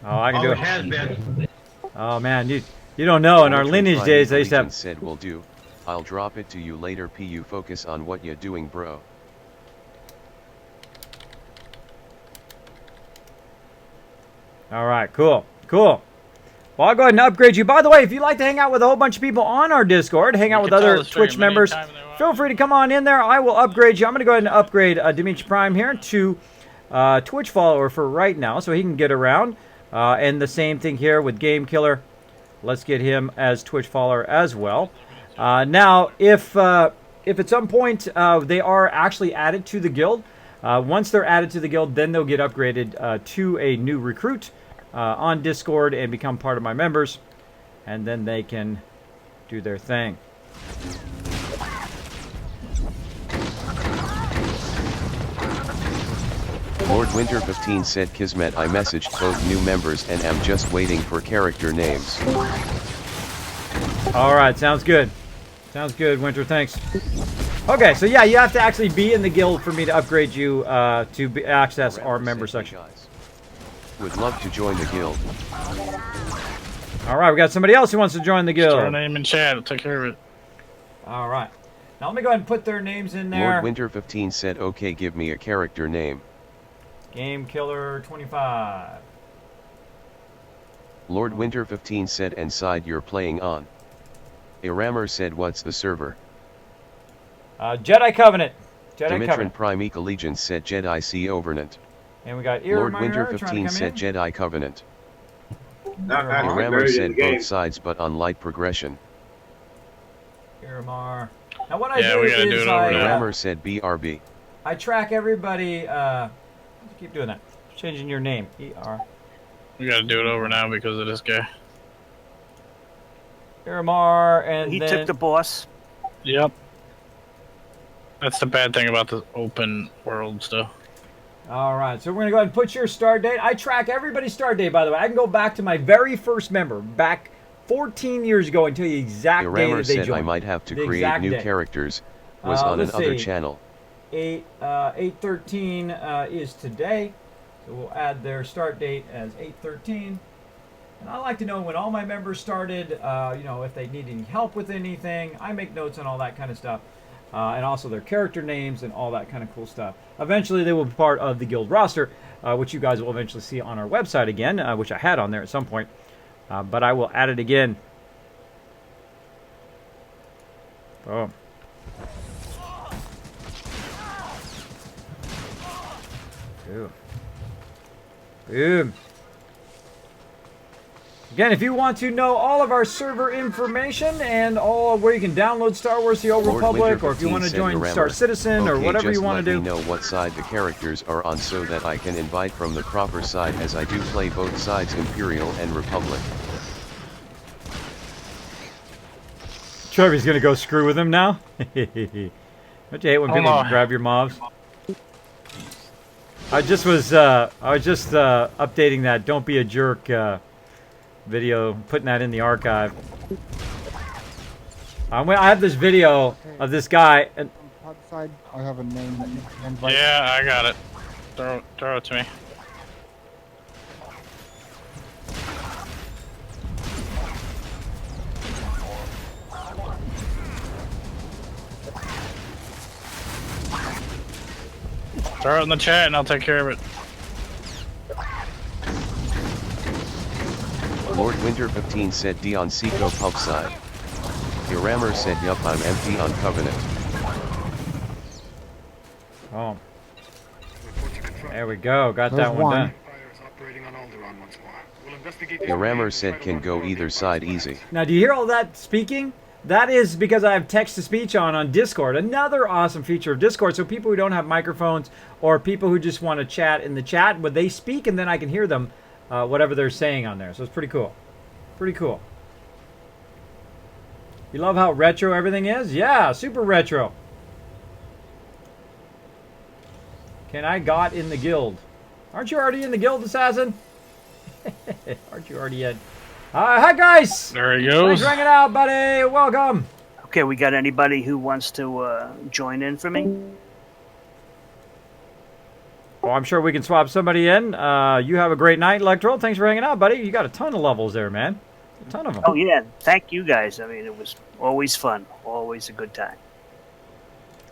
Oh, I can do it. has been. Oh man, you don't know. In our Dimitrin lineage Prime days, they used to Allegiance have. said will do. I'll drop it to you later. You focus on what you're doing, bro. All right, cool, cool. Well, I'll go ahead and upgrade you. By the way, if you'd like to hang out with a whole bunch of people on our Discord, hang out with can tell other the stream Twitch members, anytime they want. feel free to come on in there. I will upgrade you. I'm going to go ahead and upgrade Dimitri Prime here to Twitch follower for right now, so he can get around. And the same thing here with Game Killer. Let's get him as Twitch follower as well. Now, if at some point they are actually added to the guild, once they're added to the guild, then they'll get upgraded to a new recruit on Discord and become part of my members, and then they can do their thing. Lord Winter 15 said Kismet, I messaged both new members and am just waiting for character names. All right, sounds good. Sounds good, Winter. Thanks. Okay, so yeah, you have to actually be in the guild for me to upgrade you to access our member section. Would love to join the guild. All right, we got somebody else who wants to join the guild. Start a name in chat. I'll take care of it. All right. Now let me go ahead and put their names in there. Lord Winter 15 said, okay, give me a character name. Game Killer 25. Lord Winter 15 said, and side you're playing on. A Rammer said, what's the server? Jedi Covenant. Jedi Dimitrin Covenant. Prime Allegiance said Jedi Sea Overnight. And we got Lord Irmar Winter trying to 15 come said in. Jedi Covenant. Not A Rammer said both sides but on light progression. Irmar. Now what I Yeah, do we gotta do is it over A there. Rammer said BRB. I track everybody. Keep doing that. Changing your name. ER. We gotta do it over now because of this guy. Irmar, and He then took the boss. Yep. That's the bad thing about the open world stuff. All right, so we're gonna go ahead and put your start date. I track everybody's start date, by the way. I can go back to my very first member, back 14 years ago, and tell you the exact A day Rammer that they said joined. I might have to The create exact new day. characters. Was on let's another see. channel. 8/13 is today, so we'll add their start date as 8/13. And I like to know when all my members started. You know, if they need any help with anything, I make notes on all that kind of stuff. and also their character names and all that kind of cool stuff. Eventually, they will be part of the guild roster, which you guys will eventually see on our website again, which I had on there at some point. But I will add it again. Boom. Boom. Boom. Again, if you want to know all of our server information and all of where you can download Star Wars: The Old Republic, or if you want to join Star Citizen, or whatever you want to do. Just let me know what side the characters are on so that I can invite from the proper side, as I do play both sides, Imperial and Republic. Trevor's gonna go screw with him now. Don't you hate when people grab your mobs? I was just updating that "Don't Be a Jerk" video, putting that in the archive. I have this video of this guy. And Side, I have a name that you can invite. Yeah, I got it. Throw it to me. Throw it in the chat and I'll take care of it. Lord Winter 15 said D on Seco pub side. Irammer said yup, I'm empty on Covenant. Oh. There we go, got that one done. Irammer said can go either side easy. Now, do you hear all that speaking? That is because I have text-to-speech on Discord. Another awesome feature of Discord. So people who don't have microphones, or people who just want to chat in the chat, but they speak and then I can hear them, whatever they're saying on there. So it's pretty cool. Pretty cool. You love how retro everything is? Yeah, super retro. Can I got in the guild? Aren't you already in the guild, Assassin? Aren't you already in? Hi, guys. There he goes. Thanks for hanging out, buddy. Welcome. Okay, we got anybody who wants to join in for me? Well, I'm sure we can swap somebody in. You have a great night, Electoral. Thanks for hanging out, buddy. You got a ton of levels there, man. A ton of them. Oh, yeah. Thank you, guys. I mean, it was always fun. Always a good time.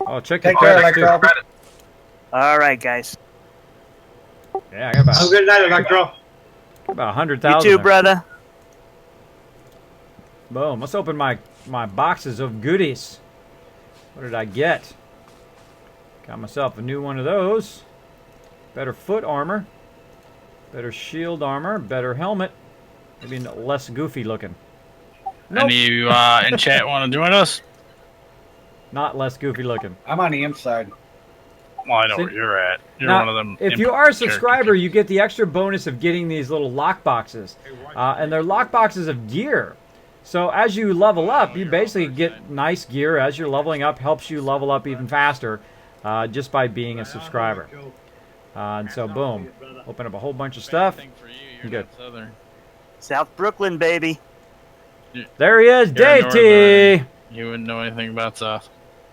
Oh, check Take care, Electro. All right, guys. Yeah, I got about... Have a good night, Electro. About 100,000. You too, brother. Boom. Let's open my boxes of goodies. What did I get? Got myself a new one of those. Better foot armor. Better shield armor. Better helmet. Maybe less goofy looking. Nope. Any of you in chat want to join us? Not less goofy looking. I'm on the inside. Well, I know where you're at. You're now, one of them. If you are a subscriber, you get the extra bonus of getting these little lock boxes. And they're lock boxes of gear. So as you level up, you basically get nice gear as you're leveling up. Helps you level up even faster just by being a subscriber. And so, boom. Open up a whole bunch of stuff. Good. South Brooklyn, baby. There he is, Dave T. You wouldn't know anything about South.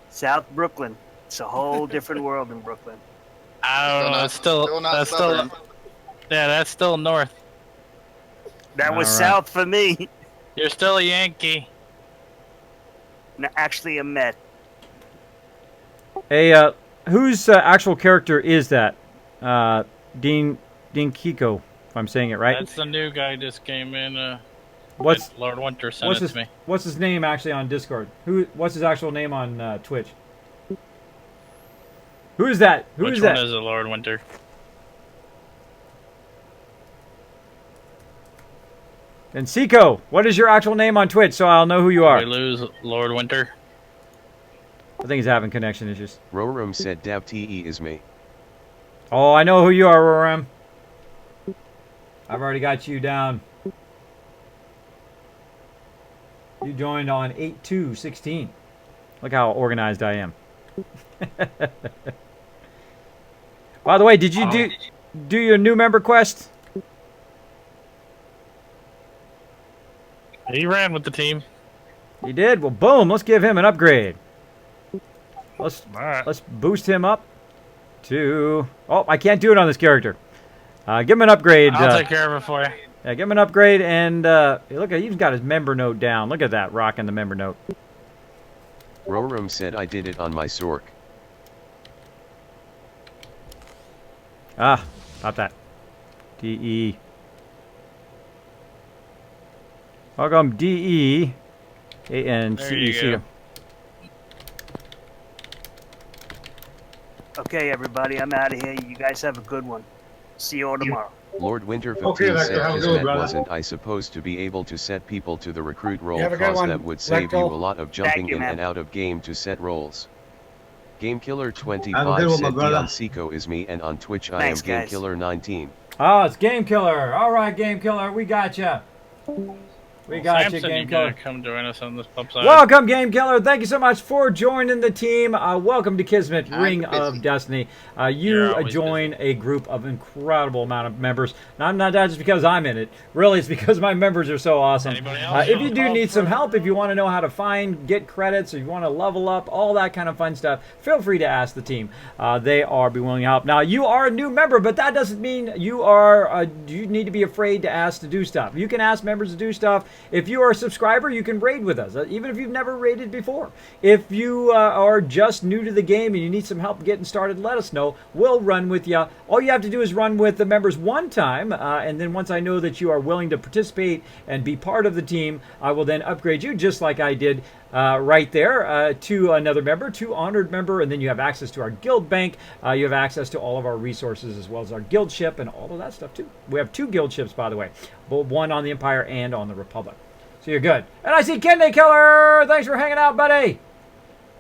South Brooklyn. It's a whole different world in Brooklyn. I don't know. That's still yeah, that's still north. That was south for me. You're still a Yankee. No, actually a Met. Hey, whose actual character is that? Dean Kiko, if I'm saying it right. That's the new guy just came in. What's Lord Winter sent it to me. What's his name actually on Discord? What's his actual name on Twitch? Who is that? Which one is the Lord Winter? And Seiko, what is your actual name on Twitch so I'll know who you are? We lose Lord Winter. I think he's having connection issues. Roram said Dab TE is me. Oh, I know who you are, Roram. I've already got you down. You joined on 8/2/16. Look how organized I am. By the way, did you do your new member quest? He ran with the team. He did? Well, boom. Let's give him an upgrade. Let's boost him up to... Oh, I can't do it on this character. Give him an upgrade. I'll take care of it for you. Yeah, give him an upgrade, and look, he's got his member note down. Look at that, rocking the member note. Rorum said I did it on my Sork. Ah, not that. DE. Welcome, DE. ANCEC. There you go. Okay, everybody, I'm out of here. You guys have a good one. See you all tomorrow. Lord Winter 15 Okay, Vector, said have a good one, Kismet brother. wasn't I supposed to be able to set people to the recruit role have a good cause one, that would save you Vector. a lot of jumping you, in man. and out of game to set roles. Have a good GameKiller25 one, my said brother. Dion Seco is me and on Twitch Thanks, I am guys. GameKiller19. Oh, it's Game Killer. All right, Game Killer, we got you. We got you, Samson, Game you gonna Killer. come join us on this pub side? Welcome, Game Killer. Thank you so much for joining the team. Welcome to Kismet Ring busy. of Destiny. You're You always join a group of incredible amount of members. Now, I'm not just because I'm in it. Really, it's because my members are so awesome. Anybody else If on you the do pub need some for- help, if you want to know how to get credits, or you want to level up, all that kind of fun stuff, feel free to ask the team. They are be willing to help. Now, you are a new member, but that doesn't mean you are. You need to be afraid to ask to do stuff. You can ask members to do stuff. If you are a subscriber, you can raid with us, even if you've never raided before. If you are just new to the game and you need some help getting started, let us know. We'll run with you. All you have to do is run with the members one time, and then once I know that you are willing to participate and be part of the team, I will then upgrade you, just like I did right there, to another member, to honored member, and then you have access to our guild bank. You have access to all of our resources, as well as our guild ship and all of that stuff too. We have 2 guild ships, by the way, both one on the Empire and on the Republic. So you're good. And I see Kidney Killer. Thanks for hanging out, buddy.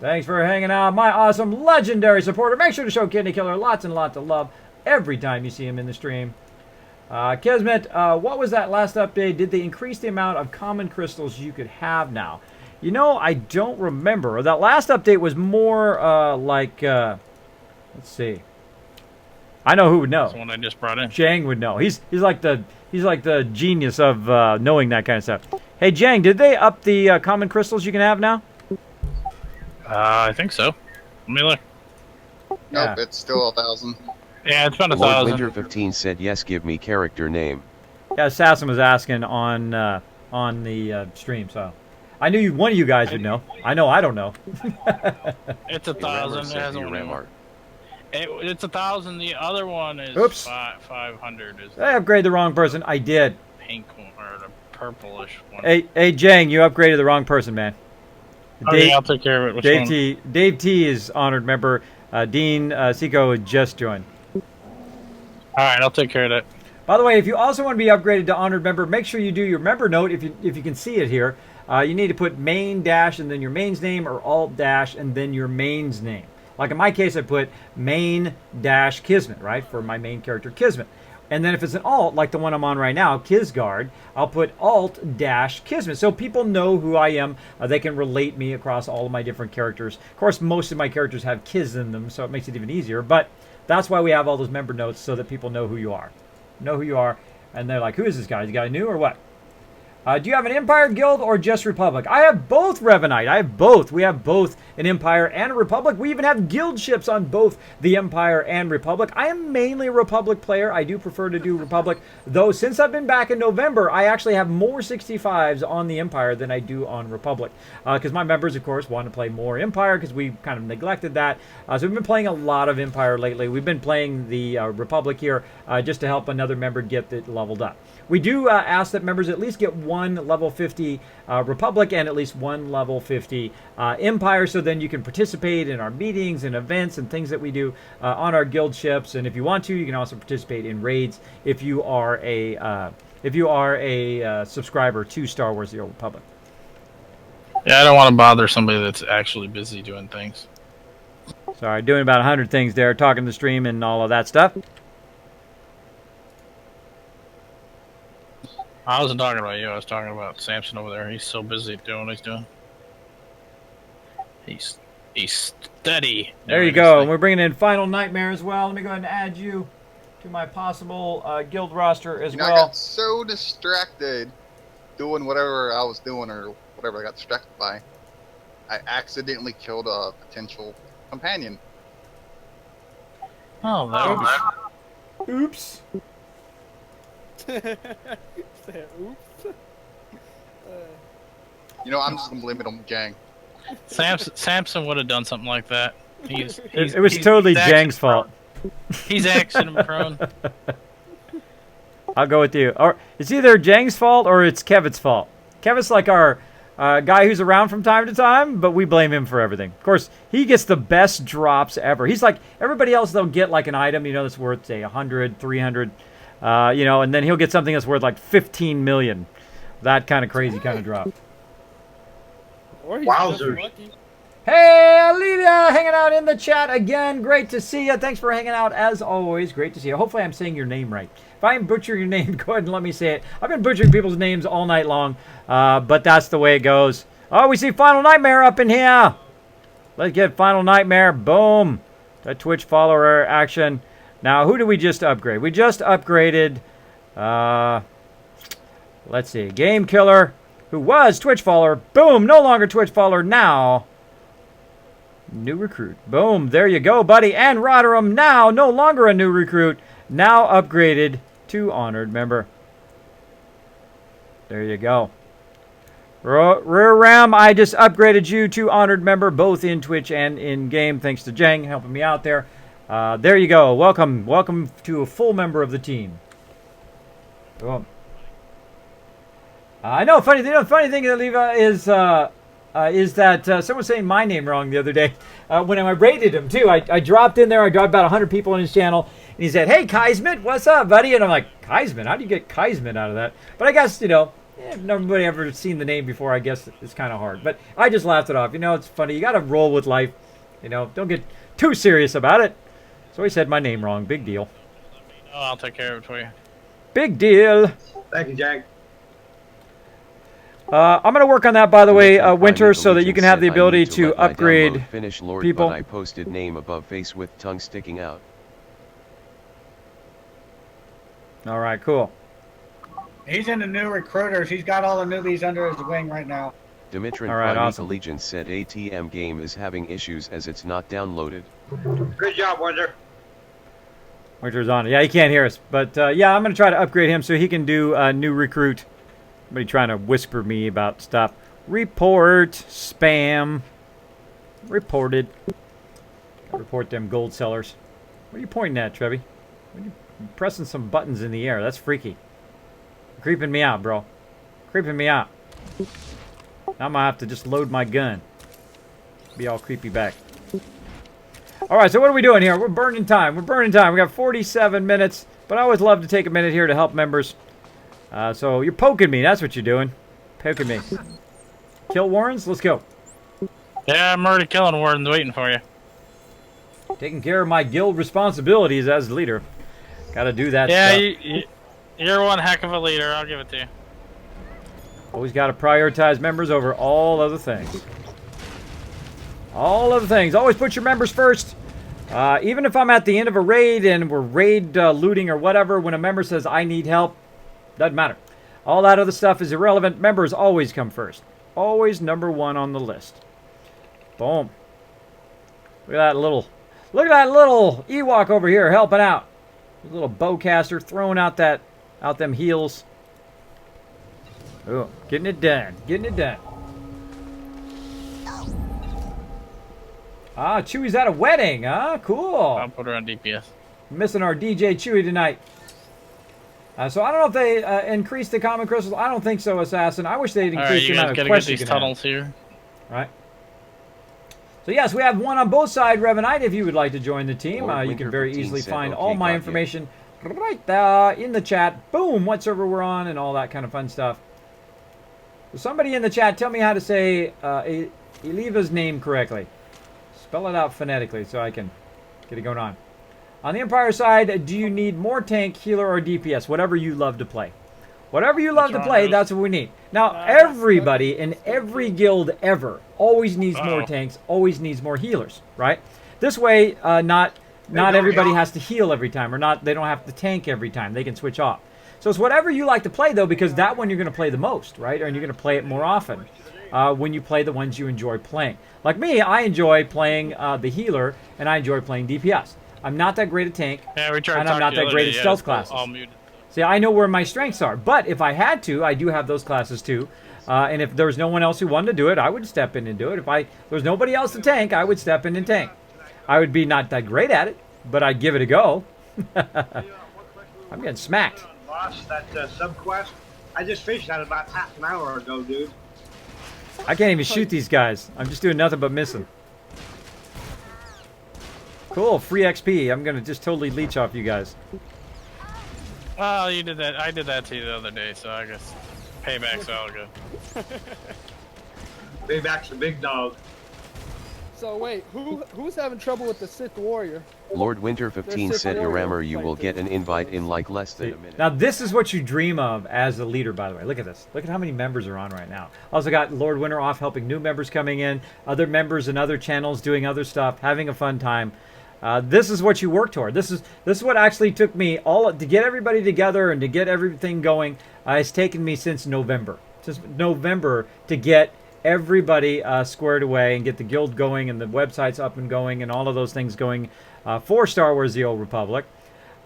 Thanks for hanging out, my awesome legendary supporter. Make sure to show Kidney Killer lots and lots of love every time you see him in the stream. Kismet, what was that last update? Did they increase the amount of common crystals you could have now? You know, I don't remember. That last update was more let's see. I know who would know. That's the one I just brought in. Jang would know. He's like the genius of knowing that kind of stuff. Hey, Jang, did they up the common crystals you can have now? I think so. Let me look. Yeah. Nope, it's still 1,000. Yeah, it's about Lord 1,000. Winter 15 said yes, give me character name. Yeah, Assassin was asking on the stream, so I knew one of you guys would know. I know I don't know. It's 1,000. It has one more. It's 1,000. The other one is Oops. 500. Is I upgraded the wrong person. I did. pink one or the purplish one. Hey, Jang, you upgraded the wrong person, man. Okay, I'll take care of it. Which one? Dave T is honored member. Dean Seco just joined. All right, I'll take care of that. By the way, if you also want to be upgraded to honored member, make sure you do your member note. If you can see it here, you need to put main dash and then your main's name, or alt dash and then your main's name. Like in my case, I put main dash Kismet, right, for my main character Kismet. And then if it's an alt, like the one I'm on right now, Kisgard, I'll put alt dash Kismet. So people know who I am. They can relate me across all of my different characters. Of course, most of my characters have Kiz in them, so it makes it even easier. But that's why we have all those member notes, so that people know who you are. Know who you are. And they're like, who is this guy? Is the guy new or what? Do you have an Empire Guild or just Republic? I have both, Revanite. I have both. We have both an Empire and a Republic. We even have guild ships on both the Empire and Republic. I am mainly a Republic player. I do prefer to do Republic, though since I've been back in November, I actually have more 65s on the Empire than I do on Republic. Because my members, of course, want to play more Empire because we kind of neglected that. So we've been playing a lot of Empire lately. We've been playing the Republic here just to help another member get it leveled up. We do ask that members at least get one level 50 Republic and at least one level 50 Empire, so then you can participate in our meetings and events and things that we do on our guild ships. And if you want to, you can also participate in raids if you are a subscriber to Star Wars: The Old Republic. Yeah, I don't want to bother somebody that's actually busy doing things. Sorry, doing about 100 things there, talking the stream and all of that stuff. I wasn't talking about you. I was talking about Samson over there. He's so busy doing what he's doing. He's steady. There you go. And we're bringing in Final Nightmare as well. Let me go ahead and add you to my possible guild roster as You know, well. I got so distracted doing whatever I was doing or whatever I got distracted by. I accidentally killed a potential companion. Oh, that would be... Oops. You know, I'm just gonna blame it on Jang. Samson would have done something like that. It was totally Jang's fault. He's accident prone. I'll go with you. Or it's either Jang's fault or it's Kevin's fault. Kevin's like our guy who's around from time to time, but we blame him for everything. Of course, he gets the best drops ever. He's like everybody else. They'll get like an item, that's worth say 100, 300, and then he'll get something that's worth like 15 million. That kind of crazy kind of drop. Wowzers. Hey, Alivia, hanging out in the chat again. Great to see you. Thanks for hanging out as always. Great to see you. Hopefully I'm saying your name right. If I'm butchering your name, go ahead and let me say it. I've been butchering people's names all night long, but that's the way it goes. Oh, we see Final Nightmare up in here. Let's get Final Nightmare. Boom. That Twitch follower action. Now, who did we just upgrade? We just upgraded, let's see, Game Killer, who was Twitch follower. Boom, no longer Twitch follower now. New recruit. Boom, there you go, buddy. And Rotherham now no longer a new recruit. Now upgraded to honored member. There you go. Rear Ram, I just upgraded you to honored member, both in Twitch and in game. Thanks to Jang helping me out there. There you go. Welcome to a full member of the team. Boom. I know. Funny thing, Aliva, is that someone was saying my name wrong the other day when I rated him too. I dropped in there. I dropped about 100 people in his channel, and he said, "Hey, Kismet, what's up, buddy?" And I'm like, "Kismet? How do you get Kismet out of that?" But I guess if nobody ever seen the name before, I guess it's kind of hard. But I just laughed it off. It's funny. You got to roll with life. Don't get too serious about it. So he said my name wrong. Big deal. Oh, I'll take care of it for you. Big deal. Thank you, Jack. I'm going to work on that, by the way, Winter, so that you can have the ability to upgrade people. But I posted name above face with tongue sticking out. All right, cool. He's in the new recruiters. He's got all the newbies under his wing right now. Dimitrin All right, awesome. Allegiance said ATM game is having issues as it's not downloaded. Good job, Winter. Winter's on it. Yeah, he can't hear us. But, yeah, I'm going to try to upgrade him so he can do a new recruit. Somebody trying to whisper me about stuff. Report. Spam. Reported. Report them gold sellers. What are you pointing at, Trevi? You're pressing some buttons in the air. That's freaky. Creeping me out, bro. Creeping me out. Now I'm going to have to just load my gun. Be all creepy back. Alright, so what are we doing here? We're burning time. We got 47 minutes. But I always love to take a minute here to help members. So you're poking me. That's what you're doing. Poking me. Kill Warrens? Let's go. Yeah, I'm already killing Warrens, waiting for you. Taking care of my guild responsibilities as leader. Gotta do that stuff. Yeah, you're one heck of a leader. I'll give it to you. Always gotta prioritize members over all other things. All other things. Always put your members first. Even if I'm at the end of a raid and we're raid looting or whatever, when a member says, I need help, doesn't matter. All that other stuff is irrelevant. Members always come first. Always number one on the list. Boom. Look at that little Ewok over here helping out. A little bowcaster throwing out them heels. Oh, getting it done. Getting it done. Ah, Chewy's at a wedding, huh? Cool. I'll put her on DPS. Missing our DJ Chewy tonight. So I don't know if they increased the common crystals. I don't think so, Assassin. I wish they'd increase the amount of quests you get these can tunnels here. Right. So yes, we have one on both sides, Revenite. If you would like to join the team, you can very easily find all my information right there in the chat. Boom, what server we're on and all that kind of fun stuff. So somebody in the chat, tell me how to say Eliva's name correctly. Spell it out phonetically so I can get it going on. On the Empire side, do you need more tank, healer, or DPS? Whatever you love to play. Whatever you love to play, that's what we need. Now, everybody in every guild ever always needs more tanks, always needs more healers, right? This way, not everybody has to heal every time, or they don't have to tank every time. They can switch off. So it's whatever you like to play, though, because that one you're going to play the most, right? And you're going to play it more often when you play the ones you enjoy playing. Like me, I enjoy playing the healer, and I enjoy playing DPS. I'm not that great at tank, and I'm not that great at stealth classes. See, I know where my strengths are, but if I had to, I do have those classes too. And if there was no one else who wanted to do it, I would step in and do it. If there was nobody else to tank, I would step in and tank. I would be not that great at it, but I'd give it a go. I'm getting smacked. Boss, that sub-quest, I just fished that about half an hour ago, dude. I can't even shoot these guys. I'm just doing nothing but missing. Cool, free XP. I'm going to just totally leech off you guys. Well, you did that. I did that to you the other day, so I guess payback's all good. Payback's a big dog. So wait, who's having trouble with the Sith Warrior? Lord Winter 15 said, Irammer, you will get an invite in like less than a minute. Now this is what you dream of as a leader, by the way. Look at this. Look at how many members are on right now. Also got Lord Winter off helping new members coming in, other members in other channels doing other stuff, having a fun time. This is what you work toward. This is what actually took me to get everybody together and to get everything going. It's taken me since November. Since November to get everybody squared away and get the guild going and the websites up and going and all of those things going for Star Wars The Old Republic.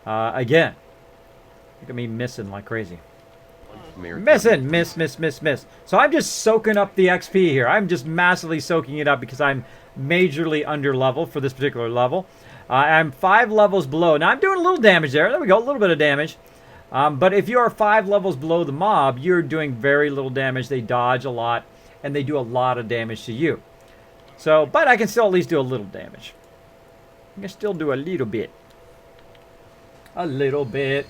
Again, look at me missing like crazy. Missing, miss. So I'm just soaking up the XP here. I'm just massively soaking it up because I'm majorly under level for this particular level. I'm 5 levels below. Now I'm doing a little damage there. There we go, a little bit of damage. But if you are 5 levels below the mob, you're doing very little damage. They dodge a lot, and they do a lot of damage to you. So, but I can still at least do a little damage. I can still do a little bit. A little bit.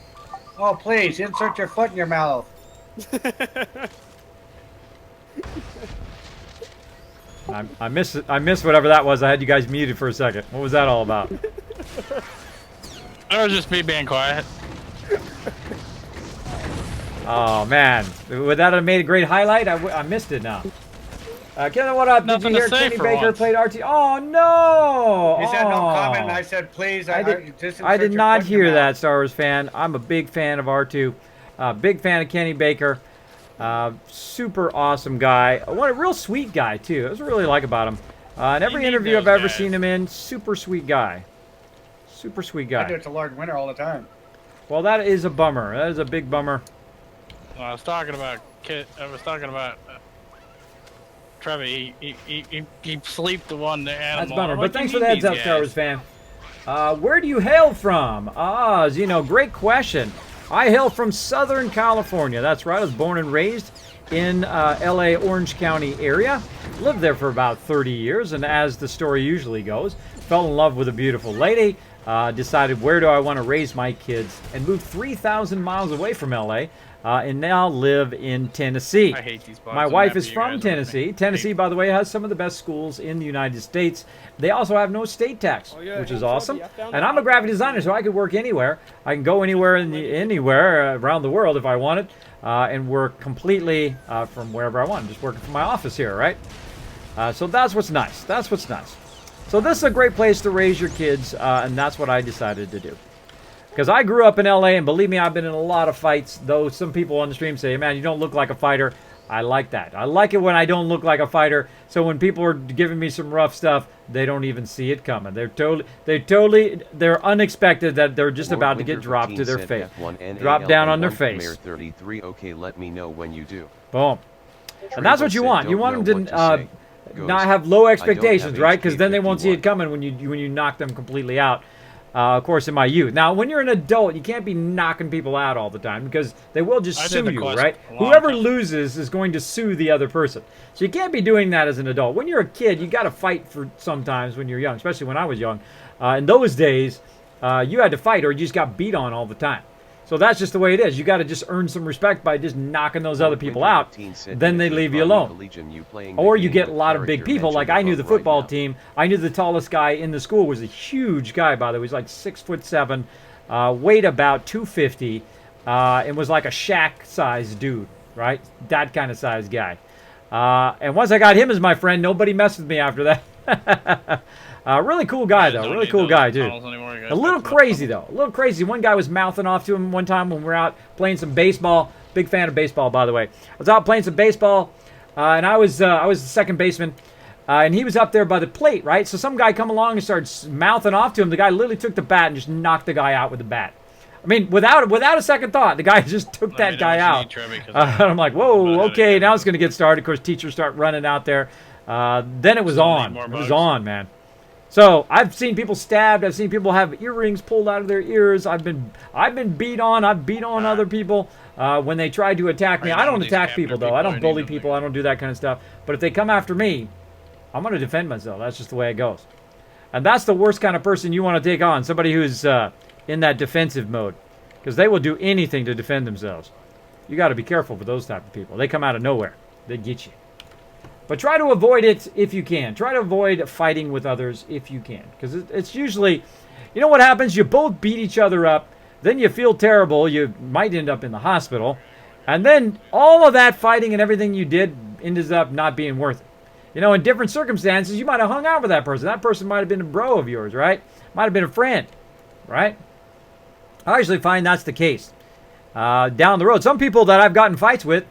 Oh, please, insert your foot in your mouth. I missed whatever that was. I had you guys muted for a second. What was that all about? Or just me being quiet. Oh man, would that have made a great highlight? I missed it now. Kenny, what up? Nothing Did you to hear say Kenny for Baker once. played RT? Oh no! He said no Oh. comment, and I said please. I insert did your not foot in your hear mouth. that, Star Wars fan. I'm a big fan of R2. Big fan of Kenny Baker. Super awesome guy. What a real sweet guy too. That's what I really like about him. In every need interview I've those ever guys. seen him in, super sweet guy. Super sweet I do guy. it to Lord Winter all the time. Well, that is a bummer. That is a big bummer. Well, I was talking about Trevi. He sleep the one the animal. That's a bummer. I'm But like, thanks you for the need heads up, these Star Wars fan. Where do you hail from? Zeno, great question. I hail from Southern California. That's right. I was born and raised in LA, Orange County area. Lived there for about 30 years, and as the story usually goes, fell in love with a beautiful lady, decided where do I want to raise my kids, and moved 3,000 miles away from LA, and now live in Tennessee. I hate these bugs. My I'm wife happy is you from guys are with me. Tennessee. Tennessee, by the way, has some of the best schools in the United States. They also have no state tax, yeah, which is yeah, awesome. I found And that I'm a out. graphic designer, so I could work anywhere. I can go anywhere anywhere around the world if I wanted, and work completely from wherever I want. Just working from my office here, right? So that's what's nice. That's what's nice. So this is a great place to raise your kids, and that's what I decided to do. Because I grew up in LA, and believe me, I've been in a lot of fights, though some people on the stream say, man, you don't look like a fighter. I like that. I like it when I don't look like a fighter, so when people are giving me some rough stuff, they don't even see it coming. They're unexpected that they're just Lord about to Winter get dropped to 15 their said face. F1 Drop down on their NALA1 face. Premier 33. Okay, let me know when you do. Boom. And that's what you want. You want them to not have low expectations, right? Because then they won't see it coming when you knock them completely out. Of course, in my youth. Now, when you're an adult, you can't be knocking people out all the time because they will just I did sue the you, quest right? a long Whoever time. loses is going to sue the other person. So you can't be doing that as an adult. When you're a kid, you got to fight for sometimes when you're young, especially when I was young. In those days, you had to fight or you just got beat on all the time. So that's just the way it is. You got to just earn some respect by just knocking those other people out. Then they leave you alone. Or you get a lot of big people. Like I knew the football team. I knew the tallest guy in the school was a huge guy, by the way. He's like 6'7", weighed about 250, and was like a Shaq-sized dude, right? That kind of size guy. And once I got him as my friend, nobody messed with me after that. Really cool guy, though. Really cool guy, too. A little crazy, though. A little crazy. One guy was mouthing off to him one time when we were out playing some baseball. Big fan of baseball, by the way. I was out playing some baseball, and I was the second baseman, and he was up there by the plate, right? So some guy come along and started mouthing off to him. The guy literally took the bat and just knocked the guy out with the bat. I mean, without a second thought, the guy just took that guy out. And I'm like, whoa, okay, now it's going to get started. Of course, teachers start running out there. Then it was on. It was on, man. So I've seen people stabbed. I've seen people have earrings pulled out of their ears. I've been beat on. I've beat on other people when they tried to attack me. I don't attack people though. I don't bully people. I don't do that kind of stuff. But if they come after me, I'm going to defend myself. That's just the way it goes. And that's the worst kind of person you want to take on. Somebody who's in that defensive mode, because they will do anything to defend themselves. You got to be careful with those type of people. They come out of nowhere. They get you. But try to avoid it if you can. Try to avoid fighting with others if you can. Because it's usually, you know what happens? You both beat each other up. Then you feel terrible. You might end up in the hospital. And then all of that fighting and everything you did ends up not being worth it. You know, in different circumstances, you might have hung out with that person. That person might have been a bro of yours, right? Might have been a friend, right? I usually find that's the case. Down the road, some people that I've gotten fights with,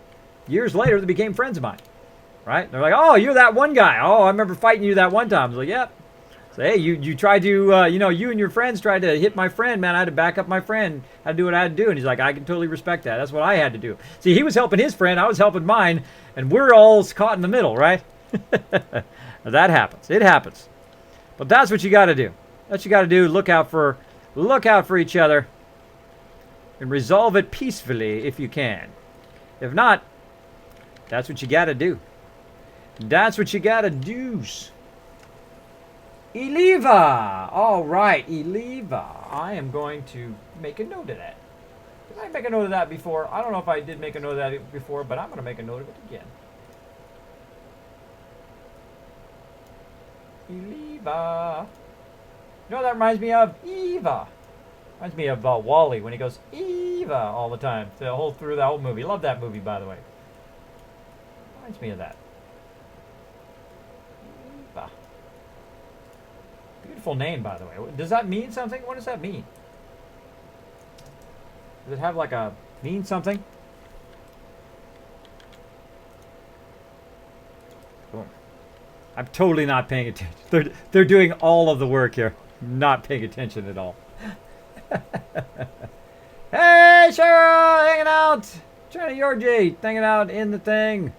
years later, they became friends of mine. Right? They're like, oh, you're that one guy. Oh, I remember fighting you that one time. I was like, yep. So, hey, you tried to, you and your friends tried to hit my friend, man. I had to back up my friend. I had to do what I had to do. And he's like, I can totally respect that. That's what I had to do. See, he was helping his friend. I was helping mine. And we're all caught in the middle, right? That happens. It happens. But that's what you got to do. That's what you got to do. Look out for each other. And resolve it peacefully if you can. If not, that's what you got to do. That's what you gotta do. Eliva! Alright, Eliva. I am going to make a note of that. Did I make a note of that before? I don't know if I did make a note of that before, but I'm going to make a note of it again. Eliva. You know what that reminds me of? Eva. Reminds me of Wally when he goes, Eva, all the time. Through the whole movie. Love that movie, by the way. Reminds me of that. Beautiful name, by the way. Does that mean something? What does that mean? Does it have like a mean something? Boom. I'm totally not paying attention. They're doing all of the work here. Not paying attention at all. Hey, Cheryl, hanging out. China Yorji, hanging out in the thing.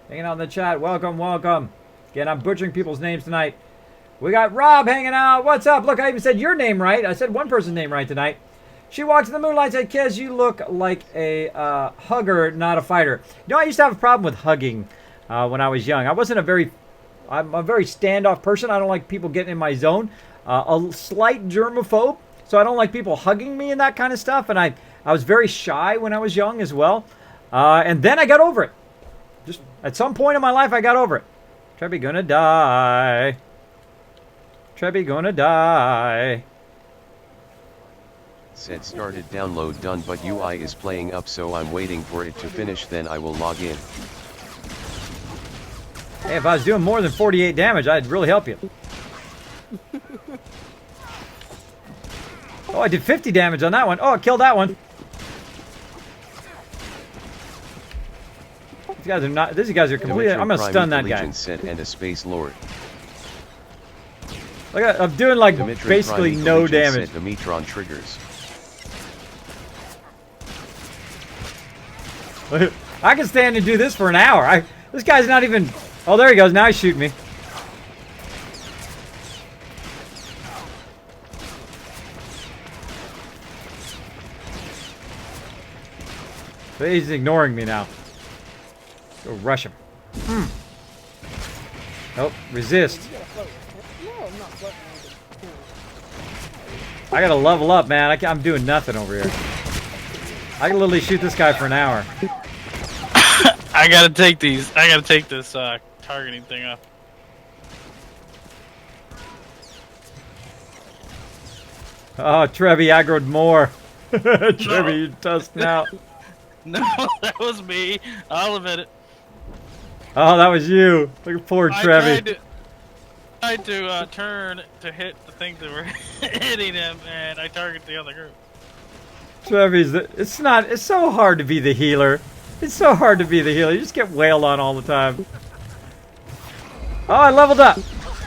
Hanging out in the chat. Welcome, welcome. Again, I'm butchering people's names tonight. We got Rob hanging out. What's up? Look, I even said your name right. I said one person's name right tonight. She walks in the moonlight and said, Kez, you look like a hugger, not a fighter. You know, I used to have a problem with hugging when I was young. I'm a very standoff person. I don't like people getting in my zone. A slight germaphobe, so I don't like people hugging me and that kind of stuff. And I was very shy when I was young as well. And then I got over it. Just at some point in my life, I got over it. Trebby gonna die. Trebby gonna die. Said started download done, but UI is playing up, so I'm waiting for it to finish, then I will log in. Hey, if I was doing more than 48 damage, I'd really help you. Oh, I did 50 damage on that one. Oh, I killed that one. These guys are completely. I'm gonna stun that guy. And a space lord. Look at, I'm doing like basically no damage. Dimitron triggers. I can stand and do this for an hour. This guy's not even. Oh, there he goes. Now he's shooting me. But he's ignoring me now. Go rush him. Nope. Resist. I gotta level up, man. I'm doing nothing over here. I can literally shoot this guy for an hour. I gotta take these. I gotta take this targeting thing off. Oh, Trevi aggroed more. Trevi, you toast now. No, that was me. I'll admit it. Oh, that was you. Look at poor Trevi. I tried to turn to hit the things that were hitting him, and I target the other group. Trevi's it's so hard to be the healer. It's so hard to be the healer. You just get wailed on all the time. Oh, I leveled up.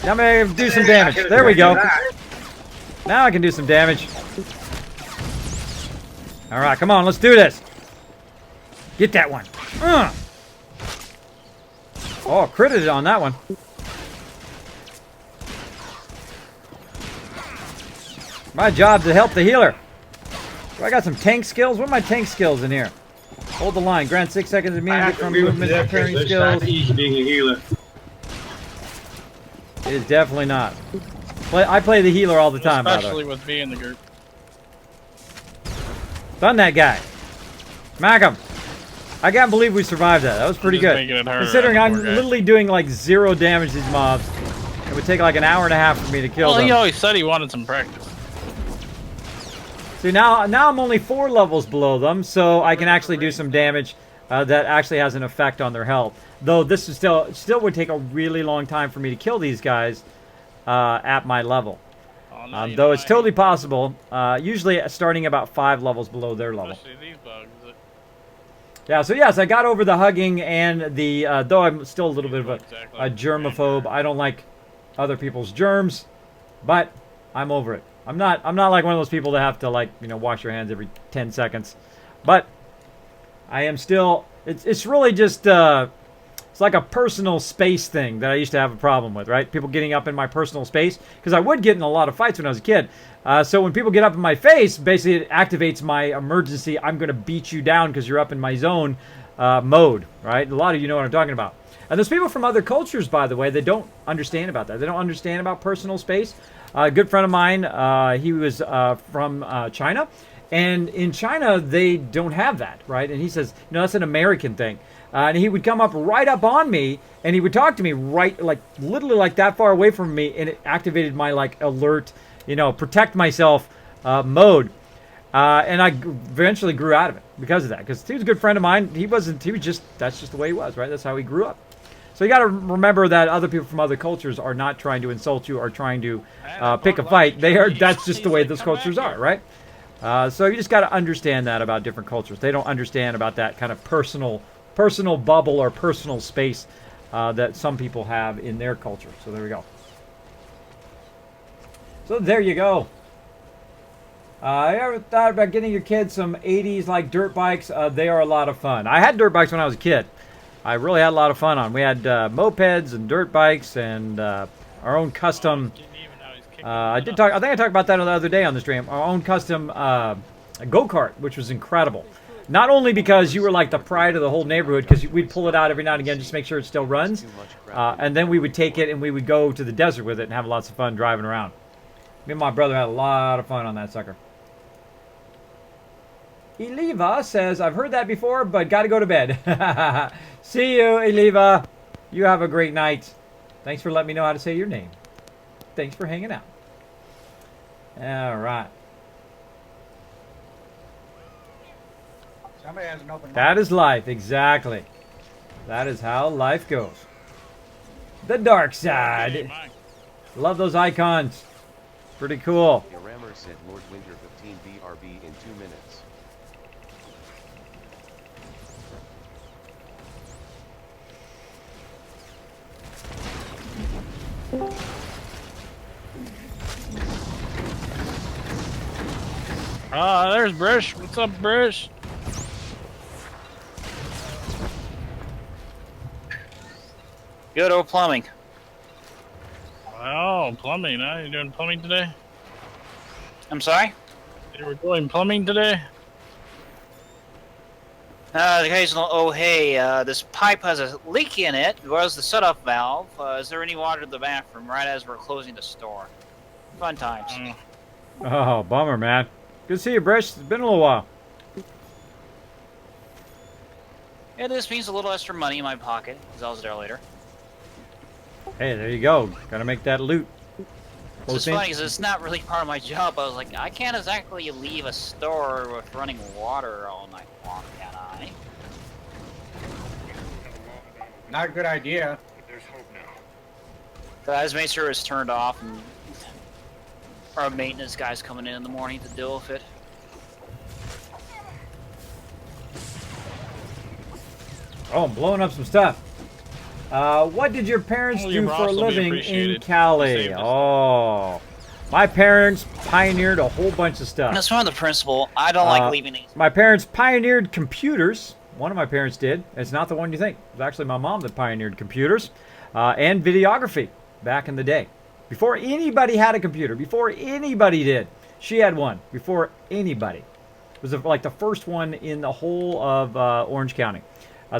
Now I'm gonna do some damage. There we go. Now I can do some damage. All right, come on, let's do this. Get that one. Oh, critted on that one. My job to help the healer. Do I got some tank skills? What are my tank skills in here? Hold the line. Grant 6 seconds immunity from movement preparing skills. It's not easy being a healer. It is definitely not. I play the healer all the time, by the way. Especially with me in the group. Done that guy. Smack him. I can't believe we survived that. That was pretty good. Considering I'm literally doing like 0 damage to these mobs. It would take like an hour and a half for me to kill them. Well, he always said he wanted some practice. See, now I'm only 4 levels below them, so I can actually do some damage that actually has an effect on their health. Though this is still would take a really long time for me to kill these guys at my level. Though it's totally possible, usually starting about 5 levels below their level. Yeah, so yes, I got over the hugging and the, though I'm still a little bit of a germaphobe. I don't like other people's germs, but I'm over it. I'm not like one of those people that have to, like, you know, wash your hands every 10 seconds. But I am still, it's really just, it's like a personal space thing that I used to have a problem with, right? People getting up in my personal space, because I would get in a lot of fights when I was a kid. So when people get up in my face, basically it activates my emergency, I'm going to beat you down because you're up in my zone mode, right? A lot of you know what I'm talking about. And there's people from other cultures, by the way, that don't understand about that. They don't understand about personal space. A good friend of mine, he was from China. And in China, they don't have that, right? And he says, no, that's an American thing. And he would come up right up on me, and he would talk to me right, like, literally like that far away from me, and it activated my, like, alert, you know, protect myself mode. And I eventually grew out of it because of that. Because he was a good friend of mine. He was just, that's just the way he was, right? That's how he grew up. So you got to remember that other people from other cultures are not trying to insult you or trying to pick a fight. That's just the way those cultures are, right? So you just got to understand that about different cultures. They don't understand about that kind of personal bubble or personal space that some people have in their culture. So there we go. So there you go. You ever thought about getting your kids some 80s like dirt bikes? They are a lot of fun. I had dirt bikes when I was a kid. I really had a lot of fun on. We had mopeds and dirt bikes and our own custom. I think I talked about that the other day on the stream. Our own custom go-kart, which was incredible. Not only because you were like the pride of the whole neighborhood, because we'd pull it out every now and again just to make sure it still runs, and then we would take it and we would go to the desert with it and have lots of fun driving around. Me and my brother had a lot of fun on that sucker. Eliva says, I've heard that before, but got to go to bed. See you, Eliva. You have a great night. Thanks for letting me know how to say your name. Thanks for hanging out. All right. Somebody has an open That is life, exactly. That is how life goes. The dark side. Love those icons. Pretty cool. Rammer said Lord Winter 15 BRB in 2 minutes. There's Brish. What's up, Brish? Good old plumbing. Oh, plumbing, huh? You doing plumbing today? I'm sorry? You were doing plumbing today? The occasional, oh hey, this pipe has a leak in it. Where's the set-off valve? Is there any water in the bathroom right as we're closing the store? Fun times. Oh, bummer, man. Good to see you, Brish. It's been a little while. Yeah, this means a little extra money in my pocket, because I was there later. Hey, there you go. Gotta make that loot. It's funny because it's not really part of my job. I was like, I can't exactly leave a store with running water all night long, can I? Not a good idea. There's hope now. So I just made sure it's turned off, and our maintenance guy's coming in the morning to deal with it. Oh, I'm blowing up some stuff. What did your parents do for a living in Cali? Oh, My parents pioneered a whole bunch of stuff. That's one of the principle. I don't like leaving these. My parents pioneered computers. One of my parents did. It's not the one you think. It was actually my mom that pioneered computers and videography back in the day. Before anybody had a computer, before anybody did, she had one. Before anybody. It was like the first one in the whole of Orange County.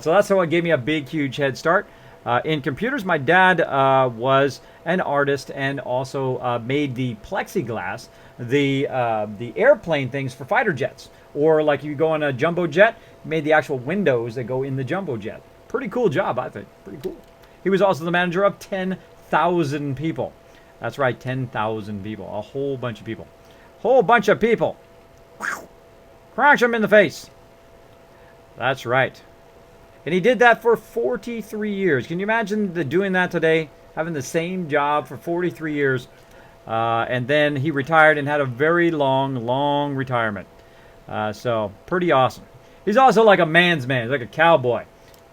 So that's what gave me a big, huge head start. In computers, my dad was an artist and also made the plexiglass, the airplane things for fighter jets. Or like you go on a jumbo jet, made the actual windows that go in the jumbo jet. Pretty cool job, I think. Pretty cool. He was also the manager of 10,000 people. That's right, 10,000 people. A whole bunch of people. Whole bunch of people. Crash them in the face. That's right. And he did that for 43 years. Can you imagine doing that today? Having the same job for 43 years. And then he retired and had a very long retirement. So, pretty awesome. He's also like a man's man. He's like a cowboy.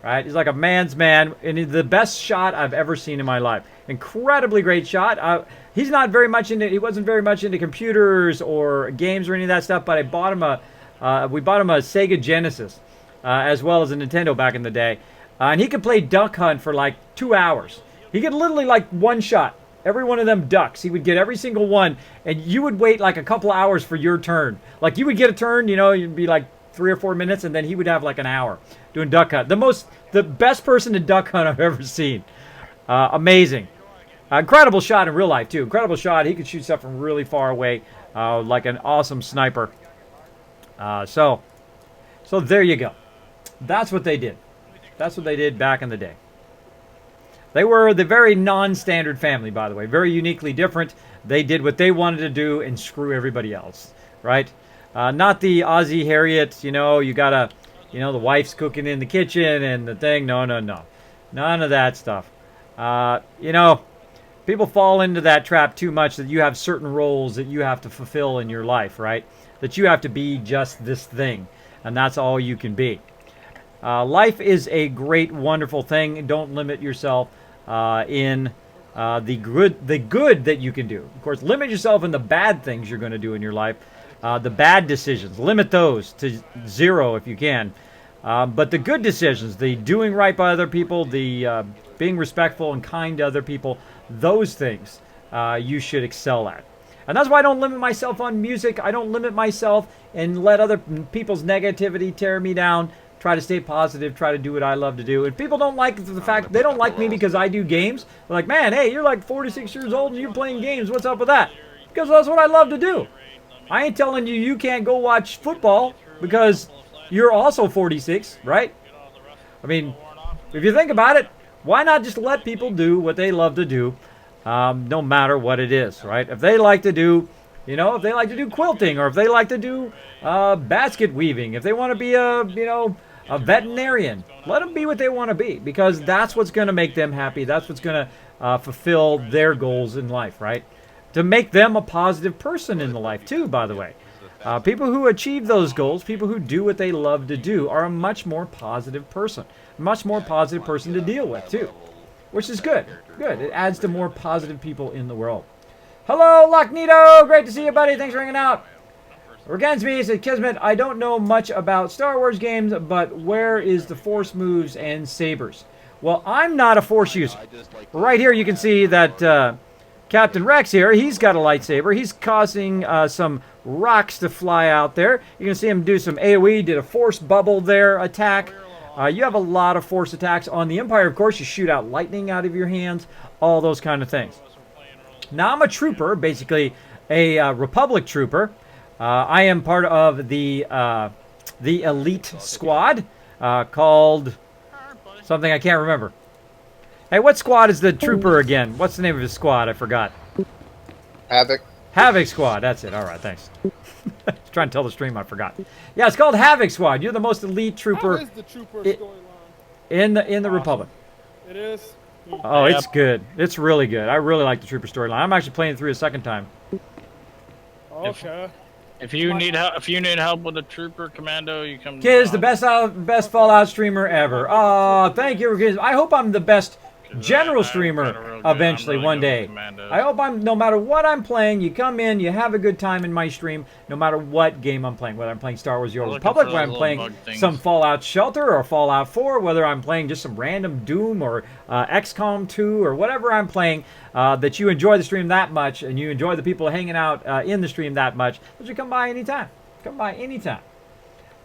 Right? He's like a man's man. And he's the best shot I've ever seen in my life. Incredibly great shot. He's not very much into, he wasn't very much into computers or games or any of that stuff, but I bought him we bought him a Sega Genesis. As well as a Nintendo back in the day. And he could play Duck Hunt for like 2 hours. He could literally like one shot every one of them ducks. He would get every single one, and you would wait like a couple hours for your turn. Like you would get a turn, you'd be like 3 or 4 minutes, and then he would have like an hour doing Duck Hunt. The best person to Duck Hunt I've ever seen. Amazing. Incredible shot in real life too. Incredible shot. He could shoot stuff from really far away, like an awesome sniper. So there you go. That's what they did. That's what they did back in the day. They were the very non-standard family, by the way. Very uniquely different. They did what they wanted to do and screw everybody else. Right? Not the Aussie Harriet, you gotta, the wife's cooking in the kitchen and the thing. No. None of that stuff. People fall into that trap too much that you have certain roles that you have to fulfill in your life, right? That you have to be just this thing. And that's all you can be. Life is a great, wonderful thing. Don't limit yourself in the good that you can do. Of course, limit yourself in the bad things you're going to do in your life. The bad decisions, limit those to 0 if you can. But the good decisions, the doing right by other people, the being respectful and kind to other people, those things you should excel at. And that's why I don't limit myself on music. I don't limit myself and let other people's negativity tear me down. Try to stay positive, try to do what I love to do. And people don't like the fact, they don't like me because I do games. They're like, man, hey, you're like 46 years old and you're playing games. What's up with that? Because that's what I love to do. I ain't telling you can't go watch football because you're also 46, right? I mean, if you think about it, why not just let people do what they love to do, no matter what it is, right? If they like to do, if they like to do quilting, or if they like to do basket weaving, if they want to be a veterinarian, let them be what they want to be, because that's what's going to make them happy. That's what's going to fulfill their goals in life, right? To make them a positive person in the life too, by the way. People who achieve those goals, people who do what they love to do, are a much more positive person. A much more positive person to deal with too. Which is good. Good. It adds to more positive people in the world. Hello, Locknito! Great to see you, buddy. Thanks for hanging out. Against me, said Kismet, I don't know much about Star Wars games, but where is the Force moves and sabers? Well, I'm not a Force user. Right here you can see that Captain Rex here, he's got a lightsaber. He's causing some rocks to fly out there. You can see him do some AoE, did a Force bubble there attack. You have a lot of Force attacks. On the Empire, of course, you shoot out lightning out of your hands, all those kind of things. Now, I'm a trooper, basically a Republic trooper. I am part of the elite squad called something I can't remember. Hey, what squad is the trooper again? What's the name of his squad? I forgot. Havoc. Havoc Squad. That's it. All right, thanks. Trying to tell the stream I forgot. Yeah, it's called Havoc Squad. You're the most elite trooper. How is the trooper storyline? In the Republic. It is. Oh, it's good. It's really good. I really like the trooper storyline. I'm actually playing it through a second time. Okay. If you need help with a trooper commando, you come. Kiz, the best Fallout streamer ever. Oh, thank you, Kiz. I hope I'm the best general streamer eventually one day. I hope no matter what I'm playing, you come in, you have a good time in my stream, no matter what game I'm playing, whether I'm playing Star Wars: The Old Republic, whether I'm playing some Fallout Shelter or Fallout 4, whether I'm playing just some random Doom or XCOM 2 or whatever I'm playing, that you enjoy the stream that much and you enjoy the people hanging out in the stream that much, that you come by anytime. Come by anytime.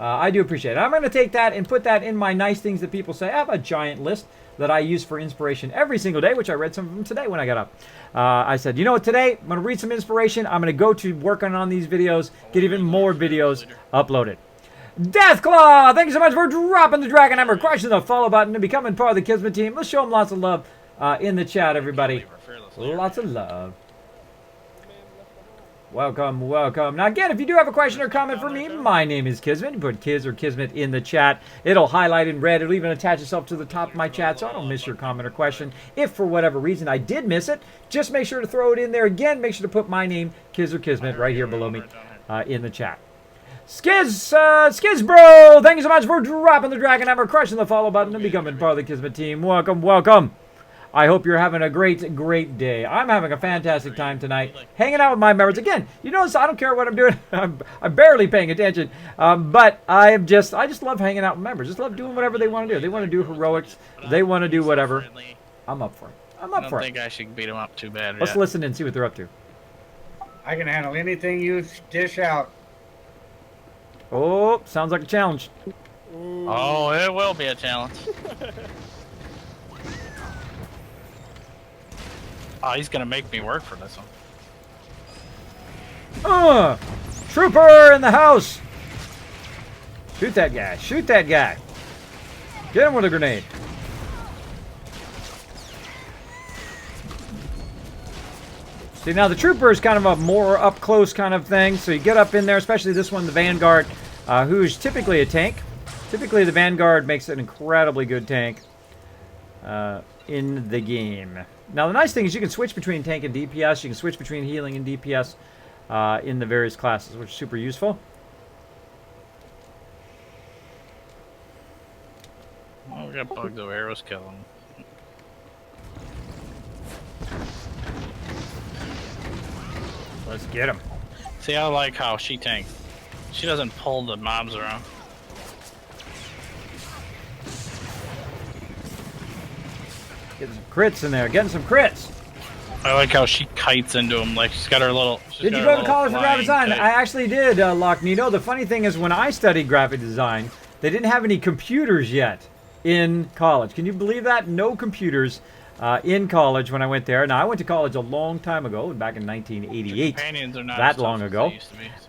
I do appreciate it. I'm going to take that and put that in my nice things that people say. I have a giant list that I use for inspiration every single day, which I read some of them today when I got up. I said, you know what, today I'm going to read some inspiration. I'm going to go to working on these videos, get even more videos uploaded. Deathclaw, thank you so much for dropping the dragon hammer, crushing the follow button, and becoming part of the Kismet team. Let's show them lots of love in the chat, everybody. Lots of love. Welcome, welcome. Now again, if you do have a question or comment for me, my name is Kismet. You put Kiz or Kismet in the chat. It'll highlight in red. It'll even attach itself to the top of my chat so I don't miss your comment or question. If for whatever reason I did miss it, just make sure to throw it in there again. Make sure to put my name, Kiz or Kismet, right here below me in the chat. Skiz bro, thank you so much for dropping the dragon hammer, crushing the follow button, and becoming part of the Kismet team. Welcome, welcome. I hope you're having a great, great day. I'm having a fantastic time tonight, hanging out with my members. Again, you notice I don't care what I'm doing. I'm barely paying attention, but I just love hanging out with members. Just love doing whatever they want to do. They want to do heroics. They want to do whatever. I'm up for it. I'm up for it. I don't think I should beat them up too bad. Let's listen and see what they're up to. I can handle anything you dish out. Oh, sounds like a challenge. Oh, it will be a challenge. Oh, he's gonna make me work for this one. Trooper in the house. Shoot that guy. Shoot that guy. Get him with a grenade. See, now the trooper is kind of a more up close kind of thing. So you get up in there, especially this one, the Vanguard, who's typically a tank. Typically, the Vanguard makes an incredibly good tank in the game. Now, the nice thing is you can switch between tank and DPS. You can switch between healing and DPS in the various classes, which is super useful. Oh, we got bugs over here. Let's kill them. Let's get him. See, I like how she tanks. She doesn't pull the mobs around. Getting some crits in there. Getting some crits. I like how she kites into them. Like, she's got her little... Did you go to college for graphic design? I actually did, Locknito. The funny thing is, when I studied graphic design, they didn't have any computers yet in college. Can you believe that? No computers in college when I went there. Now, I went to college a long time ago, back in 1988. Companions are not that long ago.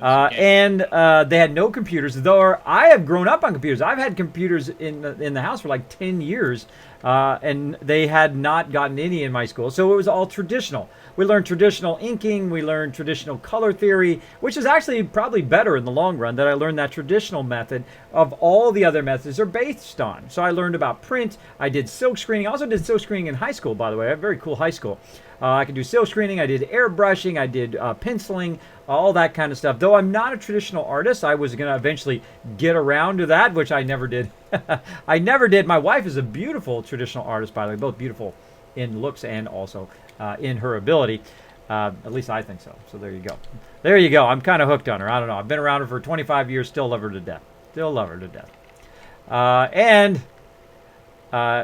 And they had no computers, though I have grown up on computers. I've had computers in the house for like 10 years, and they had not gotten any in my school. So it was all traditional. We learned traditional inking. We learned traditional color theory, which is actually probably better in the long run that I learned that traditional method of all the other methods are based on. So I learned about print. I did silk screening. I also did silk screening in high school, by the way. I have a very cool high school. I could do silk screening. I did airbrushing. I did penciling, all that kind of stuff. Though I'm not a traditional artist, I was going to eventually get around to that, which I never did. I never did. My wife is a beautiful traditional artist, by the way, both beautiful in looks and also in her ability. At least I think so. So there you go. There you go. I'm kind of hooked on her. I don't know. I've been around her for 25 years. Still love her to death. Still love her to death.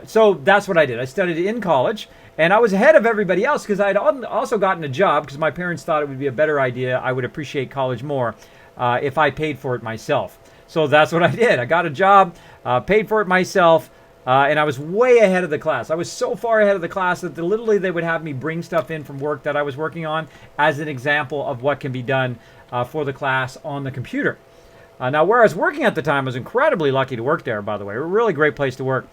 So that's what I did. I studied in college. And I was ahead of everybody else because I had also gotten a job because my parents thought it would be a better idea. I would appreciate college more if I paid for it myself. So that's what I did. I got a job, paid for it myself, and I was way ahead of the class. I was so far ahead of the class that literally they would have me bring stuff in from work that I was working on as an example of what can be done for the class on the computer. Now, where I was working at the time, I was incredibly lucky to work there, by the way. A really great place to work.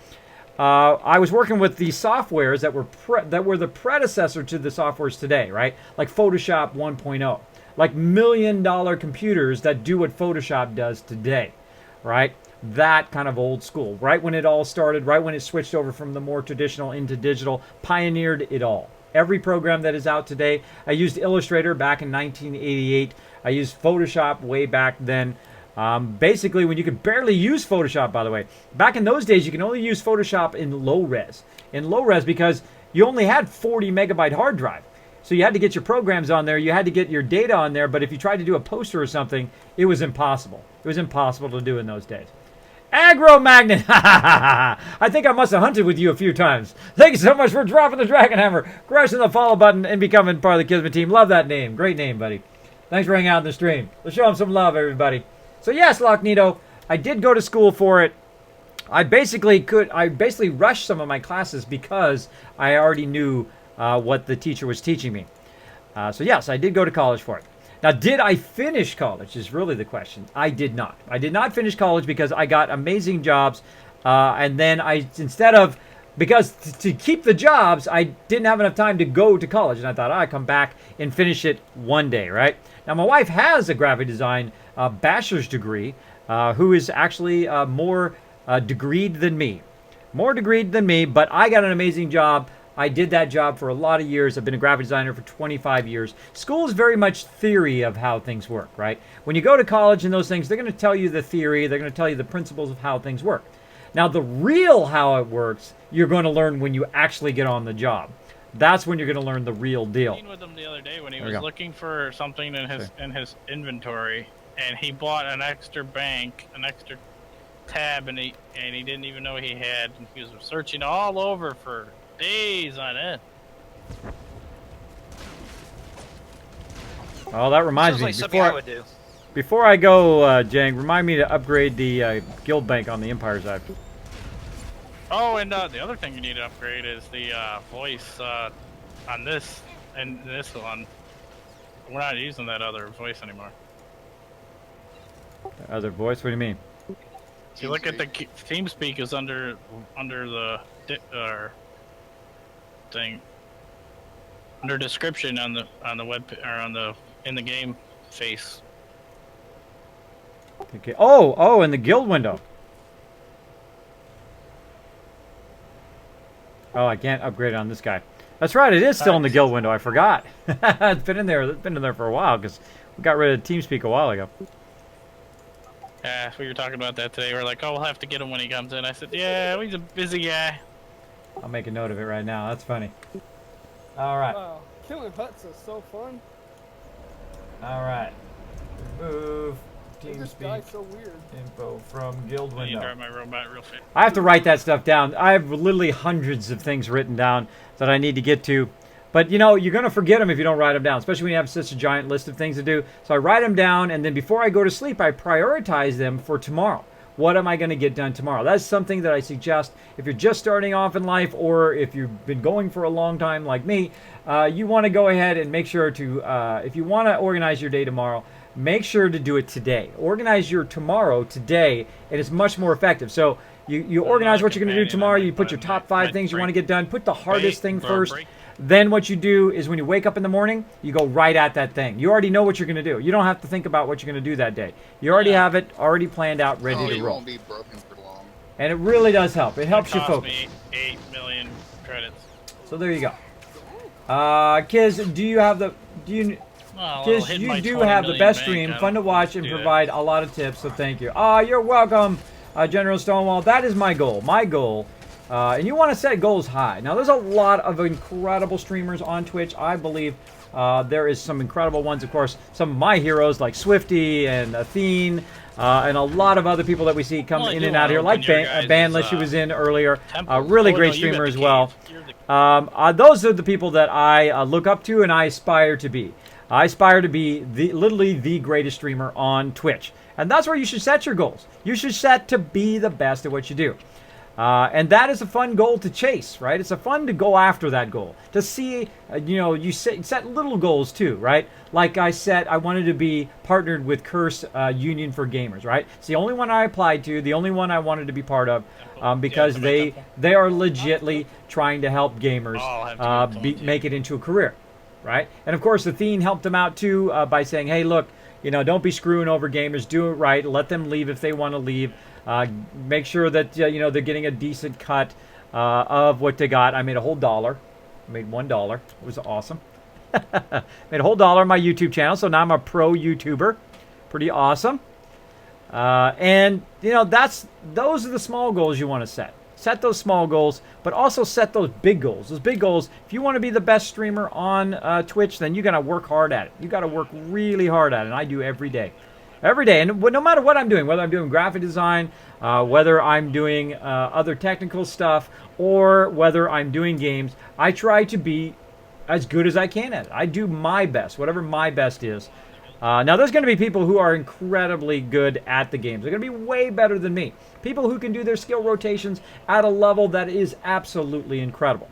I was working with the softwares that were the predecessor to the softwares today, right? Like Photoshop 1.0, like $1 million computers that do what Photoshop does today, right? That kind of old school, right when it all started, right when it switched over from the more traditional into digital, pioneered it all. Every program that is out today, I used Illustrator back in 1988. I used Photoshop way back then. Basically, when you could barely use Photoshop, by the way. Back in those days, you can only use Photoshop in low res. In low res because you only had 40 megabyte hard drive. So you had to get your programs on there. You had to get your data on there. But if you tried to do a poster or something, it was impossible. It was impossible to do in those days. Aggro Magnet! I think I must have hunted with you a few times. Thank you so much for dropping the Dragon Hammer, crushing the follow button, and becoming part of the Kismet team. Love that name. Great name, buddy. Thanks for hanging out in the stream. Let's show him some love, everybody. So yes, Locknito, I did go to school for it. I basically rushed some of my classes because I already knew what the teacher was teaching me. So yes, I did go to college for it. Now, did I finish college is really the question. I did not. I did not finish college because I got amazing jobs. And then because to keep the jobs, I didn't have enough time to go to college. And I thought, I'd come back and finish it one day, right? Now, my wife has a graphic design bachelor's degree, who is actually more degreed than me. More degreed than me, but I got an amazing job. I did that job for a lot of years. I've been a graphic designer for 25 years. School is very much theory of how things work, right? When you go to college and those things, they're going to tell you the theory. They're going to tell you the principles of how things work. Now, the real how it works, you're going to learn when you actually get on the job. That's when you're going to learn the real deal. I was with him the other day when he was looking for something in his inventory, and he bought an extra bank, an extra tab, and he didn't even know he had. And he was searching all over for days on end. Oh, that reminds me. Like something I would do. Before I go, Jang, remind me to upgrade the guild bank on the Empire side. Oh, and the other thing you need to upgrade is the voice on this and this one. We're not using that other voice anymore. Other voice? What do you mean? If you look at the TeamSpeak is under the thing, under description on the web or in the game face. Okay. Oh, in the guild window. Oh, I can't upgrade it on this guy. That's right. It is still in the guild window. I forgot. It's been in there. It's been in there for a while because we got rid of TeamSpeak a while ago. Yeah, we were talking about that today. We're like, oh, we'll have to get him when he comes in. I said, yeah, he's a busy guy. I'll make a note of it right now. That's funny. All right. Wow, killing huts is so fun. All right. Remove This TeamSpeak guy's so weird. info from guild You window. drive my robot real fast. I have to write that stuff down. I have literally hundreds of things written down that I need to get to. But, you know, you're going to forget them if you don't write them down, especially when you have such a giant list of things to do. So I write them down, and then before I go to sleep, I prioritize them for tomorrow. What am I going to get done tomorrow? That's something that I suggest if you're just starting off in life, or if you've been going for a long time like me, you want to go ahead and make sure to, if you want to organize your day tomorrow, make sure to do it today. Organize your tomorrow today, and it's much more effective. So you organize what you're going to do tomorrow. You put your top 5 things you want to get done. Put the hardest thing first. Then what you do is when you wake up in the morning, you go right at that thing. You already know what you're going to do. You don't have to think about what you're going to do that day. You already have it already planned out, ready to roll. Won't be broken for long. And it really does help. It helps you focus. Me 8 million credits. So there you go. Kiz, do you have the... Well, Kiz, you do have the best stream, fun to watch, and provide a lot of tips, so thank you. You're welcome, General Stonewall. That is my goal. My goal... and you want to set goals high. Now, there's a lot of incredible streamers on Twitch. I believe there is some incredible ones, of course. Some of my heroes like Swifty and Athene, and a lot of other people that we see come in and out here, like Bandless, who was in earlier. Really great streamer as well. Those are the people that I look up to and I aspire to be. I aspire to be literally the greatest streamer on Twitch. And that's where you should set your goals. You should set to be the best at what you do. And that is a fun goal to chase, right? It's a fun to go after that goal. To see, you set little goals too, right? Like I said, I wanted to be partnered with Curse Union for Gamers, right? It's the only one I applied to, the only one I wanted to be part of, because they are legitly trying to help gamers make it into a career, right? And of course, Athene helped them out too by saying, hey, look, don't be screwing over gamers. Do it right. Let them leave if they want to leave. Make sure that they're getting a decent cut of what they got. I made a whole $1. I made $1. It was awesome. Made a whole $1 on my YouTube channel, so now I'm a pro YouTuber. Pretty awesome. And you know, those are the small goals you want to set. Set those small goals, but also set those big goals. Those big goals, if you want to be the best streamer on Twitch, then you got to work hard at it. You got to work really hard at it, and I do every day. Every day, and no matter what I'm doing, whether I'm doing graphic design, whether I'm doing other technical stuff, or whether I'm doing games, I try to be as good as I can at it. I do my best, whatever my best is. Now, there's going to be people who are incredibly good at the games. They're going to be way better than me. People who can do their skill rotations at a level that is absolutely incredible.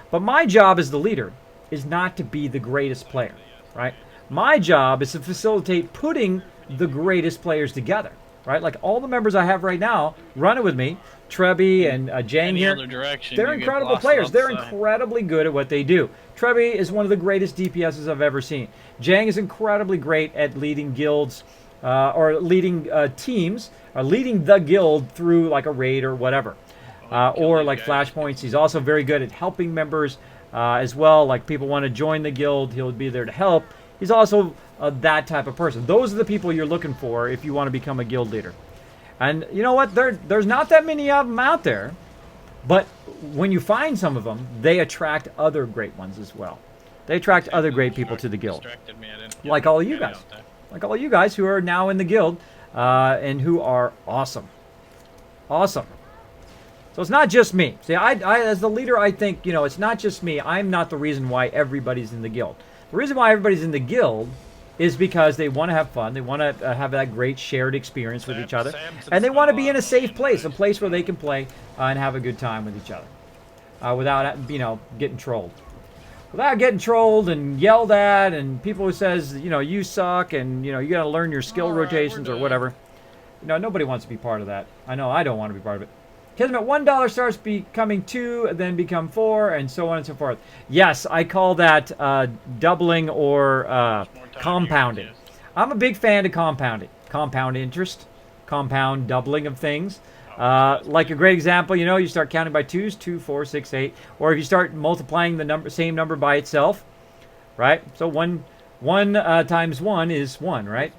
But my job as the leader is not to be the greatest player, right? My job is to facilitate putting the greatest players together, right? Like all the members I have right now running with me, Trebby and Jang here, they're incredible players. They're incredibly good at what they do. Trebby is one of the greatest DPSs I've ever seen. Jang is incredibly great at leading guilds or leading teams, or leading the guild through like a raid or whatever. Or like flashpoints. He's also very good at helping members as well. Like people want to join the guild, he'll be there to help. He's also that type of person. Those are the people you're looking for if you want to become a guild leader. And you know what? There's not that many of them out there. But when you find some of them, they attract other great ones as well. They attract other great people to the guild. Like all of you guys. Like all of you guys who are now in the guild and who are awesome. Awesome. So it's not just me. See, I as the leader, I think, you know, it's not just me. I'm not the reason why everybody's in the guild. The reason why everybody's in the guild is because they want to have fun. They want to have that great shared experience with each other. And they want to be in a safe place, a place where they can play and have a good time with each other without, you know, getting trolled. Without getting trolled and yelled at and people who says, you know, you suck and, you know, you got to learn your skill rotations or whatever. You know, nobody wants to be part of that. I know I don't want to be part of it. Kismet, $1 starts becoming 2, then become 4, and so on and so forth. Yes, I call that doubling or compounding. I'm a big fan of compounding. Compound interest, compound doubling of things. Like a great example, you know, you start counting by 2s, 2, 4, 6, 8. Or if you start multiplying the same number by itself, right? So 1 times 1 is 1, right?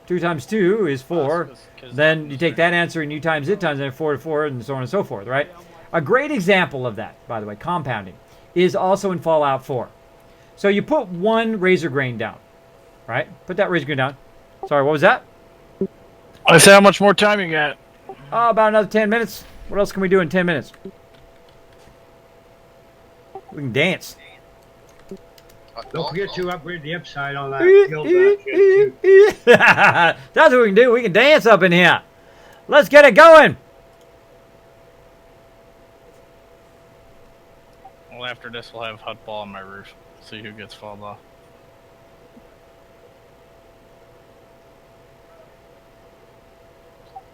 2 times 2 is 4. Then you take that answer and you times it times 4 to 4 and so on and so forth, right? A great example of that, by the way, compounding, is also in Fallout 4. So you put 1 razor grain down, right? Put that razor grain down. Sorry, what was that? I said how much more time you got? Oh, about another 10 minutes. What else can we do in 10 minutes? We can dance. Don't forget to upgrade the upside on that guild shit too. That's what we can do. We can dance up in here. Let's get it going. Well, after this, we'll have hut ball on my roof. See who gets fallen off.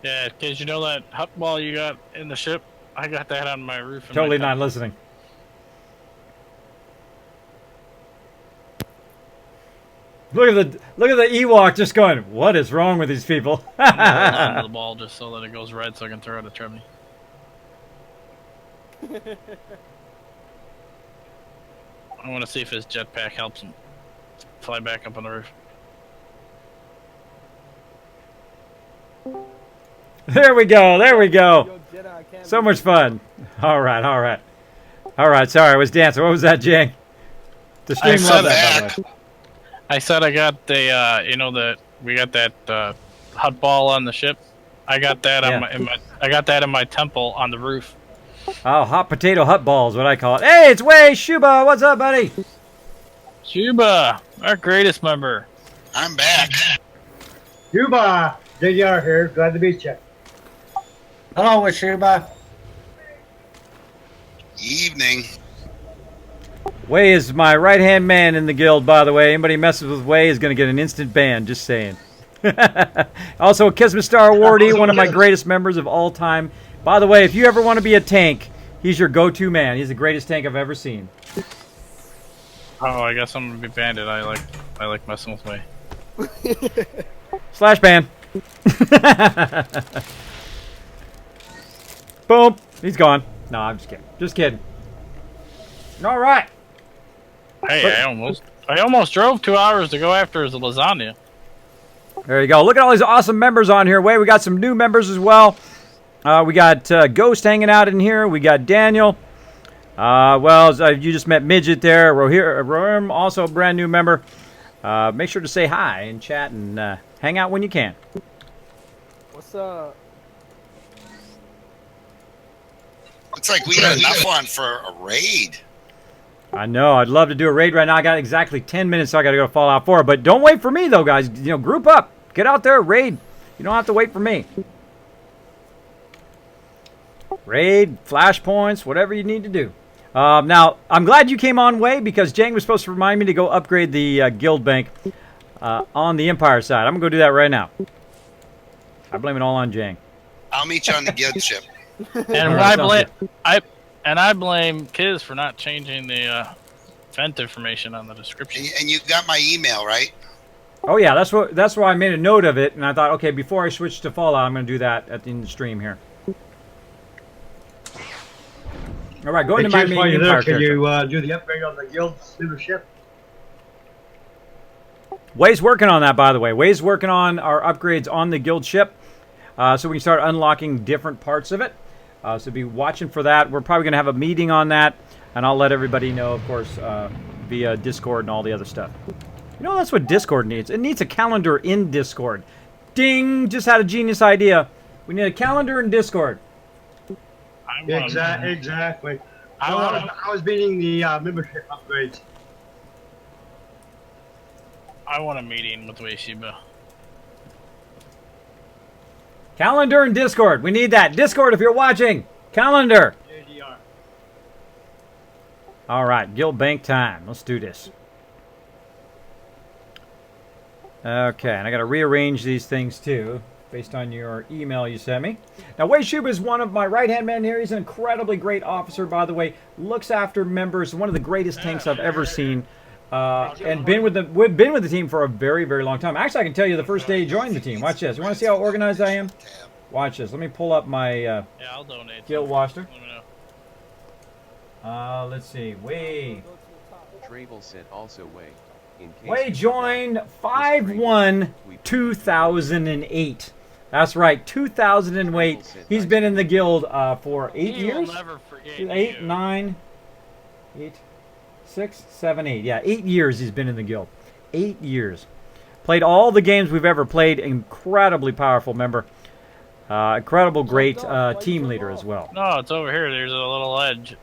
Yeah, because you know that hut ball you got in the ship? I got that on my roof. Totally not listening. Look at the Ewok just going, what is wrong with these people? I'm gonna the ball just so that it goes red so I can throw it at Trebney. I want to see if his jetpack helps him fly back up on the roof. There we go, there we go. So much fun. All right, all right. All right, sorry, I was dancing. What was that, Jang? The stream loved that, by the way. I said I got the, you know, we got that hut ball on the ship. I got that I got that in my temple on the roof. Oh, hot potato hut balls, what I call it. Hey, it's Way Shuba. What's up, buddy? Shuba, our greatest member. I'm back. Shuba, JR here. Glad to meet you. Hello, Shuba. Evening. Way is my right-hand man in the guild, by the way. Anybody messes with Way is going to get an instant ban, just saying. Also, a Kismet Star awardee, one of my greatest members of all time. By the way, if you ever want to be a tank, he's your go-to man. He's the greatest tank I've ever seen. Oh, I guess I'm going to be banded. I like messing with Way. Slash ban. Boom. He's gone. No, I'm just kidding. Just kidding. All right. Hey, I almost drove 2 hours to go after his lasagna. There you go. Look at all these awesome members on here. Wait, we got some new members as well. We got Ghost hanging out in here. We got Daniel. You just met Midget there. Rohirrim, also a brand new member. Make sure to say hi and chat and hang out when you can. What's up? Looks like we got enough on for a raid. I know. I'd love to do a raid right now. I got exactly 10 minutes, so I got to go to Fallout 4. But don't wait for me, though, guys. You know, group up. Get out there, raid. You don't have to wait for me. Raid, flashpoints, whatever you need to do. Now, I'm glad you came on, Way, because Jang was supposed to remind me to go upgrade the guild bank on the Empire side. I'm going to go do that right now. I blame it all on Jang. I'll meet you on the guild ship. And I blame Kiz for not changing the vent information on the description. And you got my email, right? Oh yeah, that's why I made a note of it, and I thought, okay, before I switch to Fallout, I'm going to do that at the end of the stream here. All right, go into my main Empire Can character. you do the upgrade on the guild membership? Way's working on that, by the way. Way's working on our upgrades on the guild ship, so we can start unlocking different parts of it. So be watching for that. We're probably going to have a meeting on that, and I'll let everybody know, of course, via Discord and all the other stuff. You know, that's what Discord needs. It needs a calendar in Discord. Ding! Just had a genius idea. We need a calendar in Discord. Exactly. I was meeting the membership upgrades. I want a meeting with Weishiba. Calendar and Discord. We need that. Discord, if you're watching. Calendar. All right. Guild bank time. Let's do this. Okay. And I got to rearrange these things, too, based on your email you sent me. Now, Weishiba is one of my right-hand men here. He's an incredibly great officer, by the way. Looks after members. One of the greatest tanks I've ever seen. And been with the team for a very, very long time. Actually, I can tell you the first day he joined the team. Watch this. You want to see how organized I am? Watch this. Let me pull up my I'll donate. guild roster. Let me know. Let's see. Travel said also Way. Way joined 5/1/2008. That's right, 2008. He's been in the guild for 8 years. Never forget 8, 9, 8. 6, 7, 8. Yeah, 8 years he's been in the guild. 8 years. Played all the games we've ever played. Incredibly powerful member. Incredible, great team leader as well. No, it's over here. There's a little edge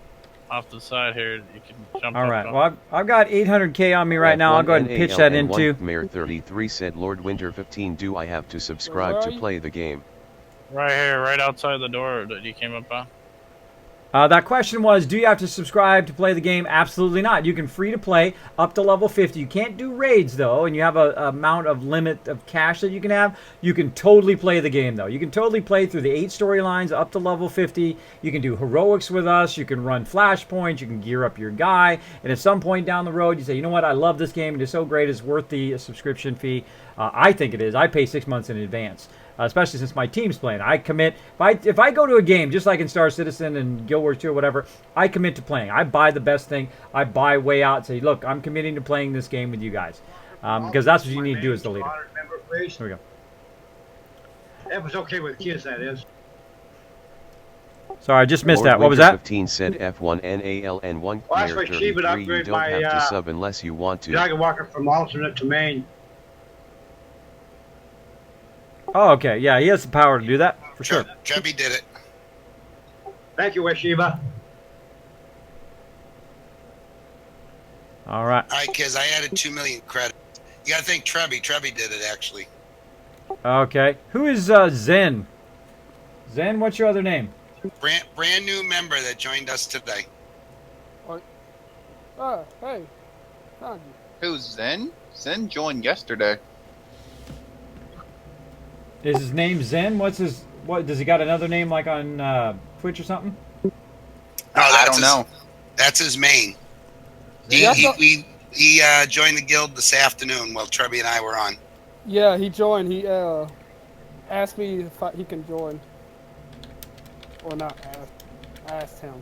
off the side here. You can jump all up right. on. Well, I've got 800K on me right now. I'll go ahead and pitch that into. Mayor 33 said, Lord Winter 15, do I have to subscribe to play the game? Right here, right outside the door that you came up on. That question was, do you have to subscribe to play the game? Absolutely not. You can free to play up to level 50. You can't do raids, though, and you have a amount of limit of cash that you can have. You can totally play the game, though. You can totally play through the 8 storylines up to level 50. You can do heroics with us. You can run flashpoints. You can gear up your guy. And at some point down the road, you say, you know what? I love this game. It is so great. It's worth the subscription fee. I think it is. I pay 6 months in advance. Especially since my team's playing. I commit. If I go to a game, just like in Star Citizen and Guild Wars 2 or whatever, I commit to playing. I buy the best thing. I buy way out and say, look, I'm committing to playing this game with you guys. Because that's what you need to do as the leader. Here we go. That was okay with kids, that is. Sorry, I just missed Lord that. What was Winter that? 15 said F1NALN1 Well, Mayor actually, she would 33, you upgrade don't my, have to sub unless you want to. Dragon Walker from alternate to main. Oh, okay. Yeah, he has the power to do that, for sure. Chubby did it. Thank you, Weishiba. All right. All right, kids, I added 2 million credits. You gotta thank Trebby. Trebby did it, actually. Okay. Who is Zen? Zen, what's your other name? Brand new member that joined us today. Hey. Who's Zen? Zen joined yesterday. Is his name Zen? What does he got another name like on Twitch or something? I don't know. That's his main. He joined the guild this afternoon while Trebby and I were on. Yeah, he joined. He asked me if he can join. Or not asked. I asked him.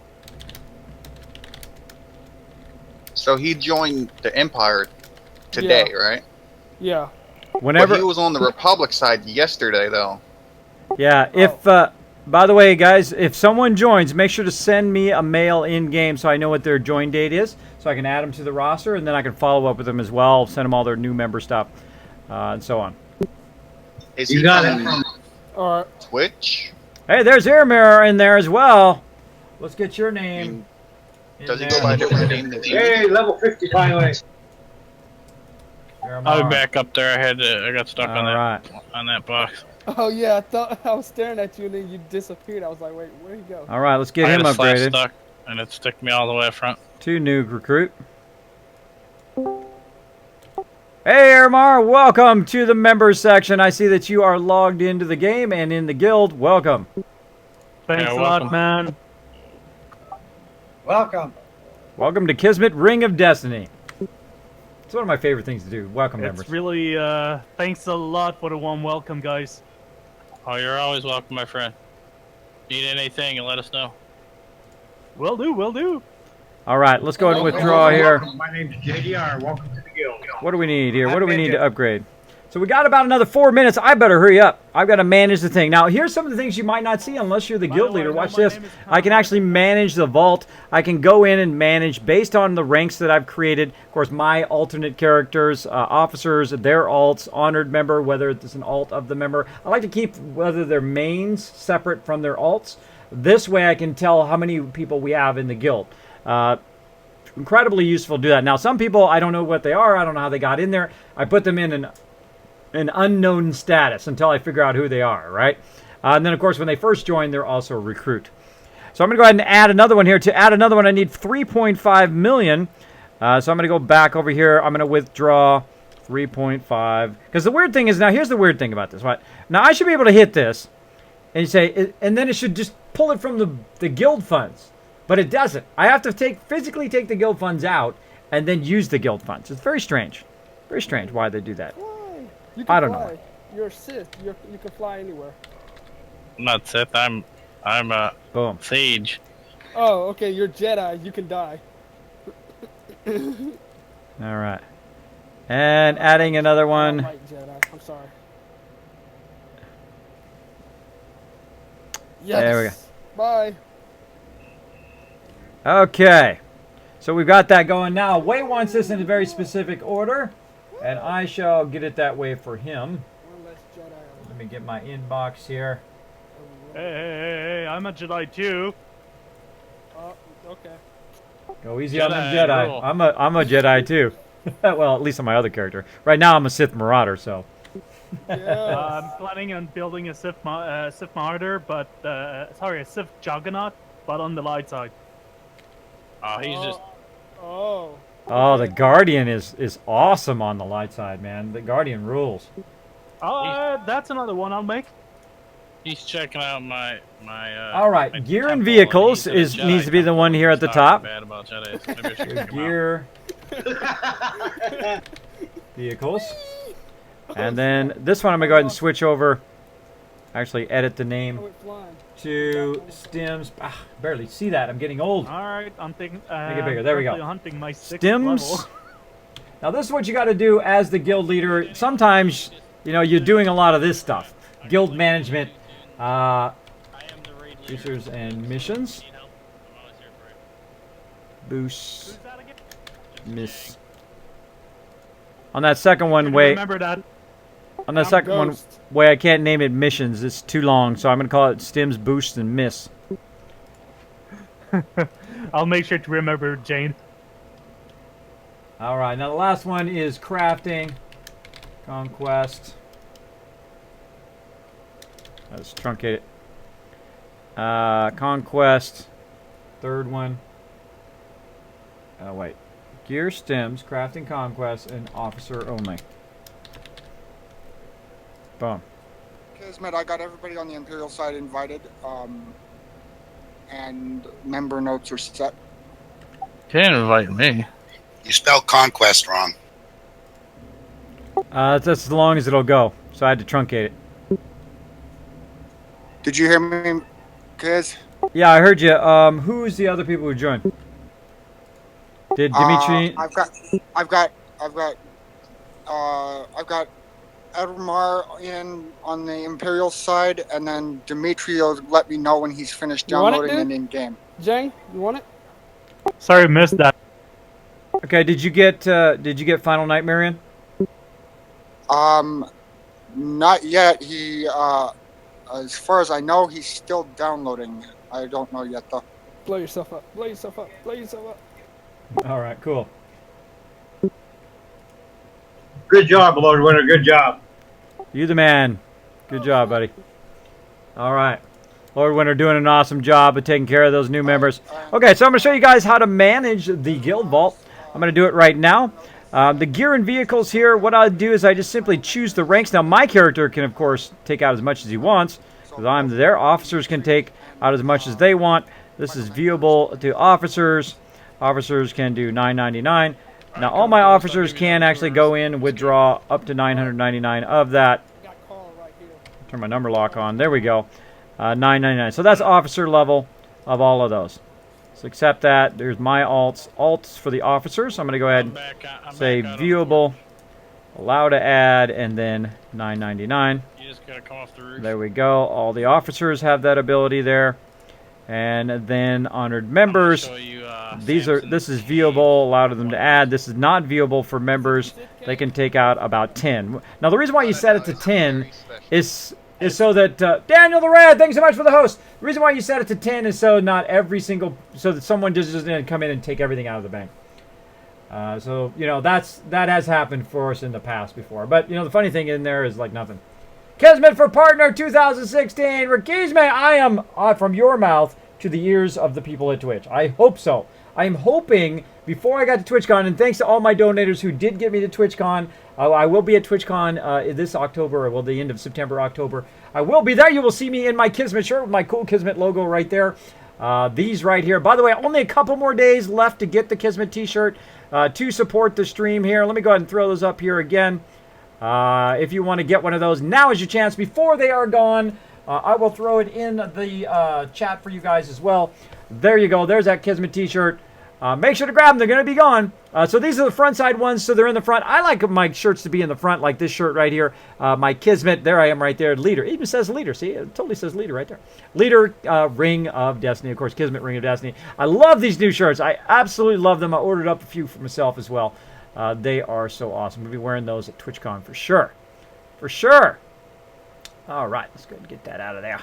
So he joined the Empire today, right? Yeah. Whenever But he was on the Republic side yesterday, though. Yeah, if by the way, guys, if someone joins, make sure to send me a mail in game so I know what their join date is, so I can add them to the roster, and then I can follow up with them as well, send them all their new member stuff, and so on. Is You he got it. from Alright. Twitch? Hey, there's Air Mirror in there as well. Let's get your name. Does he go by a different name than you? Hey, level 50 finally. I'll be back up there. I got stuck on that box. Oh yeah, I thought I was staring at you and then you disappeared. I was like, wait, where'd he go? All right, let's get I him had a slash upgraded. stuck, and it stuck me all the way up front. To new recruit. Hey, Airmar, welcome to the members section. I see that you are logged into the game and in the guild. Welcome. Thanks a lot, man. Welcome. Welcome to Kismet Ring of Destiny. It's one of my favorite things to do. Welcome, members. It's really, thanks a lot for the warm welcome, guys. Oh, you're always welcome, my friend. Need anything, and let us know. Will do, will do. All right, let's go ahead and withdraw here. My name's JDR. Welcome to the guild. What do we need here? What do we need to upgrade? So we got about another 4 minutes. I better hurry up. I've got to manage the thing. Now, here's some of the things you might not see unless you're the guild leader. Watch this. I can actually manage the vault. I can go in and manage based on the ranks that I've created. Of course, my alternate characters, officers, their alts, honored member, whether it's an alt of the member. I like to keep whether their mains separate from their alts. This way I can tell how many people we have in the guild. Incredibly useful to do that. Now, some people, I don't know what they are. I don't know how they got in there. I put them in an unknown status until I figure out who they are, right? And then, of course, when they first join, they're also a recruit. So I'm going to go ahead and add another one here. To add another one, I need 3.5 million. So I'm going to go back over here. I'm going to withdraw 3.5. Because the weird thing is, now here's the weird thing about this. Right? Now, I should be able to hit this. And you say, and then it should just pull it from the guild funds. But it doesn't. I have to physically take the guild funds out and then use the guild funds. It's very strange. Very strange why they do that. You can I don't fly. know. You're a Sith. You can fly anywhere. I'm not Sith. I'm a sage. Oh, okay. You're Jedi. You can die. All right. And adding another one. I don't like Jedi. I'm sorry. Yes. There we go. Bye. Okay. So we've got that going now. Way wants this in a very specific order. And I shall get it that way for him. Let me get my inbox here. Hey, I'm a Jedi too. Okay. Go easy on them Jedi. I'm a Jedi too. Well, at least on my other character. Right now I'm a Sith Marauder, so. I'm planning on building a Sith Marauder, but sorry, a Sith Juggernaut, but on the light side. Oh, he's just. Oh. Oh, the Guardian is awesome on the light side, man. The Guardian rules. That's another one I'll make. He's checking out my. All right, my gear and temple, vehicles he's a Jedi. needs to be the one here at the top. Bad about Jedis. Maybe I should kick him Gear, vehicles, and then this one I'm gonna go ahead and switch over. Actually, edit the name to Stims. Barely see that. I'm getting old. All right, I'm thinking. Make it bigger. There we go. Hunting my 6th Stims. level. Now this is what you got to do as the guild leader. Sometimes, you know, you're doing a lot of this stuff. Guild management, features and missions. Boost. Miss. On that second one, wait. Remember that. On that second one, way I can't name it missions. It's too long, so I'm gonna call it Stims, Boost, and Miss. I'll make sure to remember Jane. All right, now the last one is crafting, conquest. Let's truncate it. Conquest, third one. Oh wait, gear, stems, crafting, conquest, and officer only. Boom. Kismet, I got everybody on the Imperial side invited, and member notes are set. Can't invite me. You spelled conquest wrong. That's as long as it'll go, so I had to truncate it. Did you hear me, Kiz? Yeah, I heard you. Who's the other people who joined? Did Dimitri? I've got Edmar in on the Imperial side, and then Dimitri will let me know when he's finished You want it, downloading dude? and in game. Jang, you want it? Sorry, missed that. Okay, did you get Final Nightmare in? Not yet. He as far as I know, he's still downloading. I don't know yet though. Blow yourself up. Blow yourself up. Blow yourself up. All right, cool. Good job, Lord Winter. Good job. You the man. Good job, buddy. All right. Lord Winter doing an awesome job of taking care of those new members. Okay, so I'm going to show you guys how to manage the Guild Vault. I'm going to do it right now. The gear and vehicles here, what I do is I just simply choose the ranks. Now, my character can, of course, take out as much as he wants, because I'm there. Officers can take out as much as they want. This is viewable to officers. Officers can do $9.99. Now, all my officers can actually go in and withdraw up to $999 of that. Turn my number lock on. There we go. $9.99. So that's officer level of all of those. So accept that. There's my alts. Alts for the officers. I'm going to go ahead and say viewable, allow to add, and then $9.99. You just gotta come off the roof. There we go. All the officers have that ability there. And then honored members. This is viewable, allow them to add. This is not viewable for members. They can take out about 10. Now the reason why you set it to 10 is so that Daniel the Red, thanks so much for the host. The reason why you set it to 10 is so so that someone just doesn't come in and take everything out of the bank. So you know that has happened for us in the past before. But you know the funny thing in there is like nothing. Kismet for partner 2016. Kismet, I am from your mouth to the ears of the people at Twitch. I hope so. I am hoping before I got to TwitchCon, and thanks to all my donators who did get me to TwitchCon. I will be at TwitchCon this October, or well, the end of September, October. I will be there. You will see me in my Kismet shirt with my cool Kismet logo right there. These right here. By the way, only a couple more days left to get the Kismet t-shirt to support the stream here. Let me go ahead and throw those up here again. If you want to get one of those, now is your chance before they are gone. I will throw it in the chat for you guys as well. There you go. There's that Kismet t-shirt. Make sure to grab them. They're going to be gone. So these are the front side ones, so they're in the front. I like my shirts to be in the front, like this shirt right here. My Kismet, there I am right there, leader. It even says leader. See, it totally says leader right there. Leader, Ring of Destiny. Of course, Kismet, Ring of Destiny. I love these new shirts. I absolutely love them. I ordered up a few for myself as well. They are so awesome. We'll be wearing those at TwitchCon for sure. For sure. All right, let's go ahead and get that out of there.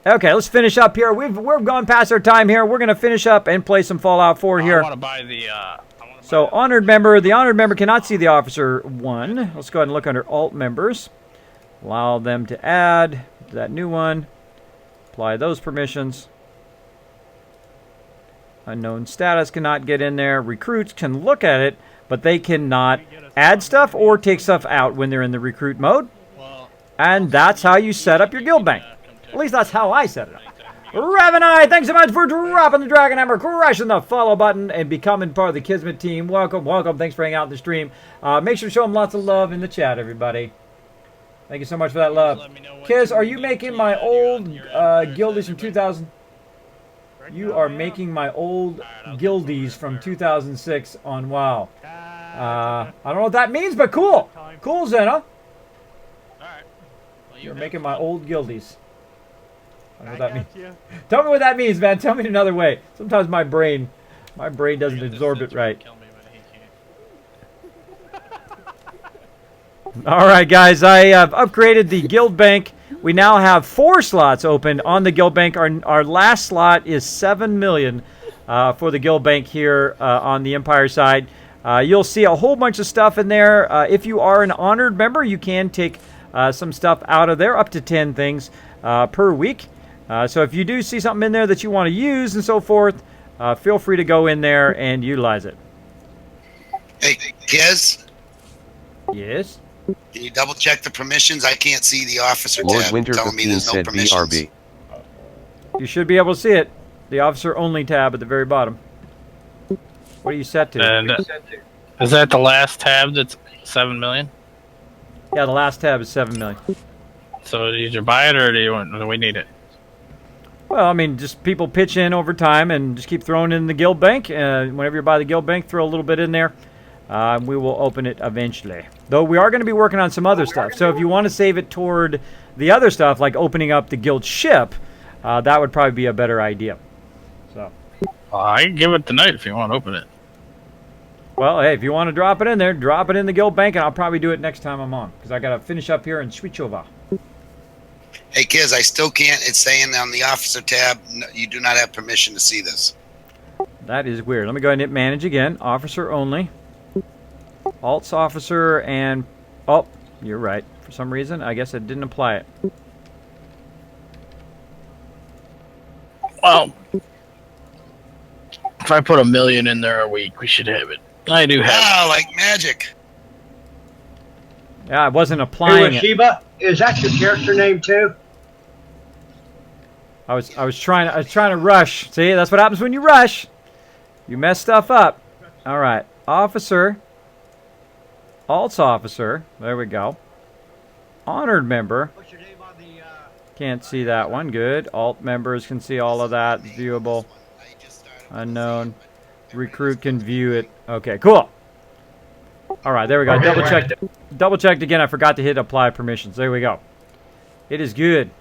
Okay, let's finish up here. We've gone past our time here. We're going to finish up and play some Fallout 4 here. I want to buy the... So, honored member. The honored member cannot see the officer one. Let's go ahead and look under alt members. Allow them to add that new one. Apply those permissions. Unknown status cannot get in there. Recruits can look at it, but they cannot add stuff or take stuff out when they're in the recruit mode. And that's how you set up your guild bank. At least that's how I set it up. Ravenite, thanks so much for dropping the Dragon Hammer, crushing the follow button, and becoming part of the Kismet team. Welcome, welcome. Thanks for hanging out in the stream. Make sure to show them lots of love in the chat, everybody. Thank you so much for that love. Kiz, are you making my old guildies from 2000? You are making my old guildies from 2006 on WoW. I don't know what that means, but cool. Cool, Zena. You're making my old guildies. I don't know what that means. Tell me what that means, man. Tell me another way. Sometimes my brain doesn't absorb it right. All right, guys. I have upgraded the guild bank. We now have 4 slots open on the guild bank. Our last slot is 7 million for the guild bank here on the Empire side. You'll see a whole bunch of stuff in there. If you are an honored member, you can take some stuff out of there, up to 10 things per week. So if you do see something in there that you want to use and so forth, feel free to go in there and utilize it. Hey, Giz? Yes? Can you double check the permissions? I can't see the officer Lord tab Winter telling me 15 there's no said permissions. BRB. You should be able to see it. The officer only tab at the very bottom. What are you set to? And is that the last tab that's 7 million? Yeah, the last tab is 7 million. So do you buy it or do we need it? Well, I mean, just people pitch in over time and just keep throwing in the guild bank. Whenever you buy the guild bank, throw a little bit in there. We will open it eventually. Though we are going to be working on some other stuff. So if you want to save it toward the other stuff, like opening up the guild ship, that would probably be a better idea. So. I can give it tonight if you want to open it. Well, hey, if you want to drop it in there, drop it in the guild bank, and I'll probably do it next time I'm on. Because I got to finish up here and switch over. Hey, kids, I still can't. It's saying on the officer tab, no, you do not have permission to see this. That is weird. Let me go ahead and hit manage again. Officer only. Alts officer and... Oh, you're right. For some reason, I guess it didn't apply it. Well, if I put 1 million in there a week, we should have it. I do have it. Like magic. Yeah, I wasn't applying it. it. Sheba, is that your character name too? I was trying to rush. See, that's what happens when you rush. You mess stuff up. All right, officer. Alts officer. There we go. Honored member. Can't see that one. Good. Alt members can see all of that. Viewable. Unknown. Recruit can view it. Okay, cool. All right, there we go. Double checked again. I forgot to hit apply permissions. There we go. It is good.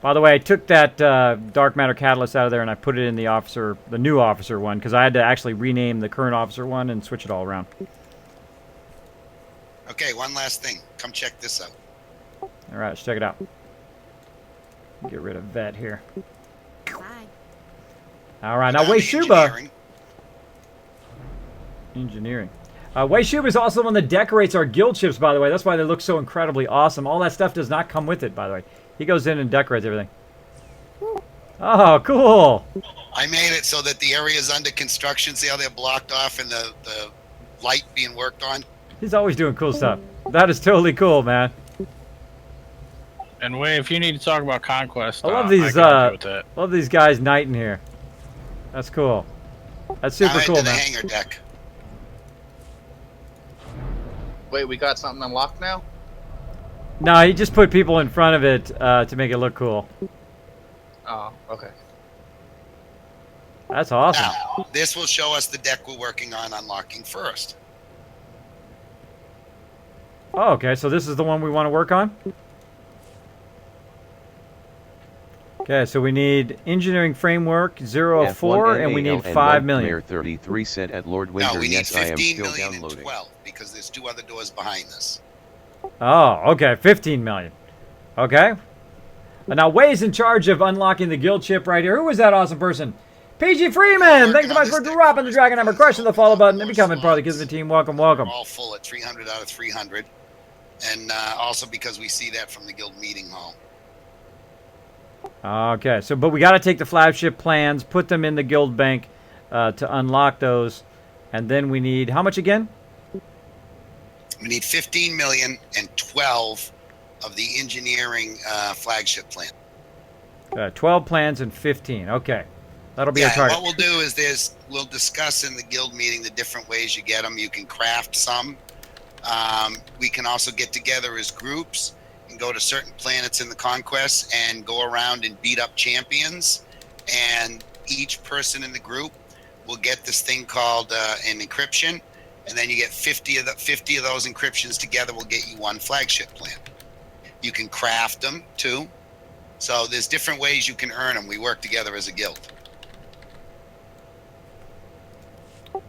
By the way, I took that dark matter catalyst out of there and I put it in the new officer one, because I had to actually rename the current officer one and switch it all around. Okay, one last thing. Come check this out. All right, let's check it out. Get rid of vet here. All right, now Weishuba. Engineering. Weishuba is also the one that decorates our guild ships, by the way. That's why they look so incredibly awesome. All that stuff does not come with it, by the way. He goes in and decorates everything. Oh, cool. I made it so that the areas under construction, see how they're blocked off and the light being worked on? He's always doing cool stuff. That is totally cool, man. And Way, if you need to talk about conquest, I love these. Love these guys knighting here. That's cool. That's super cool, man. The hangar deck. Wait, we got something unlocked now? No, he just put people in front of it to make it look cool. Oh, okay. That's awesome. Now, this will show us the deck we're working on unlocking first. Oh, okay, so this is the one we want to work on? Okay, so we need engineering framework 004, and we need 5 million. Mayor 33 said at Lord Winter, no, we need yes, 15 I am still million downloading. And 12, because there's 2 other doors behind this. Oh, okay, 15 million. Okay. And now Way's in charge of unlocking the guild ship right here. Who was that awesome person? PG Freeman! Thanks so much for dropping the dragon number, crushing the follow button, and becoming part of the Kismet team. Welcome, welcome. We're all full at 300 out of 300. And also because we see that from the guild meeting hall. Okay, so but we got to take the flagship plans, put them in the guild bank to unlock those, and then we need how much again? We need 15 million and 12 of the engineering flagship plan. 12 plans and 15. Okay, that'll be our Yeah, target. what we'll do is we'll discuss in the guild meeting the different ways you get them. You can craft some. We can also get together as groups and go to certain planets in the conquest and go around and beat up champions. And each person in the group will get this thing called an encryption. And then you get 50 of those encryptions together will get you one flagship plan. You can craft them too. So there's different ways you can earn them. We work together as a guild.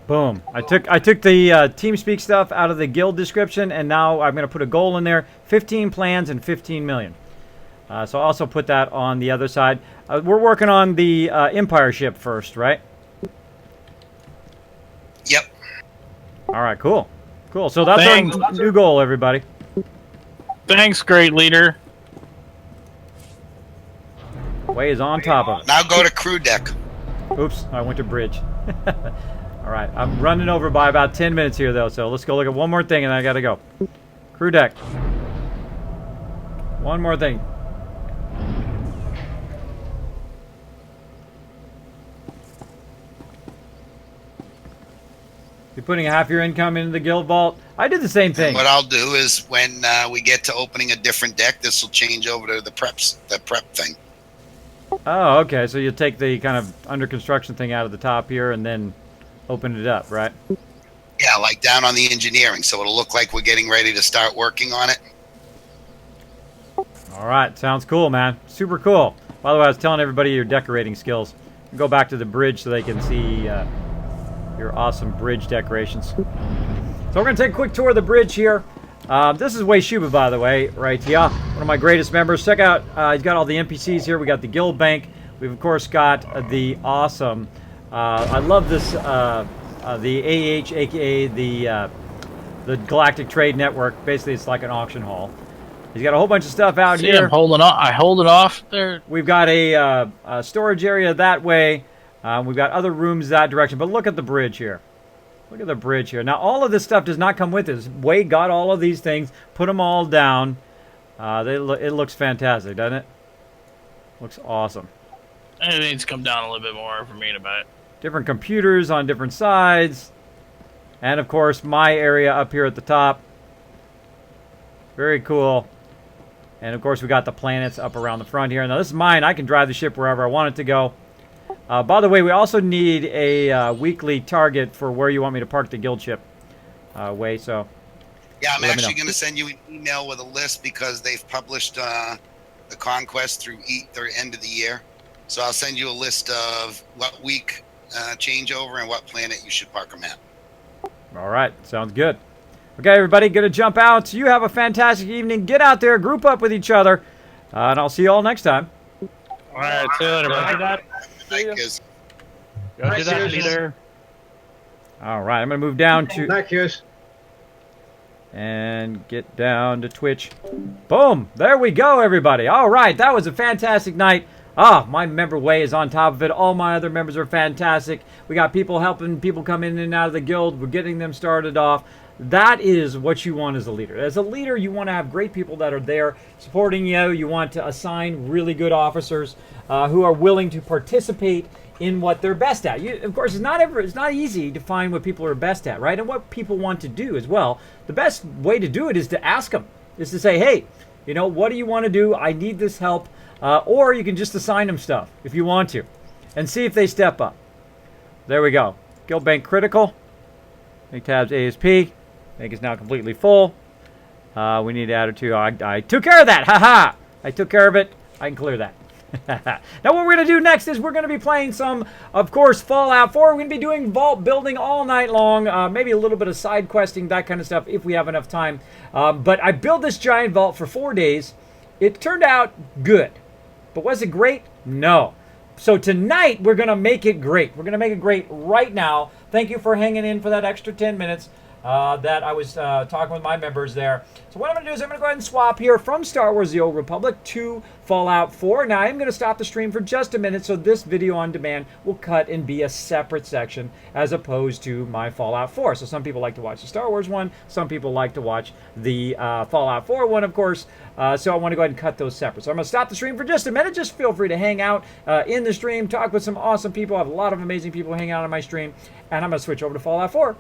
Boom. I took the TeamSpeak stuff out of the guild description, and now I'm going to put a goal in there. 15 plans and 15 million. So I'll also put that on the other side. We're working on the Empire ship first, right? Yep. All right, cool. Cool. So that's our new goal, everybody. Thanks, great leader. Way is on top of it. Now go to crew deck. Oops, I went to bridge. All right, I'm running over by about 10 minutes here, though, so let's go look at one more thing, and then I got to go. Crew deck. One more thing. You're putting half your income into the guild vault? I did the same thing. And what I'll do is when we get to opening a different deck, this will change over to the prep thing. Oh, okay, so you'll take the kind of under construction thing out of the top here and then open it up, right? Yeah, like down on the engineering, so it'll look like we're getting ready to start working on it. All right, sounds cool, man. Super cool. By the way, I was telling everybody your decorating skills. Go back to the bridge so they can see your awesome bridge decorations. So we're going to take a quick tour of the bridge here. This is Wei Shuba, by the way, right here. One of my greatest members. Check out, he's got all the NPCs here. We got the guild bank. We've, of course, got the awesome, I love this, the AH, aka the Galactic Trade Network. Basically, it's like an auction hall. He's got a whole bunch of stuff out here. I'm holding on. I hold it off there. We've got a storage area that way. We've got other rooms that direction. But look at the bridge here. Look at the bridge here. Now, all of this stuff does not come with it. Wade got all of these things, put them all down. It looks fantastic, doesn't it? Looks awesome. It needs to come down a little bit more for me to buy it. Different computers on different sides. And, of course, my area up here at the top. Very cool. And, of course, we got the planets up around the front here. Now, this is mine. I can drive the ship wherever I want it to go. By the way, we also need a weekly target for where you want me to park the guild ship. Way, so... Yeah, I'm actually going to send you an email with a list because they've published the conquest through the end of the year. So I'll send you a list of what week changeover and what planet you should park them at. All right, sounds good. Okay, everybody, gonna jump out. You have a fantastic evening. Get out there, group up with each other, and I'll see you all next time. All right, see you later, bud. Go do that, leader. All right, I'm gonna move down to... Thank you. And get down to Twitch. Boom! There we go, everybody. All right, that was a fantastic night. My member Way is on top of it. All my other members are fantastic. We got people helping people come in and out of the guild. We're getting them started off. That is what you want as a leader. As a leader, you want to have great people that are there supporting you. You want to assign really good officers who are willing to participate in what they're best at. Of course, it's not easy to find what people are best at, right? And what people want to do as well. The best way to do it is to ask them. Is to say, hey, you know, what do you want to do? I need this help. Or you can just assign them stuff if you want to. And see if they step up. There we go. Guild Bank Critical. Make tabs ASP. Bank is now completely full. We need to add it to... I took care of that. Haha. I took care of it. I can clear that. Now what we're going to do next is we're going to be playing some, of course, Fallout 4. We're going to be doing vault building all night long. Maybe a little bit of side questing, that kind of stuff, if we have enough time. But I built this giant vault for 4 days. It turned out good. But was it great? No. So tonight, we're going to make it great. We're going to make it great right now. Thank you for hanging in for that extra 10 minutes that I was talking with my members there. So what I'm going to do is I'm going to go ahead and swap here from Star Wars The Old Republic to Fallout 4. Now, I am going to stop the stream for just a minute, so this video on demand will cut and be a separate section as opposed to my Fallout 4. So some people like to watch the Star Wars one. Some people like to watch the Fallout 4 one, of course. So I want to go ahead and cut those separate. So I'm going to stop the stream for just a minute. Just feel free to hang out in the stream, talk with some awesome people. I have a lot of amazing people hanging out on my stream. And I'm going to switch over to Fallout 4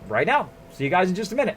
right now. See you guys in just a minute.